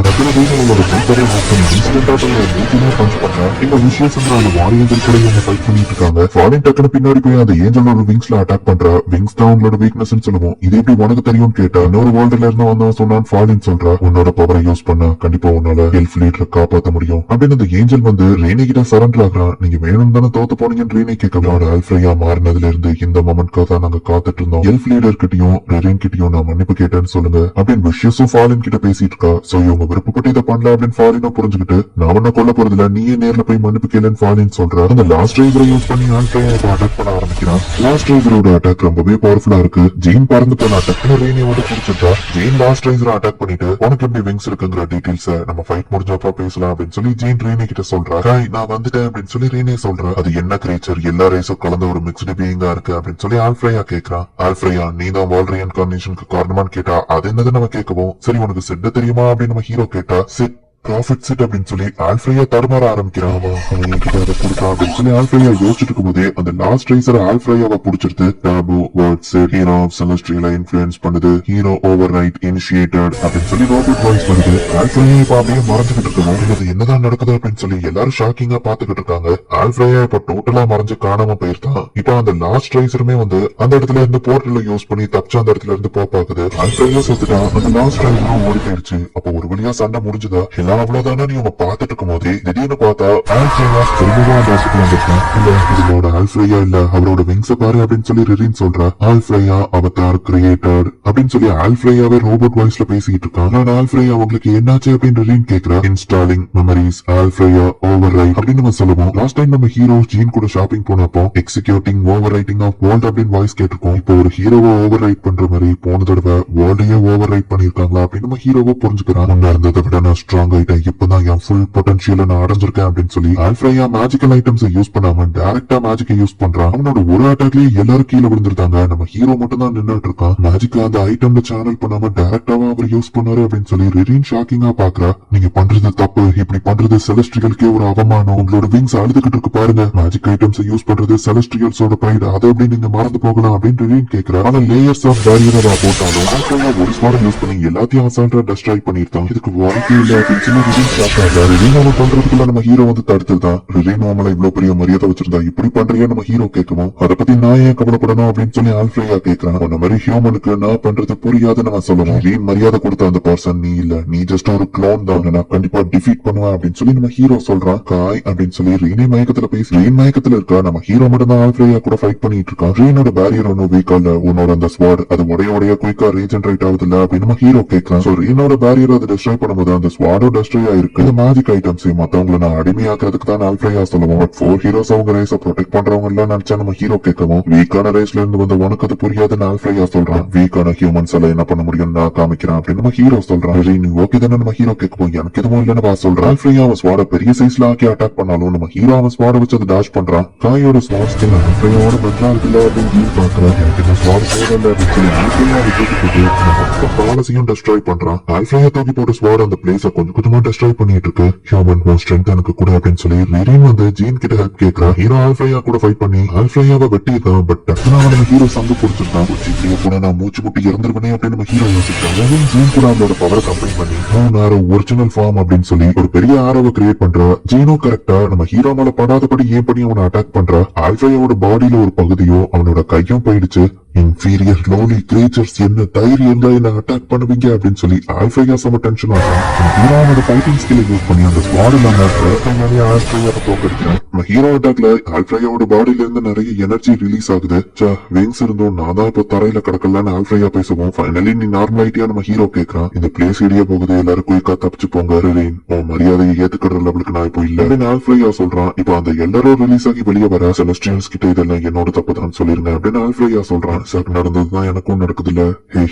இந்த விஷயம் வாரியேஞ்சல் கூட இவங்க ஃபைட் பண்ணிட்டு இருக்காங்க. ஃபாலின் டக்குனு பின்னாடி போய் அந்த ஏஞ்சலோட விங்ஸ்ல அட்டாக் பண்றா. விங்ஸ் தான் உங்களோட வீக்னஸ் சொல்லுவோம். இது எப்படி உனக்கு தெரியும் கேட்டா, இன்னொரு வேர்ல்டுல இருந்து வந்தவன் சொன்னான் ஃபாலின் சொல்றா. உன்னோட பவரை யூஸ் பண்ணா கண்டிப்பா உன்னால எல்ஃப் லீடரை காப்பாத்த முடியும் அப்படின்னு அந்த ஏஞ்சல் வந்து ரீனே கிட்ட சரண்டர் ஆகுறான். நீங்க வேணும் தானே தோத்து போனீங்கன்னு ரீனே கேட்கவும், லார்ட் ஆல்ஃப்ரையா மாறினதுல இருந்து இந்த மொமெண்ட்காக தான் நாங்க காத்துட்டு இருந்தோம். எல்ஃப் லீடர் கிட்டயும் ரெரின் கிட்டயும் நான் மன்னிப்பு கேட்டேன்னு சொல்லுங்க அப்படின்னு விஷயஸும் ஃபாலின் கிட்ட பேசிட்டு இருக்கா. சோ இவங்க விருப்பப்பட்டு இதை பண்ணல அப்படின்னு ஃபாலினும் புரிஞ்சுக்கிட்டு நான் ஒன்ன கொல்ல போறதுல நீயே நேர்ல போய் மன்னிப்பு கேளுன்னு ஃபாலின் சொல்ற. அந்த லாஸ்ட் ரைசரை யூஸ் பண்ணி ஆல்ஃப்ரையா அட்டாக் பண்ண ஆரம்பிக்கிறான். லாஸ்ட் ரைசரோட அட்டாக் ரொம்பவே பவர்ஃபுல்லா இருக்கு. ஜீன் பறந்து போன அட்டாக்ல ரெயினை வந்து புடிச்சிட்டா. ஜீன் லாஸ்ட் ரைசரை அட்டாக் பண்ணிட்டு உனக்கு எப்படி விங்ஸ் இருக்குங்கிற டீடைல்ஸ் நம்ம ஃபைட் முடிஞ்சப்ப பேசலாம் அப்படின்னு சொல்லி ஜீன் ரேனி கிட்ட சொல்றா. நான் வந்துட்டேன் அப்படின்னு சொல்லி ரேனே சொல்றா. அது என்ன கிரீச்சர் எல்லா ரேஸும் கலந்த ஒரு மிக்ஸ்டு பீயிங்கா இருக்கு அப்படின்னு சொல்லி ஆல்ஃப்ரையா கேக்குறான். ஆல்ஃப்ரையா நீ தான் வேர்ல்ட் ரீஇன்கார்னேஷனுக்கு காரணமான்னு கேட்டா அது என்னது நம்ம கேட்கவும் சரி உனக்கு செட் தெரியுமா அப்படின்னு நம்ம ஹீரோ கேட்டா செட் ப்ராஃபிட் செட் அப்படின்னு சொல்லி ஆல்ஃப்ரையா தடுமாற ஆரம்பிக்கிறான். அவன் என்கிட்ட அதை கொடுத்தான் அப்படின்னு சொல்லி ஆல்ஃப்ரையா யோசிச்சுட்டு இருக்கும் போதே அந்த லாஸ்ட் ரைசர் ஆல்ஃப்ரையாவை புடிச்சிருது. டாபு வேர்ட் செட் ஹீரோ செலஸ்ட்ரியலை இன்ஃபுளுன்ஸ் பண்ணுது. ஹீரோ ஓவர் ரைட் இனிஷியேட்டட் அப்படின்னு சொல்லி ரோபோட் வாய்ஸ் வருது. ஆல்ஃப்ரையா இப்ப அப்படியே மறைஞ்சுக்கிட்டு இருக்கணும். இது என்னதான் நடக்குது அப்படின்னு சொல்லி எல்லாரும் ஷாக்கிங்கா பாத்துக்கிட்டு இருக்காங்க. ஆல்ஃப்ரையா இப்ப டோட்டலா மறைஞ்சு காணாம போயிருந்தான். இப்ப அந்த லாஸ்ட் ரைசருமே வந்து அந்த இடத்துல இருந்து போர்ட்டல யூஸ் பண்ணி தப்பிச்சு அந்த இடத்துல இருந்து பாக்குது. ஆல்ஃப்ரையா செத்துட்டான். அந்த லாஸ்ட் ரைசரும் ஓடி போயிருச்சு. அப்ப ஒரு வழியா சண்டை முடிஞ்சுதா அவ்வளவுதானே நீ பாத்துட்டு இருக்கும் போதே திடீர்னு பார்த்தா ஆல்ஃப்ரையா திரும்பவும் அந்த இடத்துக்கு வந்துட்டான். இல்ல இதோட ஆல்ஃப்ரையா இல்ல அவரோட விங்ஸ பாரு அப்படின்னு சொல்லி ரெரின் சொல்றா. ஆல்ஃப்ரையா அவதார் கிரியேட்டட் அப்படின்னு சொல்லி ஆல்ஃப்ரையாவே ரோபோட் வாய்ஸ்ல பேசிட்டு இருக்கான். நான் ஆல்ஃப்ரையா உங்களுக்கு என்னாச்சு அப்படின்னு ரெரின் கேக்குறா. இன்ஸ்டாலிங் மெமரிஸ் ஆல்ஃப்ரையா ஓவர் ரைட் அப்படின்னு நம்ம சொல்லுவோம். லாஸ்ட் டைம் நம்ம ஹீரோ ஜீன் கூட ஷாப்பிங் போனப்போ executing overwriting of world அப்படின்னு வாய்ஸ் கேட்டிருக்கோம். இப்போ ஒரு ஹீரோவை ஓவர் ரைட் பண்ற மாதிரி போன தடவை வேர்ல்டையே ஓவர் ரைட் பண்ணிருக்காங்களா அப்படின்னு நம்ம ஹீரோவை புரிஞ்சுக்கிறான். முன்ன இருந்ததை விட நான் ஸ்ட்ராங் ஆயிட்டேன். இப்பதான் என் ஃபுல் பொட்டன்ஷியலை நான் அடைஞ்சிருக்கேன் அப்படின்னு சொல்லி ஆல்ஃப்ரையா மேஜிக்கல் ஐட்டம்ஸ் யூஸ் பண்ணாம டைரக்டா மேஜிக்கை யூஸ் பண்றான். அவனோட ஒரு அட்டாக்லயே எல்லாரும் கீழே விழுந்திருந்தாங்க. நம்ம ஹீரோ மட்டும் தான் நின்னுட்டு இருக்கான். மேஜிக் அந்த ஐட்டம்ல சேனல் பண்ணாம டைரக்டாவா அவர் யூஸ் பண்ணாரு அப்படின்னு சொல்லி ரெரின் ஷாக்கிங்கா பாக்குறா. நீங்க பண்றது தப்பு. இப்படி பண்றது செலஸ்ட்ரியலுக்கே ஒரு அவமானம். உங்களோட விங்ஸ் அழுதுகிட்டு இருக்கு பாருங்க. மேஜிக் ஐட்டம்ஸ் யூஸ் பண்றது செலஸ்ட்ரியல்ஸோட பிரைட். அதை எப்படி நீங்க மறந்து போகலாம் அப்படின்னு ரெரின் கேக்குறா. ஆனா லேயர்ஸ் ஆஃப் பேரியரா போட்டாலும் ஆல்ஃப்ரையா ஒரு ஸ்வாட் யூஸ் பண்ணி எல்லாத்தையும் அசால்ட்டா டெஸ்ட்ராய் பண்ணிருந்தான். இதுக்கு வாய்ப்பே இல்ல அப்படின்னு சொல்லி பண்றதுக்குள்ள நம்ம ஹீரோ வந்து தடுத்துதான். நம்மள இவ்வளவு பெரிய மரியாதை வச்சிருந்தா இப்படி பண்றியா நம்ம ஹீரோ கேட்கவும் அதை பத்தி நான் ஏன் கவலைப்படணும் அப்படின்னு சொல்லி ஆல்ஃப்ரையா கேட்கிறான். அந்த மாதிரி ஹியூமனுக்கு நான் பண்றது புரியாத நம்ம சொல்லணும். ரீன் மரியாதை கொடுத்த அந்த பர்சன் நீ இல்ல. நீ ஜஸ்ட் ஒரு க்ளோன் தான். நான் கண்டிப்பா டிஃபீட் பண்ணுவேன் அப்படின்னு சொல்லி நம்ம ஹீரோ சொல்றான். காய் அப்படின்னு சொல்லி ரீனே மயக்கத்துல பேசி ரீன் மயக்கத்துல இருக்கா. நம்ம ஹீரோ மட்டும் தான் ஆல்ஃப்ரையா கூட ஃபைட் பண்ணிட்டு இருக்கான். ரீனோட பேரியர் ஒன்னும் வீக்கா இல்ல. உன்னோட அந்த ஸ்வாட் அது உடைய குயிக்கா ரீஜெனரேட் ஆகுது இல்ல அப்படின்னு நம்ம ஹீரோ கேட்கலாம். சோ ரீனோட பேரியர் அதை டெஸ்ட்ராய் பண்ணும்போது அந்த ஸ்வாடோ டெஸ்ட்ராய் ஆயிருக்கு. மேஜிக் ஐட்டம்ஸ் மத்தவங்களை நான் அடிமையாக்குறதுக்கு தான் ஆல்ஃப்ரையா சொல்லுவோம். பட் 4 ஹீரோஸ் அவங்க ரேஸ ப்ரொடெக்ட் பண்றவங்க எல்லாம் நினைச்சா நம்ம ஹீரோ கேட்கவும் வீக்கான ரேஸ்ல இருந்து வந்து உனக்கு அது புரியாதுன்னு ஆல்ஃப்ரையா சொல்றான். வீக்கான ஹியூமன்ஸ் எல்லாம் என்ன பண்ண முடியும் நான் காமிக்கிறான் அப்படின்னு நம்ம ஹீரோ சொல்றான். நீ ஓகே தானே நம்ம ஹீரோ கேட்கவும் எனக்கு எதுவும் இல்லன்னு சொல்றான். ஆல்ஃப்ரையா அவன் ஸ்வாட பெரிய சைஸ்ல ஆக்கி அட்டாக் பண்ணாலும் நம்ம ஹீரோ அவன் ஸ்வாட வச்சு அதை டாஷ் பண்றான். காயோட ஸ்வாட் ஸ்கின் ஆல்ஃப்ரையாவோட பெட்டரா இருக்குல்ல அப்படின்னு பாக்குறான். எனக்கு இந்த ஸ்வாட் போடல அப்படின்னு சொல்லி ஆல்ஃப்ரையா தூக்கி போட்டு மொத்த பாலஸையும் டெஸ்ட்ராய் பண்றான். ஆல்ஃப்ரையா தூக்கி போட்டு ஸ்வாட் அந்த பிளேஸ கொஞ்சம் கொஞ்சமா டெஸ்ட்ராய் பண்ணிட்டு இருக்கு. ஹியூமன் ஸ்ட்ரென்த் எனக்கு கூட அப்படின்னு சொல்லி ரெரின் வந்து ஜீன் கிட்ட ஹெல்ப் கேட்கறா. ஹீரோ ஆல்ஃப்ரையா கூட ஃபைட் பண்ணி ஆல்ஃப்ரையாவை வெட்டியிருக்கான். பட் நம்ம ஹீரோ சங்கு பிடிச்சிருக்கான். கூட நான் மூச்சு முட்டி இறந்துருவனே அப்படின்னு நம்ம ஹீரோ யோசிச்சாங்க. ஜீன் கூட அவங்களோட பவரை கம்பைன் பண்ணி ஆரோ ஒரிஜினல் ஃபார்ம் அப்படின்னு சொல்லி ஒரு பெரிய ஆரோவை கிரியேட் பண்றா. ஜீனோ கரெக்டா நம்ம ஹீரோ மேல படாதபடி ஏன் பண்ணி அவனை அட்டாக் பண்றா. ஆல்ஃப்ரையாவோட பாடியில ஒரு பகுதியோ அவனோட கையும் போயிடுச்சு. இன்ஃபீரியர் லோலி கிரீச்சர்ஸ் என்ன தைரியம் தான் என்ன அட்டாக் பண்ணுவீங்க அப்படின்னு சொல்லி ஆல்ஃப்ரையா செம டென்ஷன் ஆகும். ஹீரோனோட ஃபைட்டிங் ஸ்கில் யூஸ் பண்ணி அந்த ஸ்குவாட் ஆல்ஃப்ரையாவை தோக்கடிக்கிறான். நம்ம ஹீரோ அட்டாக்ல ஆல்ஃப்ரையாவோட பாடியில இருந்து நிறைய எனர்ஜி ரிலீஸ் ஆகுது. விங்ஸ் இருந்தும் நான் தான் இப்போ தரையில கிடக்கலன்னு ஆல்ஃப்ரையா பேசுவோம். ஃபைனலி நீ நார்மல் ஐட்டியா நம்ம ஹீரோ கேட்கறான். இந்த பிளேஸ் இடிய போகுது எல்லாரும் குயிக்கா தப்பிச்சு போங்க. ரெரின் மரியாதையை ஏத்துக்கிற லெவலுக்கு நான் இப்போ இல்ல அப்படின்னு ஆல்ஃப்ரையா சொல்றான். இப்போ அந்த எல்லாரும் ரிலீஸ் ஆகி வெளியே வர செலஸ்டியல்ஸ் கிட்ட இதெல்லாம் என்னோட தப்பு தான் சொல்லிருங்க அப்படின்னு ஆல்ஃப்ரையா சொல்றான். சார் நடந்ததுதான் எனக்கும் நடக்குது இல்ல.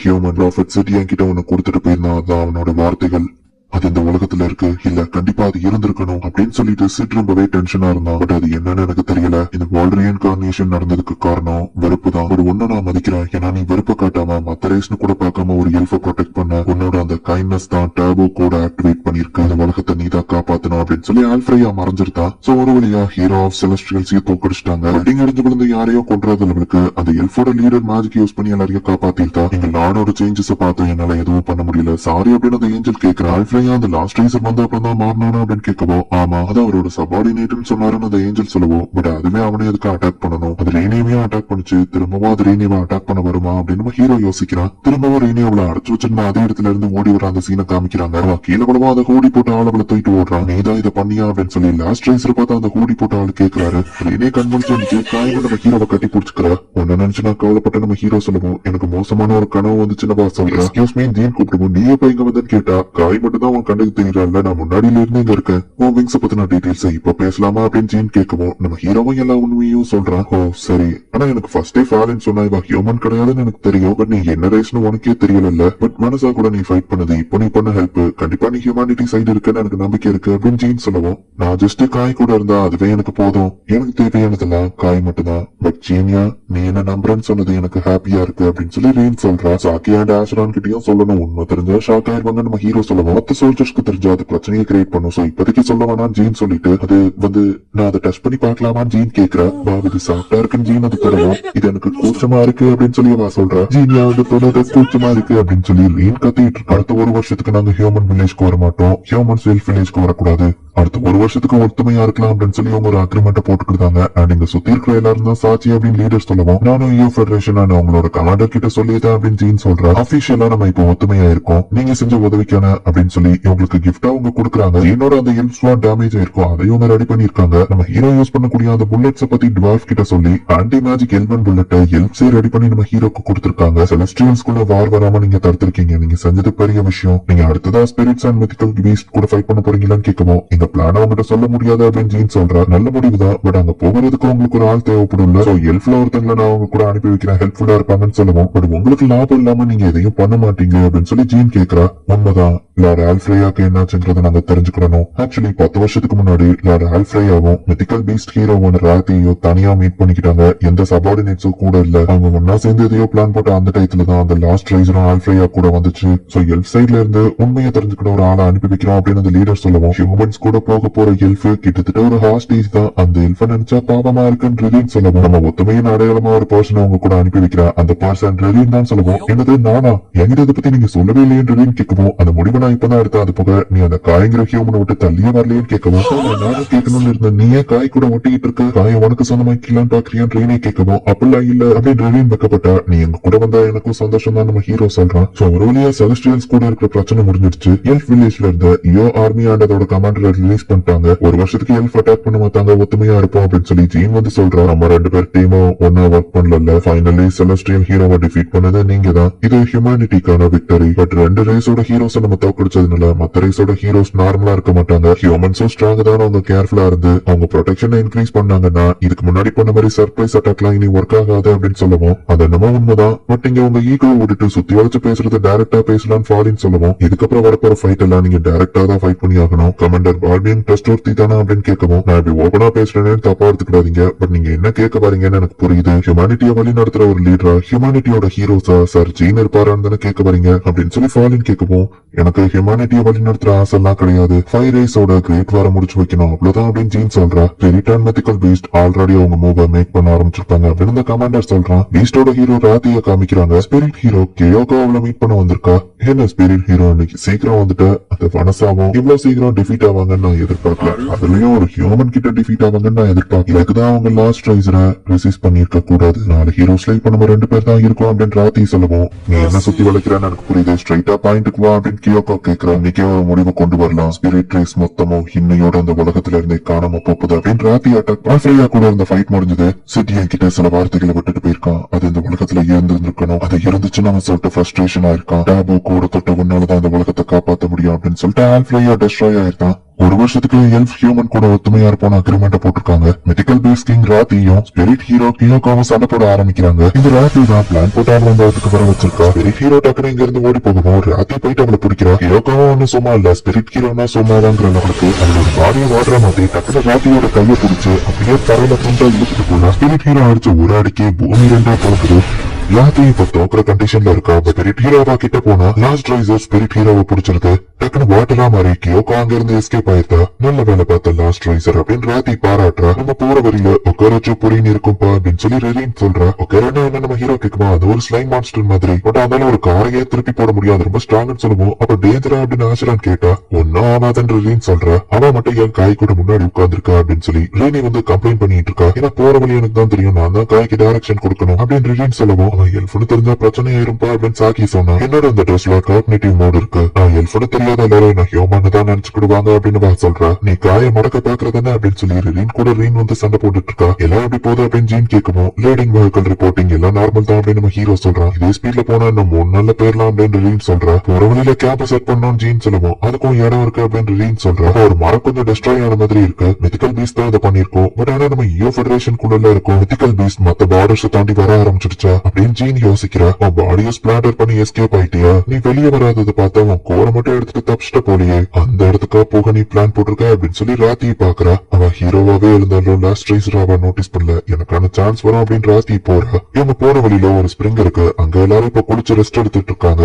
ஹியூமன் ப்ராஃபிட் சிட்டி என்கிட்ட ஒன்னு கொடுத்துட்டு போயிருந்தான். அதான் அவனோட வார்த்தைகள். அது இந்த உலகத்துல இருக்கு இல்ல கண்டிப்பா அது இருந்திருக்கணும் அப்படின்னு சொல்லிட்டு சிட் ரொம்பவே டென்ஷனா இருந்தான். பட் அது என்னன்னு எனக்கு தெரியல. இந்த வேர்ல்ட் ரீஇன்கார்னேஷன் நடந்ததுக்கு காரணம் வெறுப்பு தான். ஒரு ஒண்ணு நான் மதிக்கிறேன். ஏன்னா நீ வெறுப்ப காட்டாம மத்த ரேஸ்னு கூட பார்க்காம ஒரு எல்ஃப ப்ரொடெக்ட் பண்ண உன்னோட அந்த கைண்ட்னஸ் தான் டேபோ கோட ஆக்டிவேட் பண்ணிருக்கு. அந்த உலகத்தை நீ தான் காப்பாத்தணும் அப்படின்னு சொல்லி ஆல்ஃப்ரையா மறைஞ்சிருந்தான். சோ ஒரு வழியா ஹீரோ ஆஃப் செலஸ்டியல்ஸையும் தோக்கடிச்சிட்டாங்க. பில்டிங் அடிஞ்சு விழுந்து யாரையோ கொன்றது லெவலுக்கு அந்த எல்ஃபோட லீடர் மேஜிக் யூஸ் பண்ணி எல்லாரையும் காப்பாத்திருக்கா. எங்க லார்டோட சேஞ்சஸ் பார்த்து என்னால எதுவும் பண்ண முடியல சாரி அப்படின்னு அந்த ஏஞ்சல் கேட்கிற. ஆல்ஃப்ரையா ஏஞ்சலையும் அந்த லாஸ்ட் ரைசர் வந்த அப்புறம் தான் மாறினானா அப்படின்னு கேட்கவும், ஆமா அது அவரோட சபார்டினேட்னு சொன்னாருன்னு அந்த ஏஞ்சல் சொல்லுவோம். பட் அதுவே அவனை எதுக்கு அட்டாக் பண்ணணும், அது ரேனியவையும் அட்டாக் பண்ணிச்சு, திரும்பவும் அது ரேனியவை அட்டாக் பண்ண வருமா அப்படின்னு நம்ம ஹீரோ யோசிக்கிறான். திரும்பவும் ரேனியவளை அடைச்சு வச்சிருந்த அதே இடத்துல இருந்து ஓடி வர அந்த சீனை காமிக்கிறாங்க. அவன் கீழே விடவும் அதை ஹூடி போட்டு ஆளவளை தூக்கிட்டு ஓடுறான். நீதான் இதை பண்ணியா அப்படின்னு சொல்லி லாஸ்ட் ரைசர் பார்த்தா அந்த ஹூடி போட்டு ஆளு கேட்கிறாரு. ரேனியை கண்மணிச்சு வந்துச்சு காய்கள் நம்ம ஹீரோவை கட்டி பிடிச்சிக்கிறா. ஒன்னு நினைச்சு நான் கவலைப்பட்ட நம்ம ஹீரோ சொல்லுவோம், எனக்கு மோசமான ஒரு கனவு வந்துச்சுன்னு வா சொல்றேன். எக்ஸ்கியூஸ் மீ ஜீன் கூப்பிடுவோம், நீ எப்ப இங்க வந்து கேட்டா காய் மட்டும் தான் உன் கண்ணுக்கு தெரியல, நான் முன்னாடியில இருந்து இங்க இருக்கேன், உன் விங்ஸ் பத்தின டீடைல்ஸ் இப்ப பேசலாமா அப்படின்னு ஜீன் கேட்கவும் நம்ம ஹீரோவும் எல்லா உண்மையும் சொல்றான். ஓ சரி, ஆனா எனக்கு ஃபர்ஸ்டே ஃபாலின்னு சொன்னா இவ ஹியூமன் கிடையாதுன்னு எனக்கு தெரியும், பட் நீ என்ன ரேஸ்னு உனக்கே தெரியல, பட் மனசா கூட நீ ஃபைட் பண்ணது இப்போ நீ பண்ண ஹெல்ப் கண்டிப்பா நீ ஹியூமானிட்டி சைடு இருக்குன்னு எனக்கு நம்பிக்கை இருக்கு அப்படின்னு ஜீன் சொல்லுவோம். நான் ஜஸ்ட் காய் கூட இருந்தா அதுவே எனக்கு போதும், எனக்கு தேவையானதெல்லாம் காய் மட்டும்தான், பட் ஜீனியா நீ என்ன நம்புறன்னு சொன்னது எனக்கு ஹாப்பியா இருக்கு அப்படின்னு சொல்லி ரீன் சொல்றா. சாக்கி அண்ட் ஆஷ்ரான் கிட்டயும் சொல்லணும், உண்மை தெரிஞ்சா ஷாக் ஆயிருவாங்க நம்ம ஹீரோ சொல்லுவோம். மொத்த சோல்ஜர்ஸ்க்கு தெரிஞ்சா அது பிரச்சனையை கிரியேட் பண்ணும், சோ இப்போதைக்கு சொல்ல வேணாம் ஜீன் சொல்லிட்டு அது வந்து நான் அதை டெஸ்ட் பண்ணி பாக்கலாமான்னு ஜீன் கேக்குறா. இது சாஃப்டா இருக்குன்னு ஜீன் அது தருவோம். இது எனக்கு கூச்சமா இருக்கு அப்படின்னு சொல்லி அவ சொல்றா. ஜீனியா வந்து தொட கூச்சமா இருக்கு அப்படின்னு சொல்லி ரீன் கத்திட்டு இருக்கா. அடுத்த ஒரு வருஷத்துக்கு நாங்க ஹியூமன் வில்லேஜ்க்கு வர மாட்டோம், ஹியூமன் செல்ஃப் வில்லேஜ்க்கு வரக்கூடாது, அடுத்த ஒரு வருஷத்துக்கு ஒத்துமையா இருக்கலாம் அப்படின்னு சொல்லி அவங்க ஒரு அக்ரிமெண்ட் போட்டுக்கிட்டாங்க. அண்ட் இங்க சுத்தி இருக்கிற எல்லாரும் தான் சாட்சி அப்படின்னு லீடர் சொல்லுவோம். நானும் யூ ஃபெடரேஷன் அவங்களோட கமாண்டர் கிட்ட சொல்லியதான் அப்படின்னு ஜீன் சொல்றா. அபிஷியலா நம்ம இப்போ ஒத்துமையா இருக்கோம், நீங்க செஞ்ச உதவிக்கான அப்படின்னு சொல்லி இவங்களுக்கு கிஃப்டா அவங்க கொடுக்குறாங்க. என்னோட அந்த எல் ஸ்வாட் டேமேஜ் ஆயிருக்கும் அதையும் அவங்க ரெடி பண்ணிருக்காங்க. நம்ம ஹீரோ யூஸ் பண்ணக்கூடிய அந்த புல்லட்ஸ் பத்தி டுவார்ஃப் கிட்ட சொல்லி ஆன்டி மேஜிக் எல்வன் புல்லட் எல்ப்ஸே ரெடி பண்ணி நம்ம ஹீரோக்கு கொடுத்திருக்காங்க. செலஸ்டியல்ஸ் கூட வார் வராம நீங்க தடுத்திருக்கீங்க, நீங்க செஞ்சது பெரிய விஷயம். நீங்க அடுத்ததா ஸ்பிரிட்ஸ் அண்ட் மித்திக்கல் பீஸ்ட் கூட ஃபைட் பண்ண போறீங்களான்னு கேட்கவும் இந்த பிளான் அவங்ககிட்ட சொல்ல முடியாது அப்படின்னு ஜீன் சொல்றா. நல்ல முடிவுதான், பட் அங்க போகிறதுக்கு உங்களுக்கு ஒரு ஆள் தேவைப்படும், சோ எல்ஃப்ல ஒருத்தங்களை நான் அவங்க கூட அனுப்பி வைக்கிறேன், ஹெல்ப்ஃபுல்லா இருப்பாங்கன்னு சொல்லுவோம். பட் உங்களுக்கு லாபம் இல்லாம நீங்க எதையும் பண்ண மாட்டீங்க அப்படின்னு சொல்லி ஜீன் கேக்குறா. உண்மைதான், லார்ட் ஆல்ஃப்ரேயாக்கு என்னாச்சுங்கிறத நாங்க தெரிஞ்சுக்கணும். ஆக்சுவலி 10 வருஷத்துக்கு முன்னாடி லார்ட் ஆல்ஃப்ரேயாவும் மித்திக்கல் பீஸ்ட் ஹீரோவும் ராத்தியோ தனியா மீட் பண்ணிக்கிட்டாங்க, எந்த சபார்டினேட்ஸும் கூட இல்ல. அவங்க ஒன்னா சேர்ந்து எதையோ பிளான் போட்டு அந்த டைத்துல தான் அந்த லாஸ்ட் ரைசரும் ஆல்ஃப்ரேயா கூட வந்துச்சு. சோ எல்ஃப் சைட்ல இருந்து உண்மையை தெரிஞ்சுக்கிற ஒரு ஆளை அனுப்பி வைக்கிறோம் அப்படின்னு அந்த லீடர் சொல்லுவோம். ஹியூமன்ஸ் கூட போக போற எல்ஃப் கிட்டத்தட்ட ஒரு ஹாஸ்டேஜ் தான், அந்த எல்ஃப நினைச்சா பாவமா இருக்குன்னு ரெடின்னு சொல்லுவோம். நம்ம ஒத்துமையின் அடையாளமா ஒரு பர்சன் அவங்க கூட அனுப்பி வைக்கிறா, அந்த பர்சன் ரெடின்னு தான் சொல்லுவோம். என்னது நானா, என்கிட்ட இதை பத்தி நீங்க சொல்லவே இல்லையே ரெடின்னு கேட்கவும் அந்த முடிவை நான் இப்பதான் எடுத்தேன், அது போக நீ அந்த காய்ங்கிற ஹியூமனை விட்டு தள்ளியே வரலையேன்னு கேட்கவும் நானும் கேட்கணும்னு இருந்த நீயே காய் கூட ஒட்டிக்கிட்டு இருக்க, காய உனக்கு சொந்தமாக்கலான்னு பாக்குறியான்னு ரெயினே கேட்கவும் அப்படிலாம் இல்ல அப்படின்னு ரெடின் வைக்கப்பட்டா. நீ எங்க கூட வந்தா எனக்கும் சந்தோஷம் தான் நம்ம ஹீரோ சொல்றான். சோ ஒரு வழியா செலஸ்டியல்ஸ் கூட இருக்கிற பிரச்சனை முடிஞ்சிடுச்சு. எல்ஃப் வில்லேஜ்ல இருந்த யோ ஆர்மி அண்ட் அதோட கமாண்டரை ரிலீஸ் பண்ணிட்டாங்க. ஒரு வருஷத்துக்கு எல்ஃப் அட்டாக் பண்ண மாட்டாங்க, ஒத்துமையா இருப்போம் அப்படின்னு சொல்லி ஜீன் வந்து சொல்றா. நம்ம 2 பேர் டீமும் ஒன்னா ஒர்க் பண்ணல, ஃபைனலி செலஸ்டியல் ஹீரோவை டிஃபீட் பண்ணது நீங்க தான், இது ஹியூமானிட்டிக்கான விக்டரி. பட் 2 ரேஸோட ஹீரோஸ் நம்ம தோக்கடிச்சதுனால மத்த ரேஸோட ஹீரோஸ் நார்மலா இருக்க மாட்டாங்க, ஹியூமன்ஸும் ஸ்ட்ராங் தான். அவங்க கேர்ஃபுல்லா இருந்து அவங்க ப்ரொடெக்ஷனை இன்க்ரீஸ் பண்ணாங்கன்னா இதுக்கு முன்னாடி பண்ண மாதிரி சர்ப்ரைஸ் அட்டாக்லாம் இனி ஒர்க் ஆகாது அப்படின்னு சொல்லுவோம். அது என்னமோ உண்மைதான், பட் இங்க உங்க ஈகோ விட்டுட்டு சுத்தி வளைச்சு பேசுறது டைரக்டா பேசலாம்னு ஃபாலின்னு சொல்லுவோம். இதுக்கப்புறம் வரப்போற ஃபைட் எல்லாம் நீங்க டைரக்டா தான் ஃபைட் பண்ணி ஆகணும். கமாண்டர் பார்பியன் ட்ரஸ்ட் ஒர்த்தி தானா அப்படின்னு கேட்கவும் நான் இப்படி ஓபனா பேசுறேன்னு தப்பா எடுத்துக்கிடாதீங்க, பட் நீங்க என்ன கேட்க பாருங்கன்னு எனக்கு புரியுது. ஹியூமானிட்டியை வழி நடத்துற ஒரு லீடரா ஹியூமானிட்டியோட ஹீரோஸா சார் ஜீன் இருப்பாரான்னு தானே கேட்க பாருங்க அப்படின்னு சொல்லி ஃபாலின் கேட்கவும் எனக்கு ஹியூமானிட்டியை வழி நடத்துற ஆசை எல்லாம் கிடையாது, 5 ரேஸோட கிரேட் வார முடிச்சு வைக்கணும் அவ்வளவுதான் அப்படின்னு ஜீன் சொல்றா. ரிட்டர்ன் மித்திக்கல் பீஸ்ட் ஆல்ரெடி அவங்க மூவ மேக் பண்ண ஆரம்பிச்சிருப்பாங்க அப்படின்னு இந்த கமாண்டர் சொல்றான். பீஸ்டோட ஹீரோ ராத்திய காமிக்கிறாங்க. ஸ்பிரிட் ஹீரோ கேயோகா அவளை மீட் பண்ண வந்திருக்கா. என்ன ஸ்பிரிட் ஹீரோ இன்னைக்கு சீக்கிரம் வந்துட்டு அந்த வனசாவும் இவ்வளவு சீக்கிரம் டிஃபீட் ஆவாங்கன்னு நான் எதிர்பார்க்கல, அதுலயும் ஒரு ஹியூமன் கிட்ட டிஃபீட் ஆவாங்கன்னு நான் எதிர்பார்க்கல. இதுக்குதான் அவங்க லாஸ்ட் ரைசரை ரெசிஸ்ட் பண்ணிருக்க கூடாது, 4 ஹீரோஸ்ல இப்ப நம்ம 2 பேர் தான் இருக்கோம் அப்படின்னு ராத்தி சொல்லுவோம். நீ என்ன சுத்தி வளைக்கிறேன்னு எனக்கு புரியுது, ஸ்ட்ரைட்டா பாயிண்ட்டுக்கு வா அப்படின்னு கியோகா கேட்கிறா. இன்னைக்கே ஒரு முடிவு கொண்டு வரலாம், ஸ்பிரிட் ரேஸ் மொத்தமும் இன்னையோட அந்த உலகத்துல இருந்தே காணாம போகுது அப்படின்னு ராத்தி அட்டாக் ஆல்ஃப்ரேயா கூட இருந்த ஃபைட் முடிஞ்சது. சிட்டி கிட்ட சில வார்த்தைகளை விட்டுட்டு போயிருக்கான், அது இந்த உலகத்துல இருந்திருக்கணும், அது இருந்துச்சுன்னு அவன் சொல்லிட்டு ஃப்ரஸ்ட்ரேஷன் ஆயிருக்கான். டாபோ கூட தொட்ட உன்னாலதான் இந்த உலகத்தை காப்பாற்ற முடியும் அப்படின்னு சொல்லிட்டு ஆல்ஃப்ரேயா டெஸ்ட்ராய் ஆயிருக்கான். ஒரு வருஷத்துக்கு எல்ஃப் ஹியூமன் கூட ஒத்துமையா இருப்போம் அக்ரிமெண்ட் போட்டிருக்காங்க. மித்திக்கல் பீஸ் கிங் ராத்தியும் ஸ்பிரிட் ஹீரோ கியோகாவும் சண்டை போட ஆரம்பிக்கிறாங்க. இந்த ராத்தி தான் பிளான் போட்டு அவங்களுக்கு வர வச்சிருக்கா. ஸ்பிரிட் ஹீரோ டக்குனு இங்க இருந்து ஓடி போகவும் ராத்தி போயிட்டு அவளை பிடிக்கிறா. கியோகாவும் ஒன்னும் சும்மா இல்ல, ஸ்பிரிட் ஹீரோனா சும்மாதாங்கிற லெவலுக்கு அவளோட பாடியை வாடுற மாதிரி டக்குனு ராத்தியோட கையை பிடிச்சு அப்படியே தரையில துண்டா இழுத்துட்டு போனா. ஸ்பிரிட் ஹீரோ அடிச்ச ஒரு அடிக்கே பூமி 2ஆ போகுது. எல்லாத்தையும் இப்ப தோக்குற கண்டிஷன்ல இருக்கா. ஸ்பிரிட் ஹீரோவா கிட்ட போனா லாஸ்ட் ரைசர் ஸ்பிரிட் ஹீரோவை பிடிச்சிருது. டக்குனு பாட்டிலா மாறி கியோகா அங்க இருந்து எஸ்கேப் ஆயிருந்தா. நல்ல வேலை பார்த்த லாஸ்ட் ரைசர் அப்படின்னு ராத்தி பாராட்டுறா. நம்ம போற வழியில உட்கார வச்சு புரின்னு இருக்கும்பா அப்படின்னு சொல்லி ரெரின் சொல்றா. உட்காரன்னா என்ன நம்ம ஹீரோ கேக்குமா, அது ஒரு ஸ்லைம் மான்ஸ்டர் மாதிரி, பட் அதனால ஒரு காரையே திருப்பி போட முடியாது, ரொம்ப ஸ்ட்ராங்னு சொல்லுவோம். அப்ப டேஞ்சரா அப்படின்னு ஆசிரான் கேட்டா ஒன்னும் ஆகாதுன்னு ரெரின் சொல்றா. அவ மட்டும் என் காய் கூட முன்னாடி உட்கார்ந்துருக்கா அப்படின்னு சொல்லி ரெனி வந்து கம்ப்ளைண்ட் பண்ணிட்டு இருக்கா. ஏன்னா போற வழி எனக்கு தான் தெரியும், நான் தான் காய்க்கு டைரக்ஷன் கொடுக்கணும் அப்படின்னு ரெரின் சொல்லவும், அவன் எல்ஃப்னு தெரிஞ்சா பிரச்சனை ஆயிரும்பா அப்படின்னு சாக்கி சொன்னா. என்னோட இந்த ட்ரெஸ்ல காக்னிட்டிவ் மோட் இருக்கு, நான் எல்ஃப்னு தெரியாத எல்லாரும் என்ன ஹியூமன் தான் நினைச்சுக்கிடுவாங்க அப்படின்னு சொல்றா. நீ காய மடக்க பாக்குறதுன்னு அப்படின்னு சொல்லி ரெரின் கூட ரீன் வந்து சண்டை போட்டுட்டு இருக்கா. எல்லாம் எப்படி போகுது அப்படின்னு ஜீன் கேட்கவும், லேடிங் வெஹிக்கல் ரிப்போர்ட்டிங் எல்லாம் நார்மல் தான் அப்படின்னு நம்ம ஹீரோ சொல்றான். இதே ஸ்பீட்ல போனா இன்னும் 3 நாள்ல போயிடலாம் அப்படின்னு ரீன் சொல்றா. போற வழியில கேம்ப செட் பண்ணணும் ஜீன் சொல்லுவோம். அதுக்கும் இடம் இருக்கு அப்படின்னு ரீன் சொல்றா. ஒரு மரம் கொஞ்சம் டெஸ்ட்ராய் ஆன மாதிரி இருக்கு, மித்திக்கல் பீஸ் தான் இதை பண்ணிருக்கோம், பட் ஆனா நம்ம ஈயோ ஃபெடரேஷன் குள்ள இருக்கும், மித்திக்கல் பீஸ் மத்த பார்டர்ஸ் தாண்டி வர ஆரம்பிச்சிடுச்சா அப்படின்னு ஜீன் யோசிக்கிறா. உன் பாடியை ஸ்பிளாட்டர் பண்ணி எஸ்கேப் ஆயிட்டியா, நீ வெளியே வராதது பார்த்தா உன் கோரை மட்டும் எடுத்துட்டு தப்பிச்சிட்ட போலியே, அந்த இடத்துக்கா போக நீ பிளான் போட்டிருக்க அப்படின்னு சொல்லி ராத்தியை பாக்குறா. அவன் ஹீரோவாவே இருந்தாலும் லாஸ்ட் ரைசராவா நோட்டீஸ் பண்ணல, எனக்கான சான்ஸ் வரும் அப்படின்னு ராத்தி போறா. இவங்க போற வழியில ஒரு ஸ்பிரிங் இருக்கு, அங்க எல்லாரும் இப்ப குளிச்சு ரெஸ்ட் எடுத்துட்டு இருக்காங்க.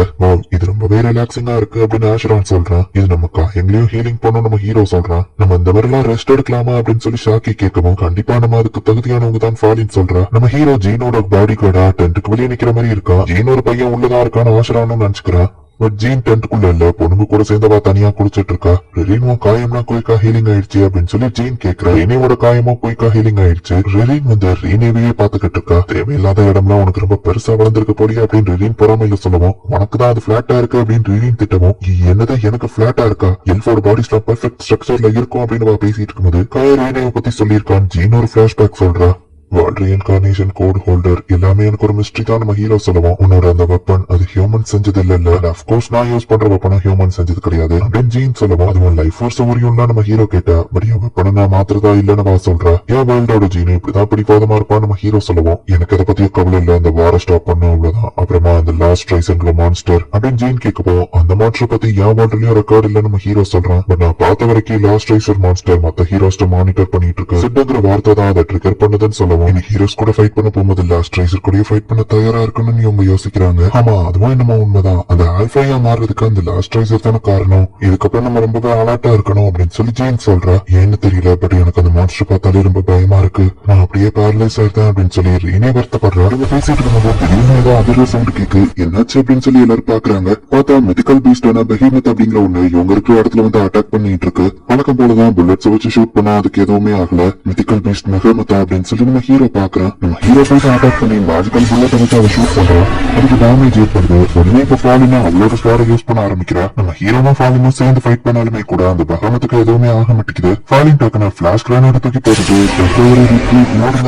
இது ரொம்பவே ரிலாக்ஸிங்கா இருக்கு அப்படின்னு ஆஷரான் சொல்றான். இது நம்ம காயங்களையும் ஹீலிங் பண்ணும் நம்ம ஹீரோ சொல்றான். நம்ம இந்த மாதிரி எல்லாம் ரெஸ்ட் எடுக்கலாமா அப்படின்னு சொல்லி ஷாக்கி கேட்கவும், கண்டிப்பா நம்ம அதுக்கு தகுதியானவங்க தான் ஃபாலின் சொல்றா. நம்ம ஹீரோ ஜீனோட பாடி கார்டா டென்ட்டுக்கு வெளியே நிக்கிற மாதிரி இருக்கா. ஜீன் ஒரு பையன் உள்ளதா இருக்கான்னு ஆஷரானும் நினைச்சுக்கிறான். பட் ஜீன் டென்ட்குள்ள இல்ல, பொண்ணுங்க கூட சேர்ந்தவா தனியா குடிச்சிட்டு இருக்கா. ரெரினும் காயம்னா குயிக்கா ஹீலிங் ஆயிடுச்சு அப்படின்னு சொல்லி ஜீன் கேக்குறா. ரெனியோட காயமும் குயிக்கா ஹீலிங் ஆயிடுச்சு. ரெரின் வந்து ரீனேவையே பாத்துக்கிட்டு இருக்கா. தேவையில்லாத இடம்லாம் உனக்கு ரொம்ப பெருசா வளர்ந்துருக்க போடியா அப்படின்னு ரெரின் பொறாமையில சொல்லுவோம். உனக்கு தான் அது பிளாட்டா இருக்கு அப்படின்னு ரெரின் திட்டவும், என்னதான் எனக்கு பிளாட்டா இருக்கா, எல்ஃபோட பாடிஸ்ல பெர்ஃபெக்ட் ஸ்ட்ரக்சர்ல இருக்கும் அப்படின்னு பேசிட்டு இருக்கும்போது காய ரீனேவை பத்தி சொல்லியிருக்கான். ஜீன் ஒரு பிளாஷ்பேக் சொல்றா. வேர்ல்ட் ரீஇன்கார்னேஷன் கோட் ஹோல்டர் எல்லாமே எனக்கு ஒரு மிஸ்ட்ரி தான் நம்ம ஹீரோ சொல்லுவோம். உன்னோட அந்த வெப்பன் அது ஹியூமன் செஞ்சது இல்ல, அஃப்கோர்ஸ் நான் யூஸ் பண்ற வெப்பனும் ஹியூமன் செஞ்சது கிடையாது அப்படின்னு ஜீன் சொல்லுவோம். அது உன் லைஃப் ஃபோர்ஸ் ஓவரியும் நம்ம ஹீரோ கேட்டா, பட் என் வெப்பனை நான் மாத்திரதா இல்லன்னு சொல்றா. என் வேர்ல்டோட ஜீன் இப்படிதான் பிடிவாதமா இருப்பான் நம்ம ஹீரோ சொல்லுவோம். எனக்கு அதை பத்தி கவலை இல்ல, அந்த வார ஸ்டாப் பண்ணும் அவ்வளவுதான். அப்புறமா அந்த லாஸ்ட் ரைசங்கிற மான்ஸ்டர் அப்படின்னு ஜீன் கேட்கவும், அந்த மான்ஸ்டர் பத்தி என் வேர்ல்ட்லயும் ரெக்கார்ட் இல்ல நம்ம ஹீரோ சொல்றான். பட் நான் பார்த்த வரைக்கும் லாஸ்ட் ரைசர் மான்ஸ்டர் மத்த ஹீரோஸ்ட மானிட்டர் பண்ணிட்டு இருக்கு, சிட்டுங்கிற வார்த்தை தான் அதை ட்ரிகர் பண்ணதுன்னு சொல்லுவோம். ஹீரோஸ் கூட ஃபைட் பண்ண போகும்போது லாஸ்ட் ரைசர் கூட ஃபைட் பண்ண தயாரா இருக்கணும்னு இவங்க யோசிக்கிறாங்க. ஆமா அதுவும் என்னமோ உண்மைதான், அந்த ஆல்ஃபாயா மாறுறதுக்கு அந்த லாஸ்ட் ரைசர் தானே காரணம். இதுக்கப்புறம் நம்ம ரொம்பவே அலர்ட்டா இருக்கணும் அப்படின்னு சொல்லி ஜெயின் சொல்றா. ஏன்னு தெரியல, பட் எனக்கு அந்த மான்ஸ்டர் பார்த்தாலே ரொம்ப பயமா இருக்கு, நான் அப்படியே பேரலைஸ் ஆயிருந்தேன் அப்படின்னு சொல்லி ரீனே வருத்தப்படுறா. இவங்க பேசிட்டு இருக்கும்போது திடீர்னு ஏதோ அதிர்வு சவுண்ட் கேக்கு, என்னாச்சு அப்படின்னு சொல்லி எல்லாரும் பாக்குறாங்க. பார்த்தா மித்திக்கல் பீஸ்டான பெஹிமத் அப்படிங்கிற ஒண்ணு இவங்க இருக்கிற இடத்துல வந்து அட்டாக் பண்ணிட்டு இருக்கு. வழக்கம் போலதான் புல்லட்ஸ் வச்சு ஷூட் பண்ணா அதுக்கு எதுவுமே ஆகல. மித்திக்கல் பீஸ்ட் மெஹமத்தா அப்படின்னு சொல்லி நம்ம ஹீரோ பாக்குறான். நம்ம ஹீரோ போயிட்டு அட்டாக் பண்ணி மேஜிக்கல் புல்லட் வச்சு அதை ஷூட் பண்றான். அதுக்கு டேமேஜ் ஏற்படுது. உடனே இப்ப ஃபாலினா அவளோட ஸ்வாரை யூஸ் பண்ண ஆரம்பிக்கிறா. நம்ம ஹீரோவும் ஃபாலினும் சேர்ந்து ஃபைட் பண்ணாலுமே கூட அந்த பகமத்துக்கு எதுவுமே ஆக மாட்டேங்குது. ஃபாலின் டக்குனு ஃபிளாஷ் கிரானேட் தூக்கி போட்டுட்டு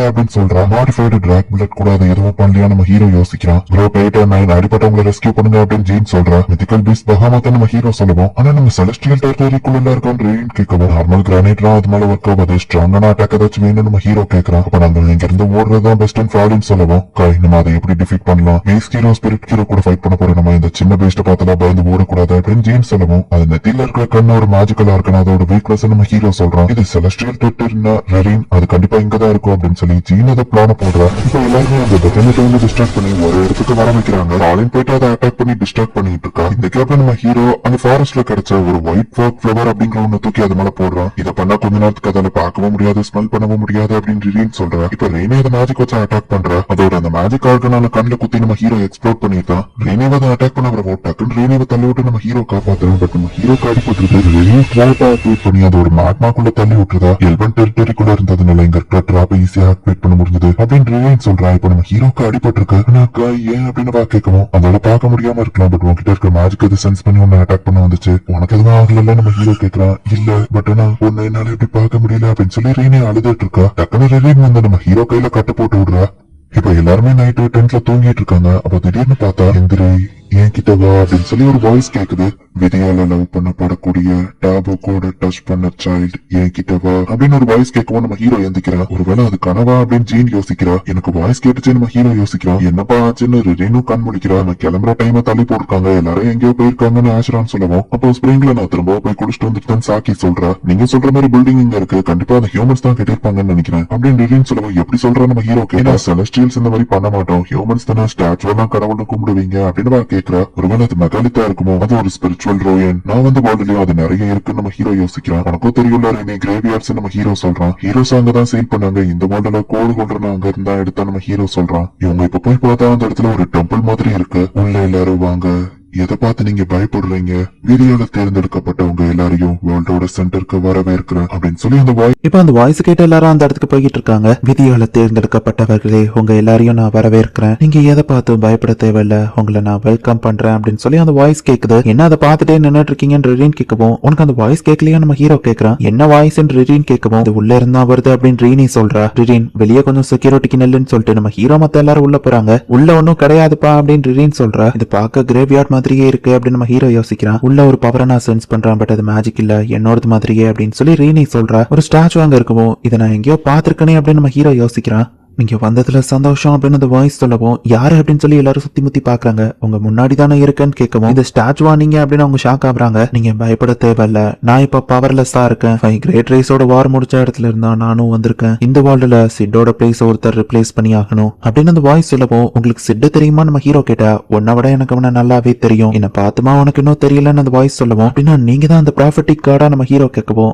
அப்படின்னு சொல்றா. மாடிஃபைடு டிராக் புல்லட் கூட அதை எதுவும் பண்ணலையா நம்ம ஹீரோ யோசிக்கிறான். குரூப் 8 and 9 அடிப்பட்டவங்களை ரெஸ்கியூ பண்ணுங்க அப்படின்னு ஜீன் சொல்றா. மித்திக்கல் பீஸ்ட் பகமத்தை நம்ம ஹீரோ சொல்லுவோம். ஆனா நம்ம செலஸ்டியல் டெரிட்டரிக்குள்ள இருக்கோம் ரீன் கேட்கவும், நார்மல் கிரானேட்லாம் அது மேல ஒர்க் ஆகாது, ஸ்ட்ராங்கான அட்டாக் ஏதாச்சும் வேணும் நம்ம ஹீரோ கேட்கறான். அப்ப நாங்க இங்க இருந்து ஓடுறதுதான் பெஸ்ட் ஃபாலின் சொல்லுவோம். நம்ம அதை எப்படி டிஃபீட் பண்ணலாம், பேஸ் ஹீரோ ஸ்பிரிட் ஹீரோ கூட ஃபைட் பண்ண போறோம், நம்ம இந்த சின்ன பேஸ்ட பார்த்தலாம் பயந்து ஓடக்கூடாது அப்படின்னு ஜீன் சொல்லுவோம். அது நெத்தில இருக்கிற கண்ணு ஒரு மேஜிக்கலா இருக்கணும், அதோட வீக்னஸ் நம்ம ஹீரோ சொல்றான். இது செலஸ்டியல் டெரிட்டரினா ரெரின் அது கண்டிப்பா இங்கதான் இருக்கும் அப்படின்னு சொல்லி ஜீன் அதை பிளான போடுறா. இப்போ எல்லாருமே அந்த டெஃபினட்டை வந்து டிஸ்ட்ராக்ட் பண்ணி ஒரு இடத்துக்கு வர வைக்கிறாங்க. ஃபாலின் போயிட்டு அதை அட்டாக் பண்ணி டிஸ்ட்ராக்ட் பண்ணிட்டு இருக்கா. இந்த கேப்ல நம்ம ஹீரோ அந்த ஃபாரஸ்ட்ல கிடைச்ச ஒரு ஒயிட் ஃபாக் ஃபிளவர் அப்படிங்கிற ஒண்ணு தூக்கி அது மேல போடுறான். இதை பண்ணா கொஞ்ச நேரத்துக்கு அதில் பார்க்கவும் முடியாது, ஸ்மெல் பண்ணவும் முடியாது அப்படின்னு ரீன் சொல்றா. இப்ப ரெய்னே அதை மேஜிக் வச்சு அட்டாக் பண்றா. அதோட அந்த மேஜிக் ஆர்கனால கண்ணுல குத்தி நம்ம ஹீரோ எக்ஸ்ப்ளோர் பண்ணிட்டான். ரேனேவை அதை அட்டாக் பண்ண வர டக்குன்னு ரேனேவை தள்ளி விட்டு நம்ம ஹீரோ காப்பாத்துறோம். பட் நம்ம ஹீரோக்கு அடிபட்டுருக்கு. ரெய்னே ட்ராப்பா ஆக்டிவேட் பண்ணி அதை ஒரு மேக்மாக்குள்ள தள்ளி விட்டுறதா. எல்பன் டெரிட்டரிக்குள்ள இருந்ததுனால இங்க இருக்கிற ட்ராப்பை ஈஸியா ஆக்டிவேட் பண்ண முடிஞ்சது அப்படின்னு ரேன் சொல்றா. இப்ப நம்ம ஹீரோக்கு அடிபட்டிருக்கு. ஆனாக்கா ஏன் அப்படின்னு கேட்கணும். அதோட பார்க்க முடியாம இருக்கலாம், பட் உன்கிட்ட இருக்க மேஜிக் அதை சென்ஸ் பண்ணி உன்னை அட்டாக் பண்ண வந்துச்சு, உனக்கு எதுவும் ஆகல நம்ம ஹீரோ கேட்கறான். இல்ல பட் ஆனா உன்னை என்னால எப்படி பார்க்க முடியல அப்படின்னு சொல்லி ரேனே அழுதுட்டு இருக்கா. டக்குனு ரெயின் வந்து நம்ம ஹீரோ கையில கட்டு போட்டு விடுறா. இப்ப எல்லாருமே நைட்டு டென்ட்ல தூங்கிட்டு இருக்காங்க. அப்ப திடீர்னு பார்த்தா எந்திரி என்கிட்ட வா அப்படின்னு சொல்லி ஒரு வாய்ஸ் கேக்குது. விதியால லவ் பண்ணப்படக்கூடிய டேபு கூட டச் பண்ண சைல்டு என்கிட்ட வா அப்படின்னு ஒரு வாய்ஸ் கேட்கவும் நம்ம ஹீரோ எந்திக்கிறா. ஒருவேளை அது கனவா அப்படின்னு ஜீன் யோசிக்கிறா. எனக்கு வாய்ஸ் கேட்டுச்சு நம்ம ஹீரோ யோசிக்கிறான். என்னப்பா ஆச்சுன்னு ரிரினும் கண் முடிக்கிறா. நம்ம கிளம்புற டைமை தள்ளி போட்டிருக்காங்க, எல்லாரும் எங்கேயோ போயிருக்காங்கன்னு ஆஷரான்னு சொல்லவும், அப்போ ஸ்பிரிங்ல நான் திரும்ப போய் குடிச்சிட்டு வந்துட்டு சாக்கி சொல்றா. நீங்க சொல்ற மாதிரி பில்டிங் இங்க இருக்கு, கண்டிப்பா அந்த ஹியூமன்ஸ் தான் கட்டிருப்பாங்கன்னு நினைக்கிறேன் அப்படின்னு ரிரின் சொல்லவும், எப்படி சொல்ற நம்ம ஹீரோ கேட்டா, செலஸ்டியல்ஸ் இந்த மாதிரி பண்ண மாட்டோம், ஹியூமன்ஸ் தானே ஸ்டாச்சுவா தான் கடவுள்னு கும்பிடுவீங்க அப்படின்னு கேட்கிறா. ஒருவேளை அது மெகாலித்தா இருக்குமோ, அது ஒரு ஸ்பிரிச்சுவல் ரோயன், நான் வந்து வேர்ல்ட்லயும் அது நிறைய இருக்குன்னு நம்ம ஹீரோ யோசிக்கிறான். உனக்கும் தெரியும்ல நீ கிரேவியார்ட்ஸ் நம்ம ஹீரோ சொல்றான். ஹீரோஸ் அங்கதான் சேல் பண்ணாங்க, இந்த வேர்ல்டுல கோடு கொள்றேன் அங்க இருந்தா எடுத்தா நம்ம ஹீரோ சொல்றான். இவங்க இப்ப போய் பார்த்தா அந்த இடத்துல ஒரு டெம்பிள் மாதிரி இருக்கு. உள்ள எல்லாரும் வாங்க, எதை பார்த்து நீங்க பயப்படுறீங்க, வீடியோல தேர்ந்தெடுக்கப்பட்டவங்க எல்லாரையும் வேர்ல்டோட சென்டருக்கு வரவேற்கிறேன் அப்படின்னு சொல்லி அந்த வாய்ஸ். இப்ப அந்த வாய்ஸ் கேட்டு எல்லாரும் அந்த இடத்துக்கு போய்கிட்டு இருக்காங்க. விதியால தேர்ந்தெடுக்கப்பட்டவர்களே, உங்க எல்லாரையும் நான் வரவேற்கிறேன், நீங்க எதை பார்த்து பயப்பட தேவையில்ல, உங்களை நான் வெல்கம் பண்றேன் அப்படின்னு சொல்லி அந்த வாய்ஸ் கேக்குது. என்ன அதை பார்த்துட்டே நின்னுட்டு இருக்கீங்கன்னு ரிரீன் கேட்கவும், உனக்கு அந்த வாய்ஸ் கேட்கலையா நம்ம ஹீரோ கேட்கறான். என்ன வாய்ஸ் ரிரீன் கேட்கவும், அது உள்ள இருந்தா வருது அப்படின்னு ரீனி சொல்றா. ரிரீன் வெளியே கொஞ்சம் செக்யூரிட்டிக்கு நெல்லுன்னு சொல்லிட்டு நம்ம ஹீரோ மத்த எல்லாரும் உள்ள போறாங்க. உள்ள ஒன்னும் கிடையாதுப்பா அப்படின்னு ரிரீன் சொல்றா. இது பார்க்க கிரேவ்யார்ட் மாதிரியே இருக்கு அப்படின்னு நம்ம ஹீரோ யோசிக்கிறான். உள்ள ஒரு பவரை நான் சென்ஸ் பண்றேன், பட் அது மேஜிக் இல்ல, என்னோடது மாதிரியே அப்படின்னு சொல்லி ரீனி சொல்றா. ஒரு ஸ்டாச்சு அங்க இருக்கவும், இதை நான் எங்கேயோ பாத்துருக்கேனே அப்படின்னு நம்ம ஹீரோ யோசிக்கிறான். நீங்க வந்ததுல சந்தோஷம் அப்படின்னு அந்த வாய்ஸ் சொல்லவும், யாரு அப்படின்னு சொல்லி எல்லாரும் சுத்தி முத்தி பாக்குறாங்க. உங்க முன்னாடி தானே இருக்கேன்னு கேட்கவும், இந்த ஸ்டாச்சுவா நீங்க அப்படின்னு அவங்க ஷாக் ஆகுறாங்க. நீங்க பயப்பட தேவையில்ல, நான் இப்ப பவர்லெஸ்ஸா இருக்கேன். 5 கிரேட் ரேஸோட வார் முடிச்ச இடத்துல இருந்தா நானும் வந்திருக்கேன். இந்த வேர்ல்டுல சிட்டோட பிளேஸ் ஒருத்தர் ரிப்ளேஸ் பண்ணி ஆகணும் அப்படின்னு அந்த வாய்ஸ் சொல்லவும், உங்களுக்கு சிட்டு தெரியுமா நம்ம ஹீரோ கேட்டா. உன்னை விட எனக்கு அவனை நல்லாவே தெரியும், என்ன பாத்துமா உனக்கு இன்னும் தெரியலன்னு அந்த வாய்ஸ் சொல்லவும், அப்படின்னா நீங்க தான் அந்த ப்ராஃபட்டிக் கார்டா நம்ம ஹீரோ கேட்கவும்,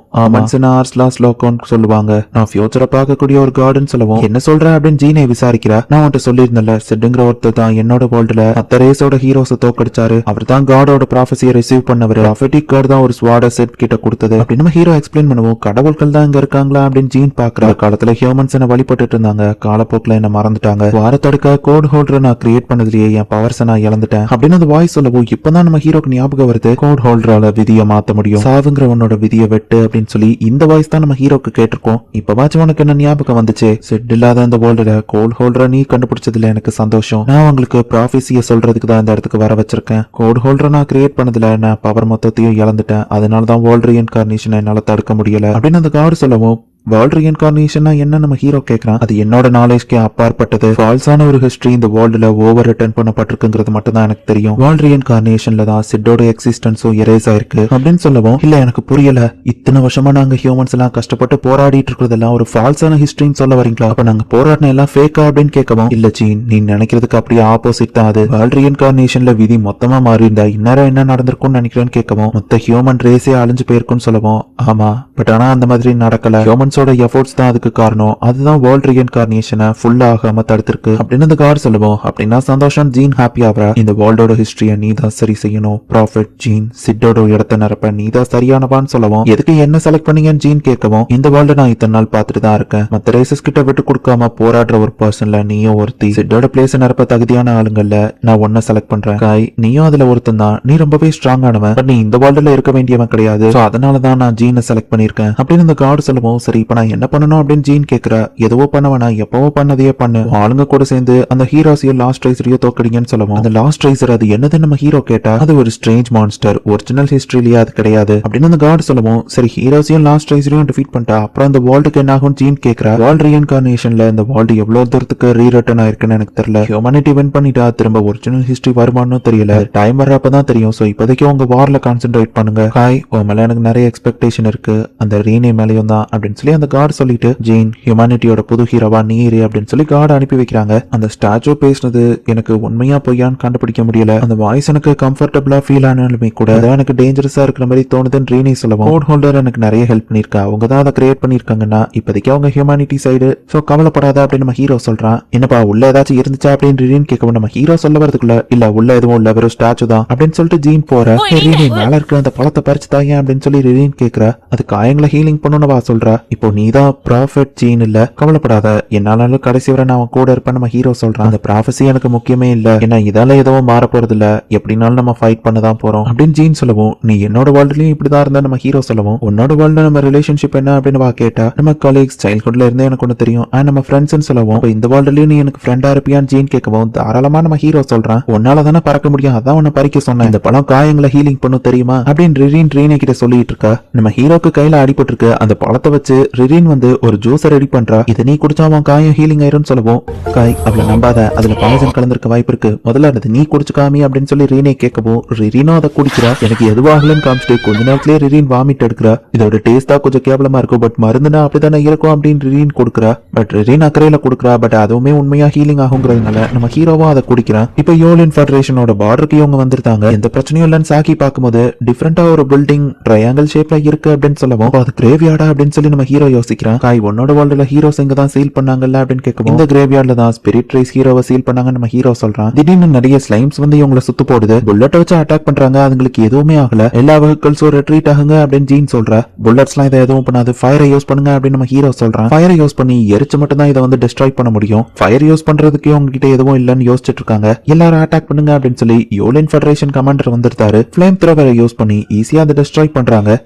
சொல்லுவாங்க, நான் ஃபியூச்சரை பார்க்கக்கூடிய ஒரு கார்டுன்னு சொல்லவும், என்ன சொல்ற அப்படின்னு ஜீனை விசாரிக்கிறா. நான் உன்கிட்ட சொல்லியிருந்தேன்ல, சிட்டுங்கிற ஒருத்தர் தான் என்னோட வேர்ல்டுல மத்த ரேஸோட ஹீரோஸை தோக்கடிச்சாரு, அவர் தான் காடோட ப்ராஃபஸியை ரிசீவ் பண்ணவர், ப்ராஃபட்டிக் கார்டு தான் ஒரு ஸ்வாட செட் கிட்ட கொடுத்தது அப்படின்னு ஹீரோ எக்ஸ்பிளைன் பண்ணுவோம். கடவுள்கள் தான் இங்க இருக்காங்களா அப்படின்னு ஜீன் பாக்குற. காலத்துல ஹியூமன்ஸ் என்ன வழிபட்டு இருந்தாங்க, காலப்போக்கில் என்ன மறந்துட்டாங்க, வார தடுக்க கோட் ஹோல்டரை நான் கிரியேட் பண்ணதுலயே என் பவர்ஸை நான் இழந்துட்டேன் அப்படின்னு அந்த வாய்ஸ் சொல்லவும், இப்பதான் நம்ம ஹீரோக்கு ஞாபகம் வருது, கோட் ஹோல்டரால விதியை மாத்த முடியும், சாவுங்கிறவனோட விதியை வெட்டு அப்படின்னு சொல்லி இந்த வாய்ஸ் தான் நம்ம ஹீரோக்கு கேட்டிருக்கோம். இப்பவாச்சும் உனக்கு என்ன ஞாபகம் வந்துச்சு, செட் இல்லாத அந்த வேர்ல்டுல கோட் ஹோல்டரை நீ கண்டுபிடிச்சதுல எனக்கு சந்தோஷம். நான் உங்களுக்கு ப்ராஃபஸிய சொல்றதுக்கு தான் இந்த இடத்துக்கு வர வச்சிருக்கேன். கோட் ஹோல்டரை நான் கிரியேட் பண்ணதுல நான் பவர் மொத்தத்தையும் இழந்துட்டேன், அதனாலதான் வேர்ல்ட் ரீஇன்கார்னேஷனை என்னால தடுக்க முடியல அப்படின்னு அந்த கார்டு சொல்லவும், வேர்ல்ட் ரீஇன்கார்னேஷன் என்ன நம்ம ஹீரோ கேட்கறான். அது என்னோட நாலேஜ்க்கு அப்பாற்பட்டது, ஃபால்ஸான ஒரு ஹிஸ்டரி இந்த வேர்ல்டுல ஓவர் ரிட்டர்ன் பண்ணப்பட்டிருக்குங்கிறது மட்டும் தான் எனக்கு தெரியும். வேர்ல்ட் ரீஇன்கார்னேஷன்ல தான் சிட்டோட எக்ஸிஸ்டன்ஸும் எரேஸ் ஆயிருக்கு அப்படின்னு சொல்லவும், இல்ல எனக்கு புரியல, இத்தனை வருஷமா நாங்க ஹியூமன்ஸ் எல்லாம் கஷ்டப்பட்டு போராடிட்டு இருக்கிறதெல்லாம் ஒரு ஃபால்ஸான ஹிஸ்டரின்னு சொல்ல வரீங்களா, அப்ப நாங்க போராடின எல்லாம் ஃபேக்கா அப்படின்னு கேட்கவும், இல்ல ஜீன், நீ நினைக்கிறதுக்கு அப்படியே ஆப்போசிட் தான். அது வேர்ல்ட் ரீஇன்கார்னேஷன்ல விதி மொத்தமா மாறி இருந்தா இந்நேரம் என்ன நடந்திருக்கும்னு நினைக்கிறேன்னு கேட்கவும், மொத்த ஹியூமன் ரேஸே அழிஞ்சு போயிருக்குன்னு சொல்லவும், ஆமா பட் ஆனா அந்த மாதிரி நடக்கல, ஹியூமன்ஸோட எஃபோர்ட்ஸ் தான் அதுக்கு காரணம், அதுதான் வேர்ல்ட் ரீஇன்கார்னேஷனை ஃபுல் ஆகாம தடுத்திருக்கு அப்படின்னு அந்த கார்டு சொல்லுவோம். அப்படின்னா சந்தோஷம், ஜீன் ஹாப்பி ஆவரா. இந்த வேர்ல்டோட ஹிஸ்டரியை நீ தான் சரி செய்யணும், ப்ராஃபிட் ஜீன் சிட்டோட இடத்தை நிரப்ப நீ தான் சரியானவான்னு சொல்லவும், எதுக்கு என்ன செலக்ட் பண்ணீங்கன்னு ஜீன் கேட்கவும், இந்த வேர்ல்ட நான் இத்தனை நாள் பார்த்துட்டு தான் இருக்கேன், மத்த ரேசஸ் கிட்ட விட்டு கொடுக்காம போராடுற ஒரு பர்சன்ல நீயும் ஒருத்தி, சிட்டோட பிளேஸ் நிரப்ப தகுதியான ஆளுங்கள்ல நான் ஒன்ன செலக்ட் பண்றேன். காய் நீயும் அதுல ஒருத்தன் தான், நீ ரொம்பவே ஸ்ட்ராங்கானவன், பட் நீ இந்த வேர்ல்டுல இருக்க வேண்டியவன் கிடையாது, அதனாலதான் நான் ஜீனை செலக்ட் பண்ணிருக்கேன் அப்படின்னு அந்த கார்டு சொல்லவும், சரி இப்ப நான் என்ன பண்ணணும் அப்படின்னு ஜீன் கேக்குறா. எதுவோ பண்ணவனா எப்பவோ பண்ணதையே பண்ணு, ஆளுங்க கூட சேர்ந்து அந்த ஹீரோஸையும் லாஸ்ட் ரைசரையோ தோக்கடிங்கன்னு சொல்லவும், அந்த லாஸ்ட் ரைசர் அது என்னது நம்ம ஹீரோ கேட்டா, அது ஒரு ஸ்ட்ரேஞ்ச் மான்ஸ்டர், ஒரிஜினல் ஹிஸ்டரியிலேயே அது கிடையாது அப்படின்னு அந்த கார்டு சொல்லவும், சரி ஹீரோஸையும் லாஸ்ட் ரைசரையும் டிஃபீட் பண்ணிட்டா அப்புறம் அந்த வேர்ல்டுக்கு என்ன ஆகும் ஜீன் கேக்குறா. வேர்ல்ட் ரீஇன்கார்னேஷன்ல இந்த வேர்ல்டு எவ்வளவு தூரத்துக்கு ரீரிட்டர்ன் ஆயிருக்குன்னு எனக்கு தெரியல, ஹியூமனிட்டி வின் பண்ணிட்டா திரும்ப ஒரிஜினல் ஹிஸ்டரி வருமானு தெரியல, டைம் வர்றப்பதான் தெரியும். சோ இப்போதைக்கு உங்க வார்ல கான்சென்ட்ரேட் பண்ணுங்க. ஹாய் உன் மேல எனக்கு நிறைய எக்ஸ்பெக்டேஷன் இருக்கு, அந்த ரீனே மேலேயும் தான் அப்படின்னு சொல்லி அந்த கார்டு சொல்லிட்டு, ஜீன் ஹியூமனிட்டியோட புது ஹீரோவா நீ இரு அப்படின்னு சொல்லி கார்டு அனுப்பி வைக்கிறாங்க. அந்த ஸ்டாச்சு பேசினது எனக்கு உண்மையா பொய்யான்னு கண்டுபிடிக்க முடியல, அந்த வாய்ஸ் எனக்கு கம்ஃபர்டபுளா ஃபீல் ஆனாலுமே கூட அதான் எனக்கு டேஞ்சரஸா இருக்கிற மாதிரி தோணுதுன்னு ரீனி சொல்லவும், கோட் ஹோல்டர் எனக்கு நிறைய ஹெல்ப் பண்ணிருக்கா, அவங்க தான் அதை கிரியேட் பண்ணிருக்காங்கன்னா இப்போதைக்கு அவங்க ஹியூமனிட்டி சைடு, சோ கவலைப்படாத அப்படின்னு நம்ம ஹீரோ சொல்றான். என்னப்பா உள்ள ஏதாச்சும் இருந்துச்சா அப்படின்னு ரீன் கேட்கவும், நம்ம ஹீரோ சொல்ல வரதுக்குள்ள இல்ல உள்ள எதுவும் இல்ல வெறும் ஸ்டாச்சு தான் அப்படின்னு சொல்லிட்டு ஜீன் போற. ரீனி மேல இருக்கிற அந்த பழத்தை பறிச்சு தாங்க அப்படின்னு சொல்லி ரீன் கேக்குறா. அது காயங்களை ஹீலிங் பண்ணணும்னு வா சொல்றா. இப்போ இப்போ நீதான் ப்ராஃபட் ஜீன் இல்ல, கவலைப்படாத, என்னாலும் கடைசி வரை நான் அவன் கூட இருப்பேன் நம்ம ஹீரோ சொல்றான். அந்த ப்ராஃபஸி எனக்கு முக்கியமே இல்ல, ஏன்னா இதால எதுவும் மாற போறது இல்ல, எப்படினாலும் நம்ம ஃபைட் பண்ணதான் போறோம் அப்படின்னு ஜீன் சொல்லவும், நீ என்னோட வேர்ல்ட்லயும் இப்படிதான் இருந்தா நம்ம ஹீரோ சொல்லவும், உன்னோட வேர்ல்ட்ல நம்ம ரிலேஷன்ஷிப் என்ன அப்படின்னு வா கேட்டா, நம்ம காலேஜ் சைல்ட்ஹுட்ல இருந்தே எனக்கு ஒண்ணு தெரியும், நம்ம ஃப்ரெண்ட்ஸ் சொல்லவும், இப்ப இந்த வேர்ல்ட்லயும் நீ எனக்கு ஃப்ரெண்டா இருப்பியான்னு ஜீன் கேட்கவும், தாராளமா நம்ம ஹீரோ சொல்றான், உன்னால தானே பறக்க முடியும், அதான் உன்னை பறிக்க சொன்னேன், இந்த பழம் காயங்களை ஹீலிங் பண்ணும் தெரியுமா அப்படின்னு ரிரீன் ரீனே கிட்ட சொல்லிட்டு இருக்கா. நம்ம ஹீரோக்கு கையில அடிபட்டு இருக்கு, அந்த பழத்தை வச்சு ரிரீன் வந்து ஒரு ஜூஸை ரெடி பண்றா, இதை நீ குடிச்சா அவன் காயம் ஹீலிங் ஆயிரும் சொல்லவும், காய் அவளை நம்பாத, அதுல பாய்சன் கலந்திருக்க வாய்ப்பு இருக்கு, முதல்ல அது நீ குடிச்சுக்காமி அப்படின்னு சொல்லி ரீனே கேட்கவும், ரிரீனும் அதை குடிக்கிறா. எனக்கு எதுவாகலன்னு காமிச்சிட்டு கொஞ்ச நேரத்திலேயே ரிரீன் வாமிட் எடுக்கிறா. இதோட டேஸ்டா கொஞ்சம் கேவலமா இருக்கும், பட் மருந்துனா அப்படித்தானே இருக்கும் அப்படின்னு ரிரீன் கொடுக்குறா. பட் ரிரீன் அக்கறையில கொடுக்குறா, பட் அதுவுமே உண்மையா ஹீலிங் ஆகுங்கிறதுனால நம்ம ஹீரோவும் அதை குடிக்கிறான். இப்ப யோலின் ஃபெடரேஷனோட பார்டருக்கு இவங்க வந்திருந்தாங்க, எந்த பிரச்சனையும் இல்லைன்னு சாக்கி பார்க்கும்போது டிஃபரெண்டா ஒரு பில்டிங் ட்ரையாங்கிள் ஷேப்ல இருக்கு அப்படின்னு சொல்லவும், அது கிரேவ்யார்டா அப்படின்னு சொல்லி நம்ம ஹீரோ யோசிக்கிறான். காய் உன்னோட வேர்ல்டுல ஹீரோஸ் இங்க தான் சீல் பண்ணாங்கல்ல அப்படின்னு கேட்கவும், இந்த கிரேவ்யார்ட்ல தான் ஸ்பிரிட் ரைஸ் ஹீரோவை சீல் பண்ணாங்க நம்ம ஹீரோ சொல்றான். திடீர்னு நிறைய ஸ்லைம்ஸ் வந்து இவங்களை சுத்து போடுது, புல்லட் வச்சு அட்டாக் பண்றாங்க, அதுங்களுக்கு எதுவுமே ஆகல, எல்லா வெஹிக்கிள்ஸும் ரெட்ரீட் ஆகுங்க அப்படின்னு ஜீன் சொல்றா. புல்லட்ஸ்லாம் இதை எதுவும் பண்ணாது, ஃபயரை யூஸ் பண்ணுங்க அப்படின்னு நம்ம ஹீரோ சொல்றான். ஃபயரை யூஸ் பண்ணி எரிச்சு மட்டும் தான் இதை வந்து டிஸ்ட்ராய் பண்ண முடியும், ஃபயர் யூஸ் பண்றதுக்கு உங்ககிட்ட எதுவும் இல்லன்னு யோசிச்சுட்டு இருக்காங்க, எல்லாரும் அட்டாக் பண்ணுங்க அப்படின்னு சொல்லி யோலின் ஃபெடரேஷன் கமாண்டர் வந்திருந்தாரு. ஃப்ளேம் த்ரோவரை யூஸ் பண்ணி ஈஸியா அதை டிஸ்ட்ராய் பண்றாங்க.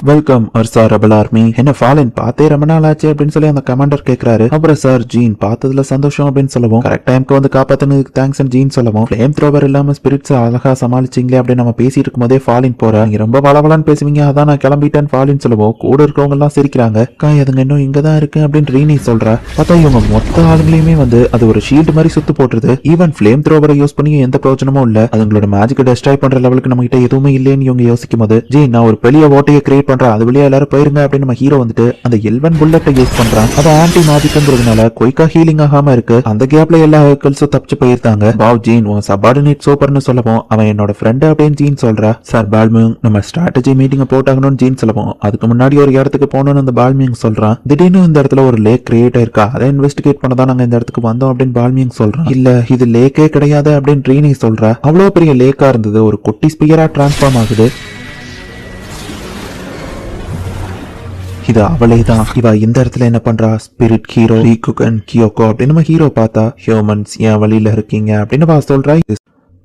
வெல்கம் அர்சா ரெபல் ஆர்மி, என்ன ஃபாலின் பார்த்தே ரொம்ப நாள் ஆச்சு அப்படின்னு சொல்லி அந்த கமாண்டர் கேட்கிறாரு. அப்புறம் சார் ஜீன் பார்த்ததுல சந்தோஷம் அப்படின்னு சொல்லவும், கரெக்ட் டைம்க்கு வந்து காப்பாத்துனதுக்கு தேங்க்ஸ் ஜீன் சொல்லவும், ஃப்ளேம் த்ரோவர் இல்லாம ஸ்பிரிட்ஸ் அழகா சமாளிச்சிங்களே அப்படின்னு நம்ம பேசிட்டு இருக்கும் போதே ஃபாலின் போறா. நீங்க ரொம்ப வளவலான்னு பேசுவீங்க, அதான் நான் கிளம்பிட்டேன் ஃபாலின் சொல்லவும், கூட இருக்கவங்க எல்லாம் சிரிக்கிறாங்க. காய் அதுங்க இன்னும் இங்கதான் இருக்கு அப்படின்னு ரீனி சொல்றா. பார்த்தா இவங்க மொத்த ஆளுங்களையுமே வந்து அது ஒரு ஷீல்டு மாதிரி சுத்து போட்டுருது. ஈவன் ஃப்ளேம் த்ரோவரை யூஸ் பண்ணி எந்த பிரயோஜனமும் இல்ல, அதுங்களோட மேஜிக் டெஸ்ட்ராய் பண்ற லெவலுக்கு நம்ம கிட்ட எதுவுமே இல்லைன்னு இவங்க யோசிக்கும் போது, ஜீன் நான் ஒரு பெரிய ஓட்டையை கிரியேட் பண்றேன், அது வழியா எல்லாரும் போயிருங்க அப்படின்னு நம்ம ஹீரோ வந்துட்டு அந்த எல்வன் புல்லட்டை யூஸ் பண்றான். அது ஆன்டி மேஜிக்ங்கிறதுனால குயிக்கா ஹீலிங் ஆகாம இருக்கு. அந்த கேப்ல எல்லா வெஹிக்கிள்ஸும் தப்பிச்சு போயிருந்தாங்க. பாவ் ஜீன் உன் சபார்டினேட் சூப்பர்னு சொல்லவும், அவன் என்னோட ஃப்ரெண்ட் அப்படின்னு ஜீன் சொல்றா. சார் பால்மிங் நம்ம ஸ்ட்ராட்டஜி மீட்டிங் போட்டாகணும்னு ஜீன் சொல்லவும், அதுக்கு முன்னாடி ஒரு இடத்துக்கு போகணும்னு அந்த பால்மிங் சொல்றான். திடீர்னு இந்த இடத்துல ஒரு லேக் கிரியேட் ஆயிருக்கா, அதை இன்வெஸ்டிகேட் பண்ணதான் நாங்க இந்த இடத்துக்கு வந்தோம் அப்படின்னு பால்மிங் சொல்றான். இல்ல இது லேக்கே கிடையாது அப்படின்னு ரீனி சொல்றா. அவ்வளவு பெரிய லேக்கா இருந்தது, ஒரு குட்டி ஸ்பியரா டிரான்ஸ்ஃபார்ம் ஆகுது. இது அவளேதான். இவ இந்த இடத்துல என்ன பண்றா, ஸ்பிரிட் ஹீரோ ரீகுகன் கியோகோ அப்படின்னு நம்ம ஹீரோ பார்த்தா, ஹியூமன்ஸ் என் வழியில இருக்கீங்க அப்படின்னு சொல்றா.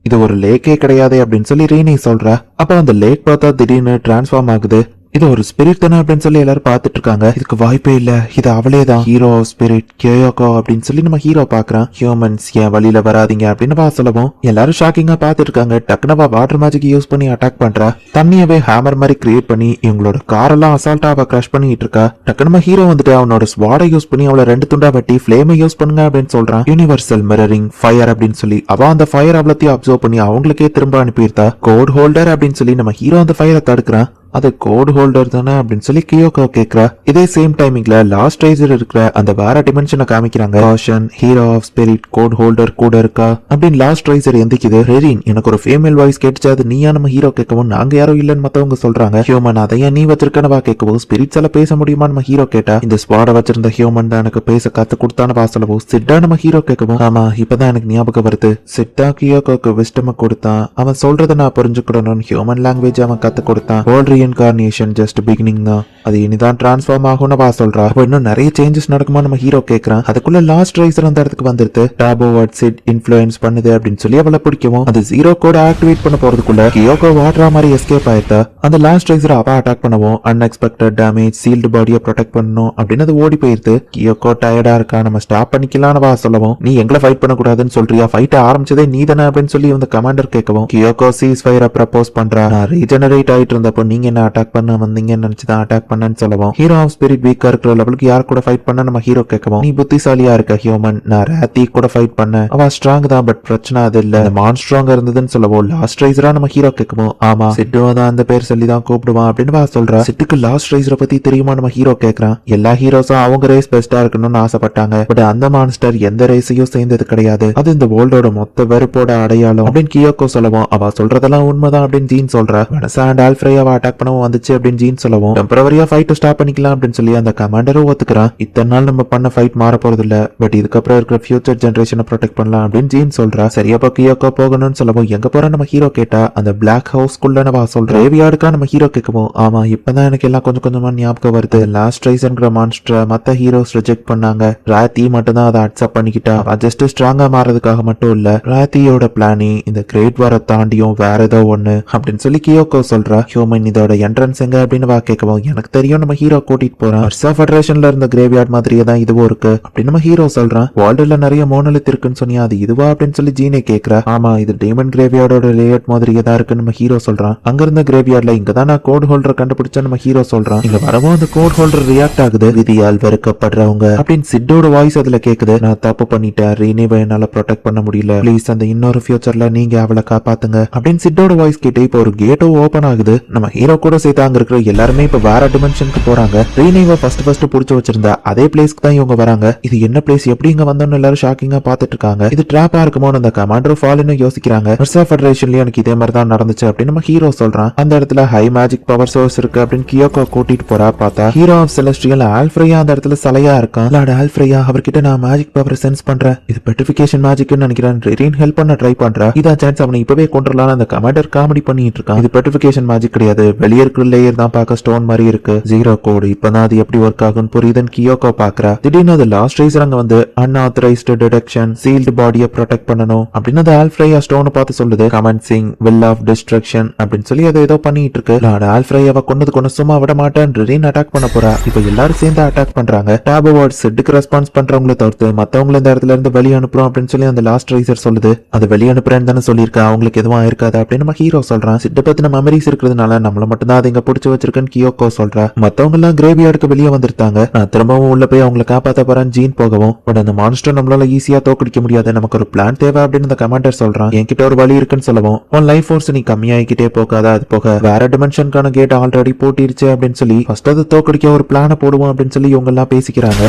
இது ஒரு லேக்கே கிடையாது அப்படின்னு சொல்லி ரீனி சொல்றா. அப்ப அந்த லேக் பார்த்தா திடீர்னு டிரான்ஸ்ஃபார்ம் ஆகுது. இது ஒரு ஸ்பிரிட் தானே அப்படின்னு சொல்லி எல்லாரும் பாத்துட்டு இருக்காங்க. இதுக்கு வாய்ப்பே இல்ல, இது அவளேதான், ஹீரோ ஸ்பிரிட் கியோகோ அப்படின்னு சொல்லி நம்ம ஹீரோ பாக்குறான். ஹியூமன்ஸ் என் வழியில வராதீங்க அப்படின்னு சொல்லவும் எல்லாரும் ஷாக்கிங்கா பாத்துட்டு இருக்காங்க. டக்குனவா வாட்டர் மேஜிக் யூஸ் பண்ணி அட்டாக் பண்றா. தண்ணியவே ஹேமர் மாதிரி கிரியேட் பண்ணி இவங்களோட காரெல்லாம் அசால்ட்டா அவ கிரஷ் பண்ணிட்டு இருக்கா. டக்குனமா ஹீரோ வந்துட்டு அவனோட ஸ்வாடை யூஸ் பண்ணி அவளை 2 துண்டா வெட்டி ஃபிளேமை யூஸ் பண்ணுங்க அப்படின்னு சொல்றான். யூனிவர்சல் மிரரிங் ஃபயர் அப்படின்னு சொல்லி அவ அந்த ஃபயர் அவ்வளத்தையும் அப்சர்வ் பண்ணி அவங்களுக்கே திரும்ப அனுப்பியிருந்தா. கோட் ஹோல்டர் அப்படின்னு சொல்லி நம்ம ஹீரோ அந்த ஃபயரை தடுக்கிறான். அது கோட் ஹோல்டர் தானே அப்படின்னு சொல்லி கியோகோ கேக்குறா. இதே சேம் டைமிங்ல லாஸ்ட் ரைசர் இருக்கிற அந்த வேற டிமென்ஷனை காமிக்கிறாங்க. Caution hero of spirit code holder கூட இருக்கா அப்படின்னு லாஸ்ட் ரைசர் எந்திக்குது. ரெரின் எனக்கு ஒரு ஃபீமேல் வாய்ஸ் கேட்டுச்சு, அது நீயா நம்ம ஹீரோ கேட்கவும், நாங்க யாரும் இல்லன்னு மத்தவங்க சொல்றாங்க. ஹியூமன் அதையா நீ வச்சிருக்கனவா கேட்கவும், ஸ்பிரிட்ஸ் எல்லாம் பேச முடியுமா நம்ம ஹீரோ கேட்டா. இந்த ஸ்வாட வச்சிருந்த ஹியூமன் தான் எனக்கு பேச கத்து கொடுத்தானவா சொல்லவும், சிட்டா நம்ம ஹீரோ கேட்கவும், ஆமா இப்பதான் எனக்கு ஞாபகம் வருது, சிட்டா கியோகோக்கு விஸ்டம கொடுத்தான், அவன் சொல்றதை நான் புரிஞ்சுக்கணும்னு ஹியூமன் லாங்குவேஜ் அவன் கத்து கொடுத்தான். இன்கார்னேஷன் ஜஸ்ட் பிகினிங் தான், அது இனிதான் டிரான்ஸ்ஃபார்ம் ஆகும்னு வா சொல்றா. இன்னும் நிறைய சேஞ்சஸ் நடக்குமா நம்ம ஹீரோ கேக்குறான். அதுக்குள்ள லாஸ்ட் ரைசர் அந்த இடத்துக்கு வந்துருது. டாபோ வாட் சிட் இன்ஃப்ளூயன்ஸ் பண்ணுது அப்படின்னு சொல்லி அவளை பிடிக்கவும், அது ஜீரோ கோட் ஆக்டிவேட் பண்ண போறதுக்குள்ள கியோகோ வாட்ரா மாதிரி எஸ்கேப் ஆயிருந்தா. அந்த லாஸ்ட் ரைசர் அவ அட்டாக் பண்ணவும், அன்எக்ஸ்பெக்டட் டேமேஜ், சீல்டு பாடியை ப்ரொடெக்ட் பண்ணணும் அப்படின்னு அது ஓடி போயிருது. கியோகோ டயர்டா இருக்கா, நம்ம ஸ்டாப் பண்ணிக்கலாம்னு வா சொல்லவும், நீ எங்களை ஃபைட் பண்ண கூடாதுன்னு சொல்றியா, ஃபைட் ஆரம்பிச்சதே நீ தானே அப்படின்னு சொல்லி இந்த கமாண்டர் கேட்கவும், கியோகோ சீஸ் ஃபயரை ப்ரப்போஸ் பண்றா. நான் ரீஜெனரேட் ஆயிட்டு இருந்தப்போ நீங்க என்ன அட்டாக் பண்ண வந்தீங்கன்னு நினைச்சுதான் அட்டாக் பண்ணன்னு சொல்லவும், ஹீரோ ஆஃப் ஸ்பிரிட் வீக்கா இருக்கிற லெவலுக்கு யார் கூட ஃபைட் பண்ண நம்ம ஹீரோ கேட்கவும், நீ புத்திசாலியா இருக்க ஹியூமன், நான் ராத்தி கூட ஃபைட் பண்ண, அவ ஸ்ட்ராங் தான் பட் பிரச்சனை அது இல்ல, மான் ஸ்ட்ராங்கா இருந்ததுன்னு சொல்லவும், லாஸ்ட் ரைசரா நம்ம ஹீரோ கேட்கவும், ஆமா சிட்டுவா தான் அந்த பேர் சொல்லி தான் கூப்பிடுவான் அப்படின்னு சொல்றா. சிட்டுக்கு லாஸ்ட் ரைசரை பத்தி தெரியுமா நம்ம ஹீரோ கேட்கறான். எல்லா ஹீரோஸும் அவங்க ரேஸ் பெஸ்டா இருக்கணும்னு ஆசைப்பட்டாங்க, பட் அந்த மான்ஸ்டர் எந்த ரேஸையும் சேர்ந்தது கிடையாது, அது இந்த வேர்ல்டோட மொத்த வெறுப்போட அடையாளம் அப்படின்னு கியோகோ சொல்லவும், அவ சொல்றதெல்லாம் உண்மைதான் அப்படின்னு ஜீன் சொல்றா. வனசா அண்ட் ஆல்ஃப்ரே அவ அட்டாக் ஏற்கனவே வந்துச்சு அப்படின்னு ஜீன் சொல்லவும் டெம்பரவரியா ஃபைட் ஸ்டாப் பண்ணிக்கலாம் அப்படின்னு சொல்லி அந்த கமாண்டரும் ஒத்துக்கிறான். இத்தனை நாள் நம்ம பண்ண ஃபைட் மாற போறது இல்ல, பட் இதுக்கப்புறம் இருக்கிற ஃபியூச்சர் ஜெனரேஷனை ப்ரொடெக்ட் பண்ணலாம் அப்படின்னு ஜீன் சொல்றா. சரியா கியோக்கோ போகணும்னு சொல்லவும் எங்க போற நம்ம ஹீரோ கேட்டா அந்த பிளாக் ஹவுஸ் குள்ள நான் சொல்றேன் கிரேவியார்டுக்கா நம்ம ஹீரோ கேட்கவும் ஆமா இப்பதான் எனக்கு எல்லாம் கொஞ்சம் கொஞ்சமா ஞாபகம் வருது. லாஸ்ட் ரைஸ்ங்கிற மான்ஸ்டரை மத்த ஹீரோஸ் ரிஜெக்ட் பண்ணாங்க, ராத்தி மட்டும் தான் அதை அக்செப்ட் பண்ணிக்கிட்டா. ஜஸ்ட் ஸ்ட்ராங்கா மாறதுக்காக மட்டும் இல்ல, ராத்தியோட பிளானிங் இந்த கிரேட் வாரை தாண்டியும் வேற ஏதோ ஒண்ணு அப்படின்னு சொல்லி கியோக்கோ சொல்றா. ஹியூமன் இதோட என்ட்ரன்ஸ் எங்க அப்படின்னு கேட்கவும் எனக்கு தெரியும் நம்ம ஹீரோ கூட்டிட்டு போறான். வர்சா ஃபெடரேஷன்ல இருந்த கிரேவியார்ட் மாதிரியே தான் இதுவும் இருக்கு அப்படின்னு நம்ம ஹீரோ சொல்றான். வேர்ல்டுல நிறைய மோனலித் இருக்குன்னு சொன்னியா அது இதுவா அப்படின்னு சொல்லி ஜீனே கேக்குறா. ஆமா இது டேமன் கிரேவியார்டோட லேஅவுட் மாதிரியே தான் இருக்குன்னு நம்ம ஹீரோ சொல்றான். அங்க இருந்த கிரேவியார்ட்ல இங்க தான் நான் கோட் ஹோல்டர் கண்டுபிடிச்ச நம்ம ஹீரோ சொல்றான். இங்க வரவும் அந்த கோட் ஹோல்டர் ரியாக்ட் ஆகுது. விதியால் வெறுக்கப்படுறவங்க அப்படின்னு சிட்டோட வாய்ஸ் அதுல கேக்குது. நான் தப்பு பண்ணிட்டேன், ரீனிவை என்னால ப்ரொடெக்ட் பண்ண முடியல, ப்ளீஸ் அந்த இன்னொரு ஃபியூச்சர்ல நீங்க அவளை காப்பாத்துங்க அப்படின்னு சிட்டோட வாய்ஸ் கேட்டு இப்போ ஒரு கேட்டோ ஓபன் ஆகுது. நம்ம ஹீரோ கூட சேர்த்து அங்க இருக்கிற எல்லாருமே இப்ப வேற டிமென்ஷனுக்கு போறாங்க. ரீனிவை ஃபர்ஸ்ட் புடிச்சு வச்சிருந்தா அதே பிளேஸ்க்கு தான் இவங்க வராங்க. இது என்ன பிளேஸ், எப்படி இங்க வந்தோம்னு எல்லாரும் ஷாக்கிங்கா பாத்துட்டு இருக்காங்க. இது ட்ராப்பா இருக்குமோ அந்த கமாண்டர் ஃபால்னு யோசிக்கிறாங்க. வர்சா ஃபெடரேஷன்லயும் எனக்கு இதே மாதிரி தான் நடந்துச்சு அப்படின்னு நம்ம ஹீரோ சொல்றான். அந்த இடத்துல ஹை மேஜிக் பவர் சோர்ஸ் இருக்கு அப்படின்னு கியோக்கோ கூட்டிட்டு போறா. பார்த்தா ஹீரோ ஆஃப் செலஸ்டியல் ஆல்ஃப்ரையா அந்த இடத்துல சலையா இருக்கான். லார்ட் ஆல்ஃப்ரையா அவர்கிட்ட நான் மேஜிக் பவர் சென்ஸ் பண்றேன், இது பெட்ரிஃபிகேஷன் மேஜிக்னு நினைக்கிறேன், ரெரின் ஹெல்ப் பண்ண ட்ரை பண்றா. இதான் சான்ஸ் அவனை இப்பவே கொண்டுலாம் அந்த கமாண்டர் காமெடி பண்ணிட்டு இருக்கான். இது பெட்ரிஃபிகேஷன் மேஜிக் கிடையாது, வெளியே இருக்கிற லேயர் தான் பார்க்க ஸ்டோன் மாதிரி இருக்கு. ஜீரோ கோடு இப்பதான் அது எப்படி ஒர்க் ஆகும்னு புரியுதுன்னு கியோக்கோ பாக்குறா. திடீர்னு அது லாஸ்ட் ரைசர் அங்க வந்து அன்ஆத்தரைஸ்டு டிடெக்ஷன் சீல்டு பாடியை ப்ரொடெக்ட் பண்ணணும் அப்படின்னு அது ஆல்ஃப்ரையா ஸ்டோன் பார்த்து சொல்லுது. கமென்சிங் வில் ஆஃப் டிஸ்ட்ரக்ஷன் அப்படின்னு சொல்லி அதை ஏதோ பண்ணிட்டு இருக்கு. லார்ட் ஆல்ஃப்ரையாவை கொண்டு சும்மா விட மாட்டேன், ரெரின் அட்டாக் பண்ண போறா. இப்ப எல்லாரும் சேர்ந்து அட்டாக் பண்றாங்க. டேப் வார்ட் செட்டுக்கு ரெஸ்பான்ஸ் பண்றவங்களை தவிர்த்து மத்தவங்களை இந்த இடத்துல இருந்து வெளியே அனுப்புறோம் அப்படின்னு சொல்லி அந்த லாஸ்ட் ரைசர் சொல்லுது. அது வெளியே அனுப்புறேன்னு தானே சொல்லியிருக்கா, அவங்களுக்கு எதுவும் ஆயிருக்காது அப்படின்னு நம்ம ஹீரோ சொல்றான். சிட்ட பத்தின மெமரிஸ் இருக்கிறதுனால நம்மள மட்டும் தான் அதை இங்க பிடிச்சு வச்சிருக்கேன்னு கியோக்கோ சொல்றா. மத்தவங்க எல்லாம் கிரேவியார்டுக்கு வெளியே வந்திருக்காங்க. நான் திரும்பவும் உள்ள போய் அவங்களை காப்பாத்த போறேன் ஜீன் போகவும். பட் அந்த மான்ஸ்டர் நம்மளால ஈஸியா தோக்கடிக்க முடியாது, நமக்கு ஒரு பிளான் தேவை அப்படின்னு அந்த கமாண்டர் சொல்றான். என்கிட்ட ஒரு வழி இருக்குன்னு சொல்லவும் உன் லைஃப் ஃபோர்ஸ் நீ கம்மியாகிக்கிட்டே போகாத, அது போக வேற டிமென்ஷனுக்கான கேட் ஆல்ரெடி போட்டிருச்சு அப்படின்னு சொல்லி ஃபர்ஸ்ட் அது தோக்கடிக்க ஒரு பிளான போடுவோம் அப்படின்னு சொல்லி இவங்க எல்லாம் பேசிக்கிறாங்க.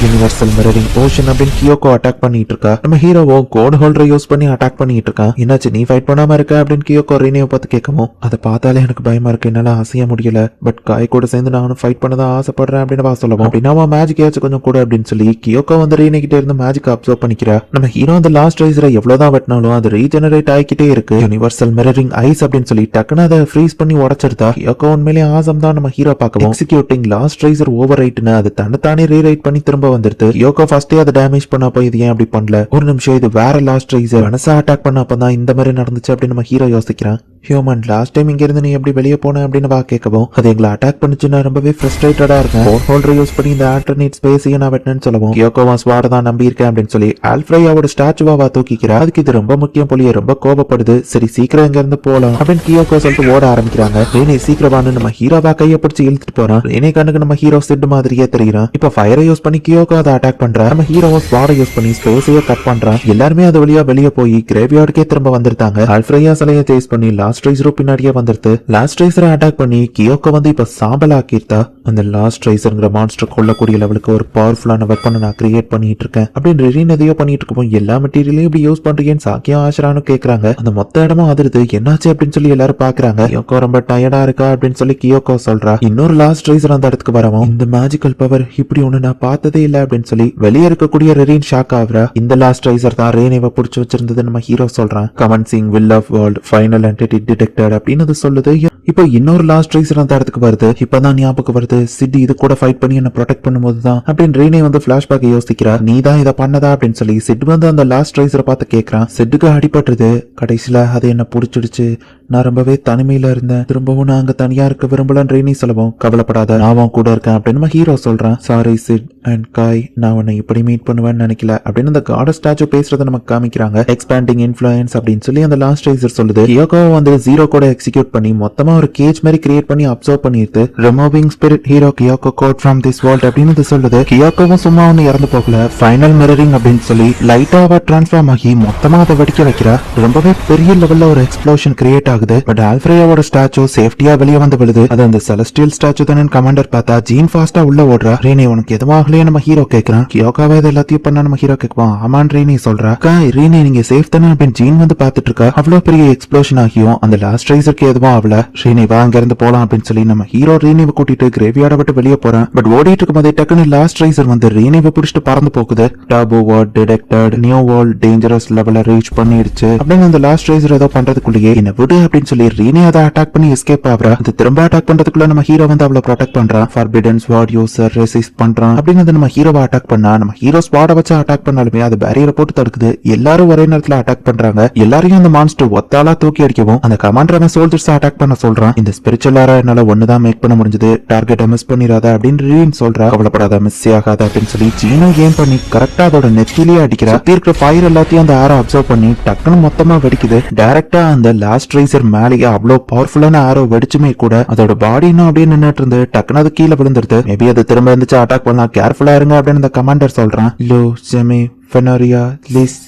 யூனிவர்சல் மிரரிங் ஓஷன் அப்படின்னு கியோக்கோ அட்டாக் பண்ணிட்டு இருக்கா. நம்ம ஹீரோவோ கோட் ஹோல்டரை யூஸ் பண்ணி அட்டாக் பண்ணிட்டு இருக்கான். என்னாச்சு நீ ஃபைட் பண்ணாம இருக்க அப்படின்னு கியோக்கோ ரீனியை பார்த்து கேட்கவும் அதை பார்த்தாலே எனக்கு பயமா இருக்கு, என்னால அசைய முடியல, பட் காய் கூட சேர்ந்து நானும் ஃபைட் பண்ணதான் ஆசைப்படுறேன் அப்படின்னு சொல்லவும் அப்படின்னா மேஜிக் ஏச்சு கொஞ்சம் கூட அப்படின்னு சொல்லி கியோக்கோ வந்து ரீனி கிட்ட இருந்து மேஜிக் அப்சர்வ் பண்ணிக்கிறா. நம்ம ஹீரோ அந்த லாஸ்ட் ரைசரை எவ்வளவுதான் வெட்டினாலும் அது ரீஜெனரேட் ஆகிக்கிட்டே இருக்கு. யூனிவர்சல் மிரரிங் ஐஸ் அப்படின்னு சொல்லி டக்குன்னு அதை ஃப்ரீஸ் பண்ணி உடைச்சிருந்தா. கியோக்கோ உண்மையிலேயே ஆசம் தான் நம்ம ஹீரோ பார்க்கவும் எக்ஸிக்யூட்டிங் லாஸ்ட் ரைசர் ஓவர் ரைட்னு அது தன்னைத்தானே ரீரைட் பண்ணி திரும்ப வந்துருது. கியோக்கோ ஃபர்ஸ்டே அதை டேமேஜ் பண்ணப்போ இது ஏன் அப்படி பண்ணல, ஒரு நிமிஷம் இது வேற லாஸ்ட் ரைசர் மனசா அட்டாக் பண்ணப்பதான் இந்த மாதிரி நடந்துச்சு அப்படின்னு நம்ம ஹீரோ யோசிக்கிறான். ஹியூமன் லாஸ்ட் டைம் இங்க இருந்து நீ எப்படி வெளியே போன அப்படின்னு கேட்கவும் அது எங்களை அட்டாக் பண்ணுச்சுன்னா ரொம்பவே ஃப்ரஸ்ட்ரேட்டடா இருக்கேன், கோட் ஹோல்டர் யூஸ் பண்ணி இந்த ஆல்டர்னேட் ஸ்பேஸையும் நான் வெட்டினேன்னு சொல்லவும் கியோக்கோவா ஸ்வாட தான் நம்பி இருக்கேன் அப்படின்னு சொல்லி ஆல்ஃப்ரையாவோட ஸ்டாச்சுவா தூக்கிக்கிறா. அதுக்கு இது ரொம்ப முக்கியம் போலியே, ரொம்ப கோபப்படுது. சரி சீக்கிரம் இங்க இருந்து போலாம் அப்படின்னு கியோக்கோ சொல்லிட்டு ஓட ஆரம்பிக்கிறாங்க. ரேனே சீக்கிரவான்னு நம்ம ஹீரோவா கையை பிடிச்சி இழுத்துட்டு போறான். ரேனே கண்ணுக்கு நம்ம ஹீரோ சிட் மாதிரியே தெரியுறான். இப்ப ஃபயரை யூஸ் பண்ணி கியோக்கோ அதை அட்டாக் பண்றா. நம்ம ஹீரோவை ஸ்வாட யூஸ் பண்ணி ஸ்பேஸையே கட் பண்றான். எல்லாருமே அது வழியா வெளியே போய் கிரேவியார்டுக்கே திரும்ப வந்திருந்தாங்க. ஆல்ஃப்ரையா சிலையை சேஸ் பண்ணி லாஸ்ட் ரைசரும் பின்னாடியே வந்துருது. லாஸ்ட் ரைசரை அட்டாக் பண்ணி கியோக்கோ வந்து இப்ப சாம்பல் ஆக்கிருந்தா. அந்த லாஸ்ட் ரைசர்ங்கிற மான்ஸ்டர் கொல்லக்கூடிய லெவலுக்கு ஒரு பவர்ஃபுல்லான வெப்பனை நான் கிரியேட் பண்ணிட்டு இருக்கேன் அப்படின்னு ரெரின் எதையோ பண்ணிட்டு இருக்கோம். எல்லா மெட்டீரியலையும் இப்படி யூஸ் பண்றீங்கன்னு சாக்கியம் ஆஷரானு கேக்குறாங்க. அந்த மொத்த இடமும் அதிருது. என்னாச்சு அப்படின்னு சொல்லி எல்லாரும் பாக்குறாங்க. கியோக்கோ ரொம்ப டயர்டா இருக்கா அப்படின்னு சொல்லி கியோக்கோ சொல்றா. இன்னொரு லாஸ்ட் ரைசர் அந்த இடத்துக்கு வரவும் இந்த மேஜிக்கல் பவர் இப்படி ஒண்ணு நான் பார்த்ததே இல்ல அப்படின்னு சொல்லி வெளியே இருக்கக்கூடிய ரெரின் ஷாக் ஆகுறா. இந்த லாஸ்ட் ரைசர் தான் ரேனேவை புடிச்சு வச்சிருந்தது நம்ம ஹீரோ சொல்றான். Commencing will of world final entity detected அப்படின்னு சொல்லுது. இப்போ இன்னொரு லாஸ்ட் ரைசர் அந்த இடத்துக்கு வருது. இப்பதான் ஞாபகம் வருது, சிட்டி இது கூட ஃபைட் பண்ணி என்ன ப்ரொடெக்ட் பண்ணும்போது தான் அப்படின்னு ரீனே வந்து பிளாஷ்பேக் யோசிக்கிறா. நீ தான் இதை பண்ணதா அப்படின்னு சொல்லி சிட் வந்து அந்த லாஸ்ட் ரைசரை பார்த்து கேட்கறான். சிட்டுக்கு அடிபட்டுருது. கடைசியில அது என்ன புடிச்சிடுச்சு, நான் ரொம்பவே தனிமையில இருந்தேன், திரும்பவும் நான் அங்க தனியா இருக்க விரும்பலன்னு ரீனி சொல்லவும் கவலைப்படாத நான் கூட இருக்கேன் அப்படின்னு ஹீரோ சொல்றான். சாரி சிட் அண்ட் காய், நான் உன்னை இப்படி மீட் பண்ணுவேன்னு நினைக்கல அப்படின்னு அந்த காட் ஸ்டாச்சு பேசுறத நமக்கு காமிக்கிறாங்க. எக்ஸ்பேண்டிங் இன்ஃப்ளூயன்ஸ் அப்படின்னு சொல்லி அந்த லாஸ்ட் ரைசர் சொல்லுது. கியோக்கோ வந்து ஜீரோ கூட எக்ஸிக்யூட் பண்ணி மொத்தமா ஒரு கேஜ் மாதிரி கிரியேட் பண்ணி அப்சர்வ் பண்ணிட்டு removing spirit hero Kyoko code from this world அப்படின்னு சொல்லுது. கியோக்கோவும் சும்மா ஒன்னு இறந்து போகல, ஃபைனல் மிரரிங் அப்படின்னு சொல்லி லைட்டா அவ டிரான்ஸ்ஃபார்ம் ஆகி மொத்தமா அதை வெடிக்க வைக்கிறா. ரொம்பவே பெரிய லெவல்ல ஒரு எக்ஸ்ப்ளோஷன் கிரியேட் ஆகுது. பட் ஆல்ஃப்ரையாவோட ஸ்டாச்சு சேஃப்டியா வெளியே வந்து விழுது. அது அந்த செலஸ்டியல் ஸ்டாச்சு தானே கமாண்டர் பார்த்தா ஜீன் ஃபாஸ்டா உள்ள ஓடுறா. ரீனே உனக்கு எதுவாகலையே நம்ம ஹீரோ கேட்கறான். கியோக்காவே இது எல்லாத்தையும் பண்ணா நம்ம ஹீரோ கேட்பான். ஆமான் ரீனே சொல்றா. ரீனே நீங்க சேஃப் தானே அப்படின்னு ஜீன் வந்து பாத்துட்டு இருக்கா. அவ்வளவு பெரிய எக்ஸ்ப்ளோஷன் ஆகியும் அந்த லாஸ்ட் ரைசருக்கு எதுவும் ஆகல. ரீனி வா அங்க இருந்து போலாம் அப்படின்னு சொல்லி நம்ம ஹீரோ ரீனிவை கூட்டிட்டு கிரேவியார்ட விட்டு வெளியே போறான். பட் ஓடிட்டு இருக்கும் போதே டக்குன்னு லாஸ்ட் ரைசர் வந்து ரீனிவை பிடிச்சிட்டு பறந்து போகுது. Taboo word detected, new world dangerous லெவல ரீச் பண்ணிடுச்சு அப்படின்னு அந்த லாஸ்ட் ரைசர் ஏதோ பண்றதுக்குள்ளேயே என்ன விடு அப்படின்னு சொல்லி ரீனி அதை அட்டாக் பண்ணி எஸ்கேப் ஆகுறா. அது திரும்ப அட்டாக் பண்றதுக்குள்ள நம்ம ஹீரோ வந்து அவளை ப்ரொடெக்ட் பண்றான். ஃபார்பிடன் ஸ்வாட் யூசர் ரெசிஸ்ட் பண்றான் அப்படின்னு நம்ம ஹீரோவை அட்டாக் பண்ணா நம்ம ஹீரோ ஸ்வாட வச்சு அட்டாக் பண்ணாலுமே அது பேரியரை போட்டு தடுக்குது. எல்லாரும் ஒரே நேரத்துல அட்டாக் பண்றாங்க. எல்லாரையும் அந்த மான்ஸ்டர் ஒத்தாலா தூக்கி அடிக்கவும் அந்த கமாண்டர் அவன் சோல்ஜர்ஸ் அட்டாக் பண்ண சொல்றான். இந்த ஸ்பிரிச்சுவலாரா என்னால ஒண்ணுதான் மேக் பண்ண முடிஞ்சது, டார்கெட்டை மிஸ் பண்ணிராத அப்படின்னு ரீன் சொல்றா. கவலைப்படாத, மிஸ் ஆகாத அப்படின்னு சொல்லி ஜீனோ ஏம் பண்ணி கரெக்டா அதோட நெத்திலேயே அடிக்கிறா. சுத்தி இருக்கிற ஃபயர் எல்லாத்தையும் அந்த ஆரோ அப்சர்வ் பண்ணி டக்குன்னு மொத்தமா வெடிக்குது. டைரக்டா அந்த லாஸ்ட் ரைசர் மேலேயே அவ்வளவு பவர்ஃபுல்லான ஆரோ வெடிச்சுமே கூட அதோட பாடி இன்னும் அப்படியே நின்னுட்டு இருந்து டக்குன்னு அது கீழே விழுந்துருது. மேபி அது திரும்ப இருந்துச்சு அட்டாக் பண்ணலாம், கேர்ஃபுல்லா இருங்க அப்படின்னு அந்த கமாண்டர் சொல்றான். லோ ஜெமி ஃபெனோரியா லிஸ்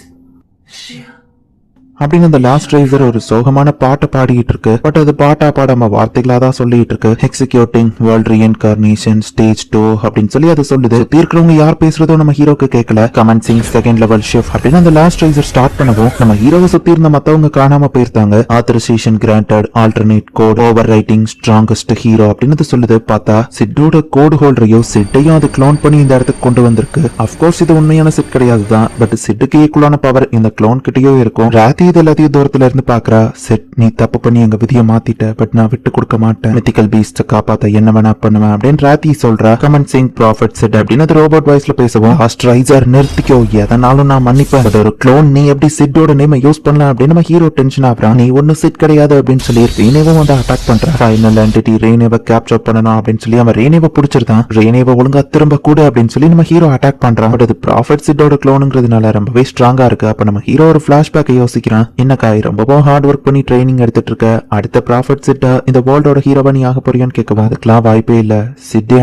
அப்படின்னு அந்த லாஸ்ட் ரைசர் ஒரு சோகமான பாட்டை பாடிட்டு இருக்கு. பட் அது பாட்டா பாடாம வார்த்தைகளா தான் சொல்லிட்டு இருக்கு. எக்ஸிக்யூட்டிங் வேர்ல்ட் ரீஇன்கார்னேஷன் ஸ்டேஜ் 2 அப்படின்னு சொல்லி அது சொல்லுது. இருக்கிறவங்க யார் பேசுறதோ நம்ம ஹீரோக்கு கேட்கல. கமென்சிங் செகண்ட் லெவல் ஷிஃப்ட் அப்படின்னு அந்த லாஸ்ட் ரைசர் ஸ்டார்ட் பண்ணவும் நம்ம ஹீரோவை சுத்தி இருந்த மத்தவங்க காணாம போயிருந்தாங்க. Authorization granted, alternate code, overwriting, strongest hero அப்படின்னு அது சொல்லுது. பார்த்தா சிட்டோட கோடு ஹோல்டரையும் சிட்டையும் அது க்ளோன் பண்ணி இந்த இடத்துக்கு கொண்டு வந்திருக்கு. அப்கோர்ஸ் இது உண்மையான சிட் கிடையாது தான், பட் சிட்டுக்கு ஈக்குவலான பவர் இந்த க்ளோன் கிட்டயோ இருக்கும். ராத்தி இது எல்லாத்தையும் தூரத்துல இருந்து பாக்குறா. செட், நீ தப்பு பண்ணி எங்க விதியை மாத்திட்ட, பட் நான் விட்டு கொடுக்க மாட்டேன். மித்திக்கல் பீஸ்ட் காப்பாத்த என்ன வேணா பண்ணுவேன் அப்படின்னு ராத்தி சொல்றா. கமன் சிங் ப்ராஃபிட் செட் அப்படின்னு அது ரோபோட் வாய்ஸ்ல பேசுவோம். ரைசர் நிறுத்திக்கோ, எதனாலும் நான் மன்னிப்பேன். ஒரு க்ளோன் நீ எப்படி சிட்டோட நேம் யூஸ் பண்ணலாம் அப்படின்னு நம்ம ஹீரோ டென்ஷன் ஆகுறான். நீ ஒன்னும் சிட் கிடையாது அப்படின்னு சொல்லி ரீனேவும் வந்து அட்டாக் பண்றான். ஃபைனல் என்டிட்டி ரீனேவை கேப்சர் பண்ணணும் அப்படின்னு சொல்லி அவன் ரீனேவை பிடிச்சிருந்தான். ரீனேவை ஒழுங்கா திரும்ப கூட அப்படின்னு சொல்லி நம்ம ஹீரோ அட்டாக் பண்றான். பட் அது ப்ராஃபிட் சிட்டோட க்ளோனுங்கிறதுனால ரொம்பவே ஸ்ட்ராங்கா இருக்கு. அப்ப நம்ம ஹீரோ ஒரு பிளாஷ்பேக்கை யோசிக்கிறான். என்ன காய் ரொம்பவும் ஹார்ட் ஒர்க் பண்ணி ட்ரைனிங் எடுத்துட்டு இருக்க, அடுத்த ப்ராஃபிட் சிட்டா இந்த வேர்ல்டோட ஹீரோவா நீ ஆக போறியான்னு கேட்கவா. அதுக்கெல்லாம் வாய்ப்பே இல்ல, சிட்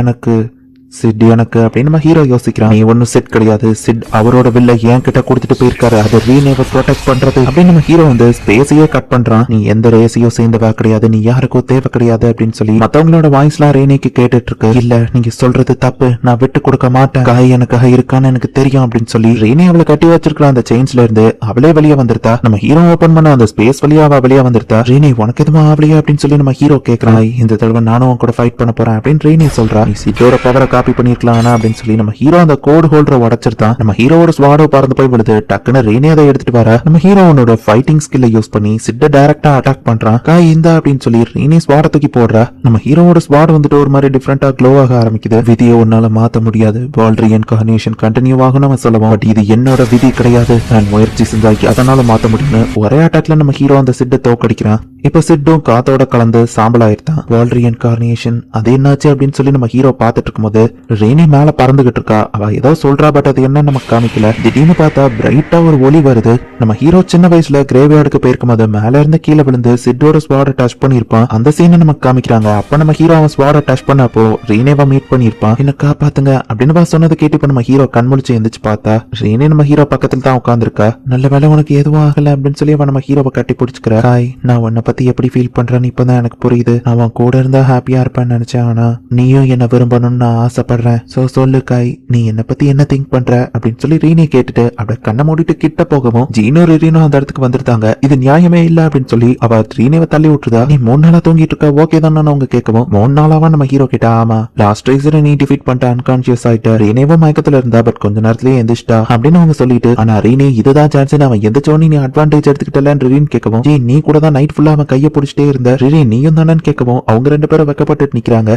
எனக்கு அப்படின்னு நம்ம ஹீரோ யோசிக்கிறான். நீ ஒன்னும் சிட் கிடையாது, சிட் அவரோட வில்ல என் கிட்ட கொடுத்துட்டு போயிருக்காரு, அது ரீனேவை ப்ரொடெக்ட் பண்றது அப்படின்னு நம்ம ஹீரோ வந்து ஸ்பேஸையே கட் பண்றான். நீ எந்த ரேஸையோ சேர்ந்தவா கிடையாது, நீ யாருக்கோ தேவை கிடையாது அப்படின்னு சொல்லி மத்தவங்களோட வாய்ஸ் எல்லாம் ரீனேக்கு கேட்டுட்டு இருக்கு. இல்ல நீங்க சொல்றது தப்பு, நான் விட்டு கொடுக்க மாட்டேன், காய் எனக்காக இருக்கான்னு எனக்கு தெரியும் அப்படின்னு சொல்லி ரீனே அவளை கட்டி வச்சிருக்கிற அந்த செயின்ஸ்ல இருந்து அவளே வெளியே வந்துருத்தா. நம்ம ஹீரோ ஓபன் பண்ண அந்த ஸ்பேஸ் வழியா அவ வெளியே வந்துருத்தா. ரீனே உனக்கு எதுவும் ஆவலையா அப்படின்னு சொல்லி நம்ம ஹீரோ கேட்கறான். இந்த தடவை நானும் கூட ஃபைட் பண்ண போறேன் அப்படின்னு ரீனே சொல்றா. நீ சிட்டோட பவரை காப்பி பண்ணிருக்கலாம் அப்படின்னு சொல்லி நம்ம ஹீரோ அந்த கோட் ஹோல்டரை உடைச்சிருந்தான். நம்ம ஹீரோவோட ஸ்வாடோ பறந்து போய் விடுது. டக்குன்னு ரீனே அதை எடுத்துட்டு வர நம்ம ஹீரோனோட ஃபைட்டிங் ஸ்கில்லை யூஸ் பண்ணி சிட்ட டைரக்டா அட்டாக் பண்றான். காய் இந்தா அப்படின்னு சொல்லி ரீனே ஸ்வாட தூக்கி போடுறா. நம்ம ஹீரோவோட ஸ்வாட் வந்துட்டு ஒரு மாதிரி டிஃபரெண்டா க்ளோ ஆக ஆரம்பிக்குது. விதியை உன்னால மாத்த முடியாது, வேர்ல்ட் ரீஇன்கார்னேஷன் கண்டினியூ ஆகும் நம்ம சொல்லுவோம். பட் இது என்னோட விதி கிடையாது, நான் முயற்சி செஞ்சாக்கி அதனால மாத்த முடியும்னு ஒரே அட்டாக்ல நம்ம ஹீரோ அந்த சிட்டை தோக்கடிக்கிறான். இப்ப சிட்டும் காத்தோட கலந்து சாம்பலாயிருந்தான். வேர்ல்ட் ரீஇன்கார்னேஷன் அது என்னாச்சு அப்படின்னு சொல்லி நம்ம ஹீரோ பாத்துட்டு இருக்கும்போது ரீனி மேல பறந்துகிட்டு இருக்கா. அவ ஏதோ சொல்றா, பட் அது என்ன நமக்கு காமிக்கல. திடீர்னு பார்த்தா பிரைட்டா ஒரு ஒளி வருது. நம்ம ஹீரோ சின்ன வயசுல கிரேவியார்டுக்கு போயிருக்கும் போது மேல இருந்து கீழே விழுந்து சிட்டோட ஸ்வாட டச் பண்ணிருப்பான். அந்த சீனை நமக்கு காமிக்கிறாங்க. அப்ப நம்ம ஹீரோ அவன் ஸ்வாட டச் பண்ணப்போ ரீனேவா மீட் பண்ணிருப்பான். என்ன காப்பாத்துங்க அப்படின்னு சொன்னதை கேட்டு இப்ப நம்ம ஹீரோ கண்முழிச்சு எந்திரிச்சு பார்த்தா ரீனே நம்ம ஹீரோ பக்கத்துல தான் உட்காந்துருக்கா. நல்ல வேலை உனக்கு எதுவும் ஆகல அப்படின்னு சொல்லி அவன் நம்ம ஹீரோவை கட்டி பிடிச்சுக்கிறா. ஹாய், நான் உன்னை பத்தி எப்படி ஃபீல் பண்றேன்னு இப்பதான் எனக்கு புரியுது. அவன் கூட இருந்தா ஹாப்பியா இருப்பேன்னு நினைச்சேன், ஆனா நீயும் என்ன விரும்பணும்னு நான் ஆசைப்படுறேன். சோ சொல்லு காய், நீ என்ன பத்தி என்ன திங்க் பண்ற அப்படின்னு சொல்லி ரீனே கேட்டுட்டு அப்படியே கண்ணை மூடிட்டு கிட்ட போகவும் ஜீனோ ரீனோ அந்த இடத்துக்கு வந்துருந்தாங்க. இது நியாயமே இல்ல அப்படின்னு சொல்லி அவ ரீனேவை தள்ளி விட்டுருதா. நீ 3 நாளா தூங்கிட்டு இருக்க, ஓகே தான் அவங்க கேட்கவும் 3 நாளாவா நம்ம ஹீரோ கிட்ட. ஆமா, லாஸ்ட் ரைசரை நீ டிஃபீட் பண்ணிட்ட, அன்கான்சியஸ் ஆயிட்ட. ரீனேவும் மயக்கத்துல இருந்தா, பட் கொஞ்ச நேரத்திலேயே எந்திரிச்சிட்டா அப்படின்னு அவங்க சொல்லிட்டு, ஆனா ரீனே இதுதான் சான்ஸ், அவன் எந்திரிச்சோன்னு நீ அட்வான்டேஜ் எடுத்துக்கிட்டலன்னு ரீன் கேட்கவும், ஜி நீ கூட தான் நைட் ஃபுல்லா அவன் கையை பிடிச்சிட்டே இருந்த, ரீனே நீயும் தானு கேட்கவும் அவங்க 2 பேரும் வெக்கப்பட்டு நிக்கிறாங்க.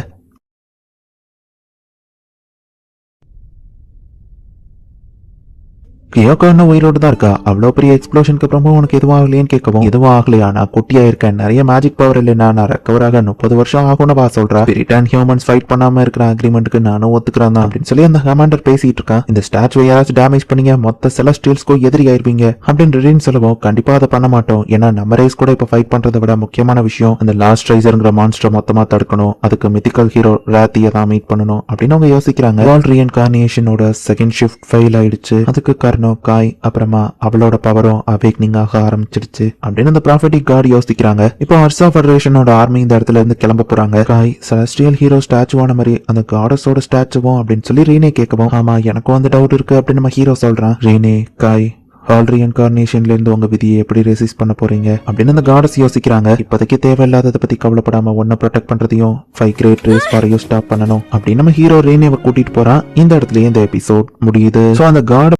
கியோக்கோ இன்னும் உயிரோடு தான் இருக்கா. அவ்வளவு பெரிய எக்ஸ்ப்ளோஷனுக்கு அப்புறமும் உனக்கு எதுவும் ஆகலையேன்னு கேட்கவும், எதுவும் ஆகலையா, நான் குட்டியா இருக்கேன், நிறைய மேஜிக் பவர் இல்லைன்னா நான் ரெக்கவராக 30 வருஷம் ஆகும்னு வா சொல்றா. பிரிட்டன் ஹியூமன்ஸ் ஃபைட் பண்ணாம இருக்கிற அக்ரிமெண்ட்டுக்கு நானும் ஒத்துக்கிறேன் தான் அப்படின்னு சொல்லி அந்த கமாண்டர் பேசிட்டு இருக்கான். இந்த ஸ்டாச்சுவை யாராச்சும் டேமேஜ் பண்ணீங்க, மொத்த செலஸ்டியல்ஸ்க்கும் எதிரி ஆயிருப்பீங்க அப்படின்னு ரீன் சொல்லவும், கண்டிப்பா அதை பண்ண மாட்டோம், ஏன்னா நம்ம ரேஸ் கூட இப்ப ஃபைட் பண்றதை விட முக்கியமான விஷயம் அந்த லாஸ்ட் ரைசர்ங்கிற மான்ஸ்டர் மொத்தமா தடுக்கணும், அதுக்கு மித்திக்கல் ஹீரோ ராத்தியை தான் மீட் பண்ணணும் அப்படின்னு அவங்க யோசிக்கிறாங்க. வேர்ல்ட் ரீஇன்கார்னேஷனோட செகண்ட் ஷிஃப்ட் ஃபெயில் ஆயிடுச்சு. அதுக்கு காரணம் காய், அப்புறமா அவளோட பவரும் அவேக்னிங் ஆக ஆரம்பிச்சிடுச்சு அப்படின்னு அந்த ப்ராஃபெட்டிக் கார்டு யோசிக்கிறாங்க. இப்போ அர்சா ஃபெடரேஷனோட ஆர்மி இந்த இடத்துல இருந்து கிளம்ப போறாங்க. காய், செலஸ்டியல் ஹீரோ ஸ்டாச்சுவான மாதிரி அந்த காடஸோட ஸ்டாச்சுவும் அப்படின்னு சொல்லி ரீனே கேட்கவும், ஆமா எனக்கும் அந்த டவுட் இருக்கு அப்படின்னு நம்ம ஹீரோ சொல்றான். ரீனே, காய் ஹால் ரீஇன்கார்னேஷன்ல இருந்து உங்க விதியை எப்படி ரெசிஸ்ட் பண்ண போறீங்க அப்படின்னு அந்த காடஸ் யோசிக்கிறாங்க. இப்போதைக்கு தேவையில்லாததை பத்தி கவலைப்படாம ஒன்ன ப்ரொடெக்ட் பண்றதையும் 5 கிரேட் ரேஸ் ஃபாரையும் ஸ்டாப் பண்ணணும் அப்படின்னு நம்ம ஹீரோ ரேனியவை கூட்டிட்டு போறான். இந்த இடத்துலயே இந்த எபிசோட் முடியுது. சோ அந்த காட்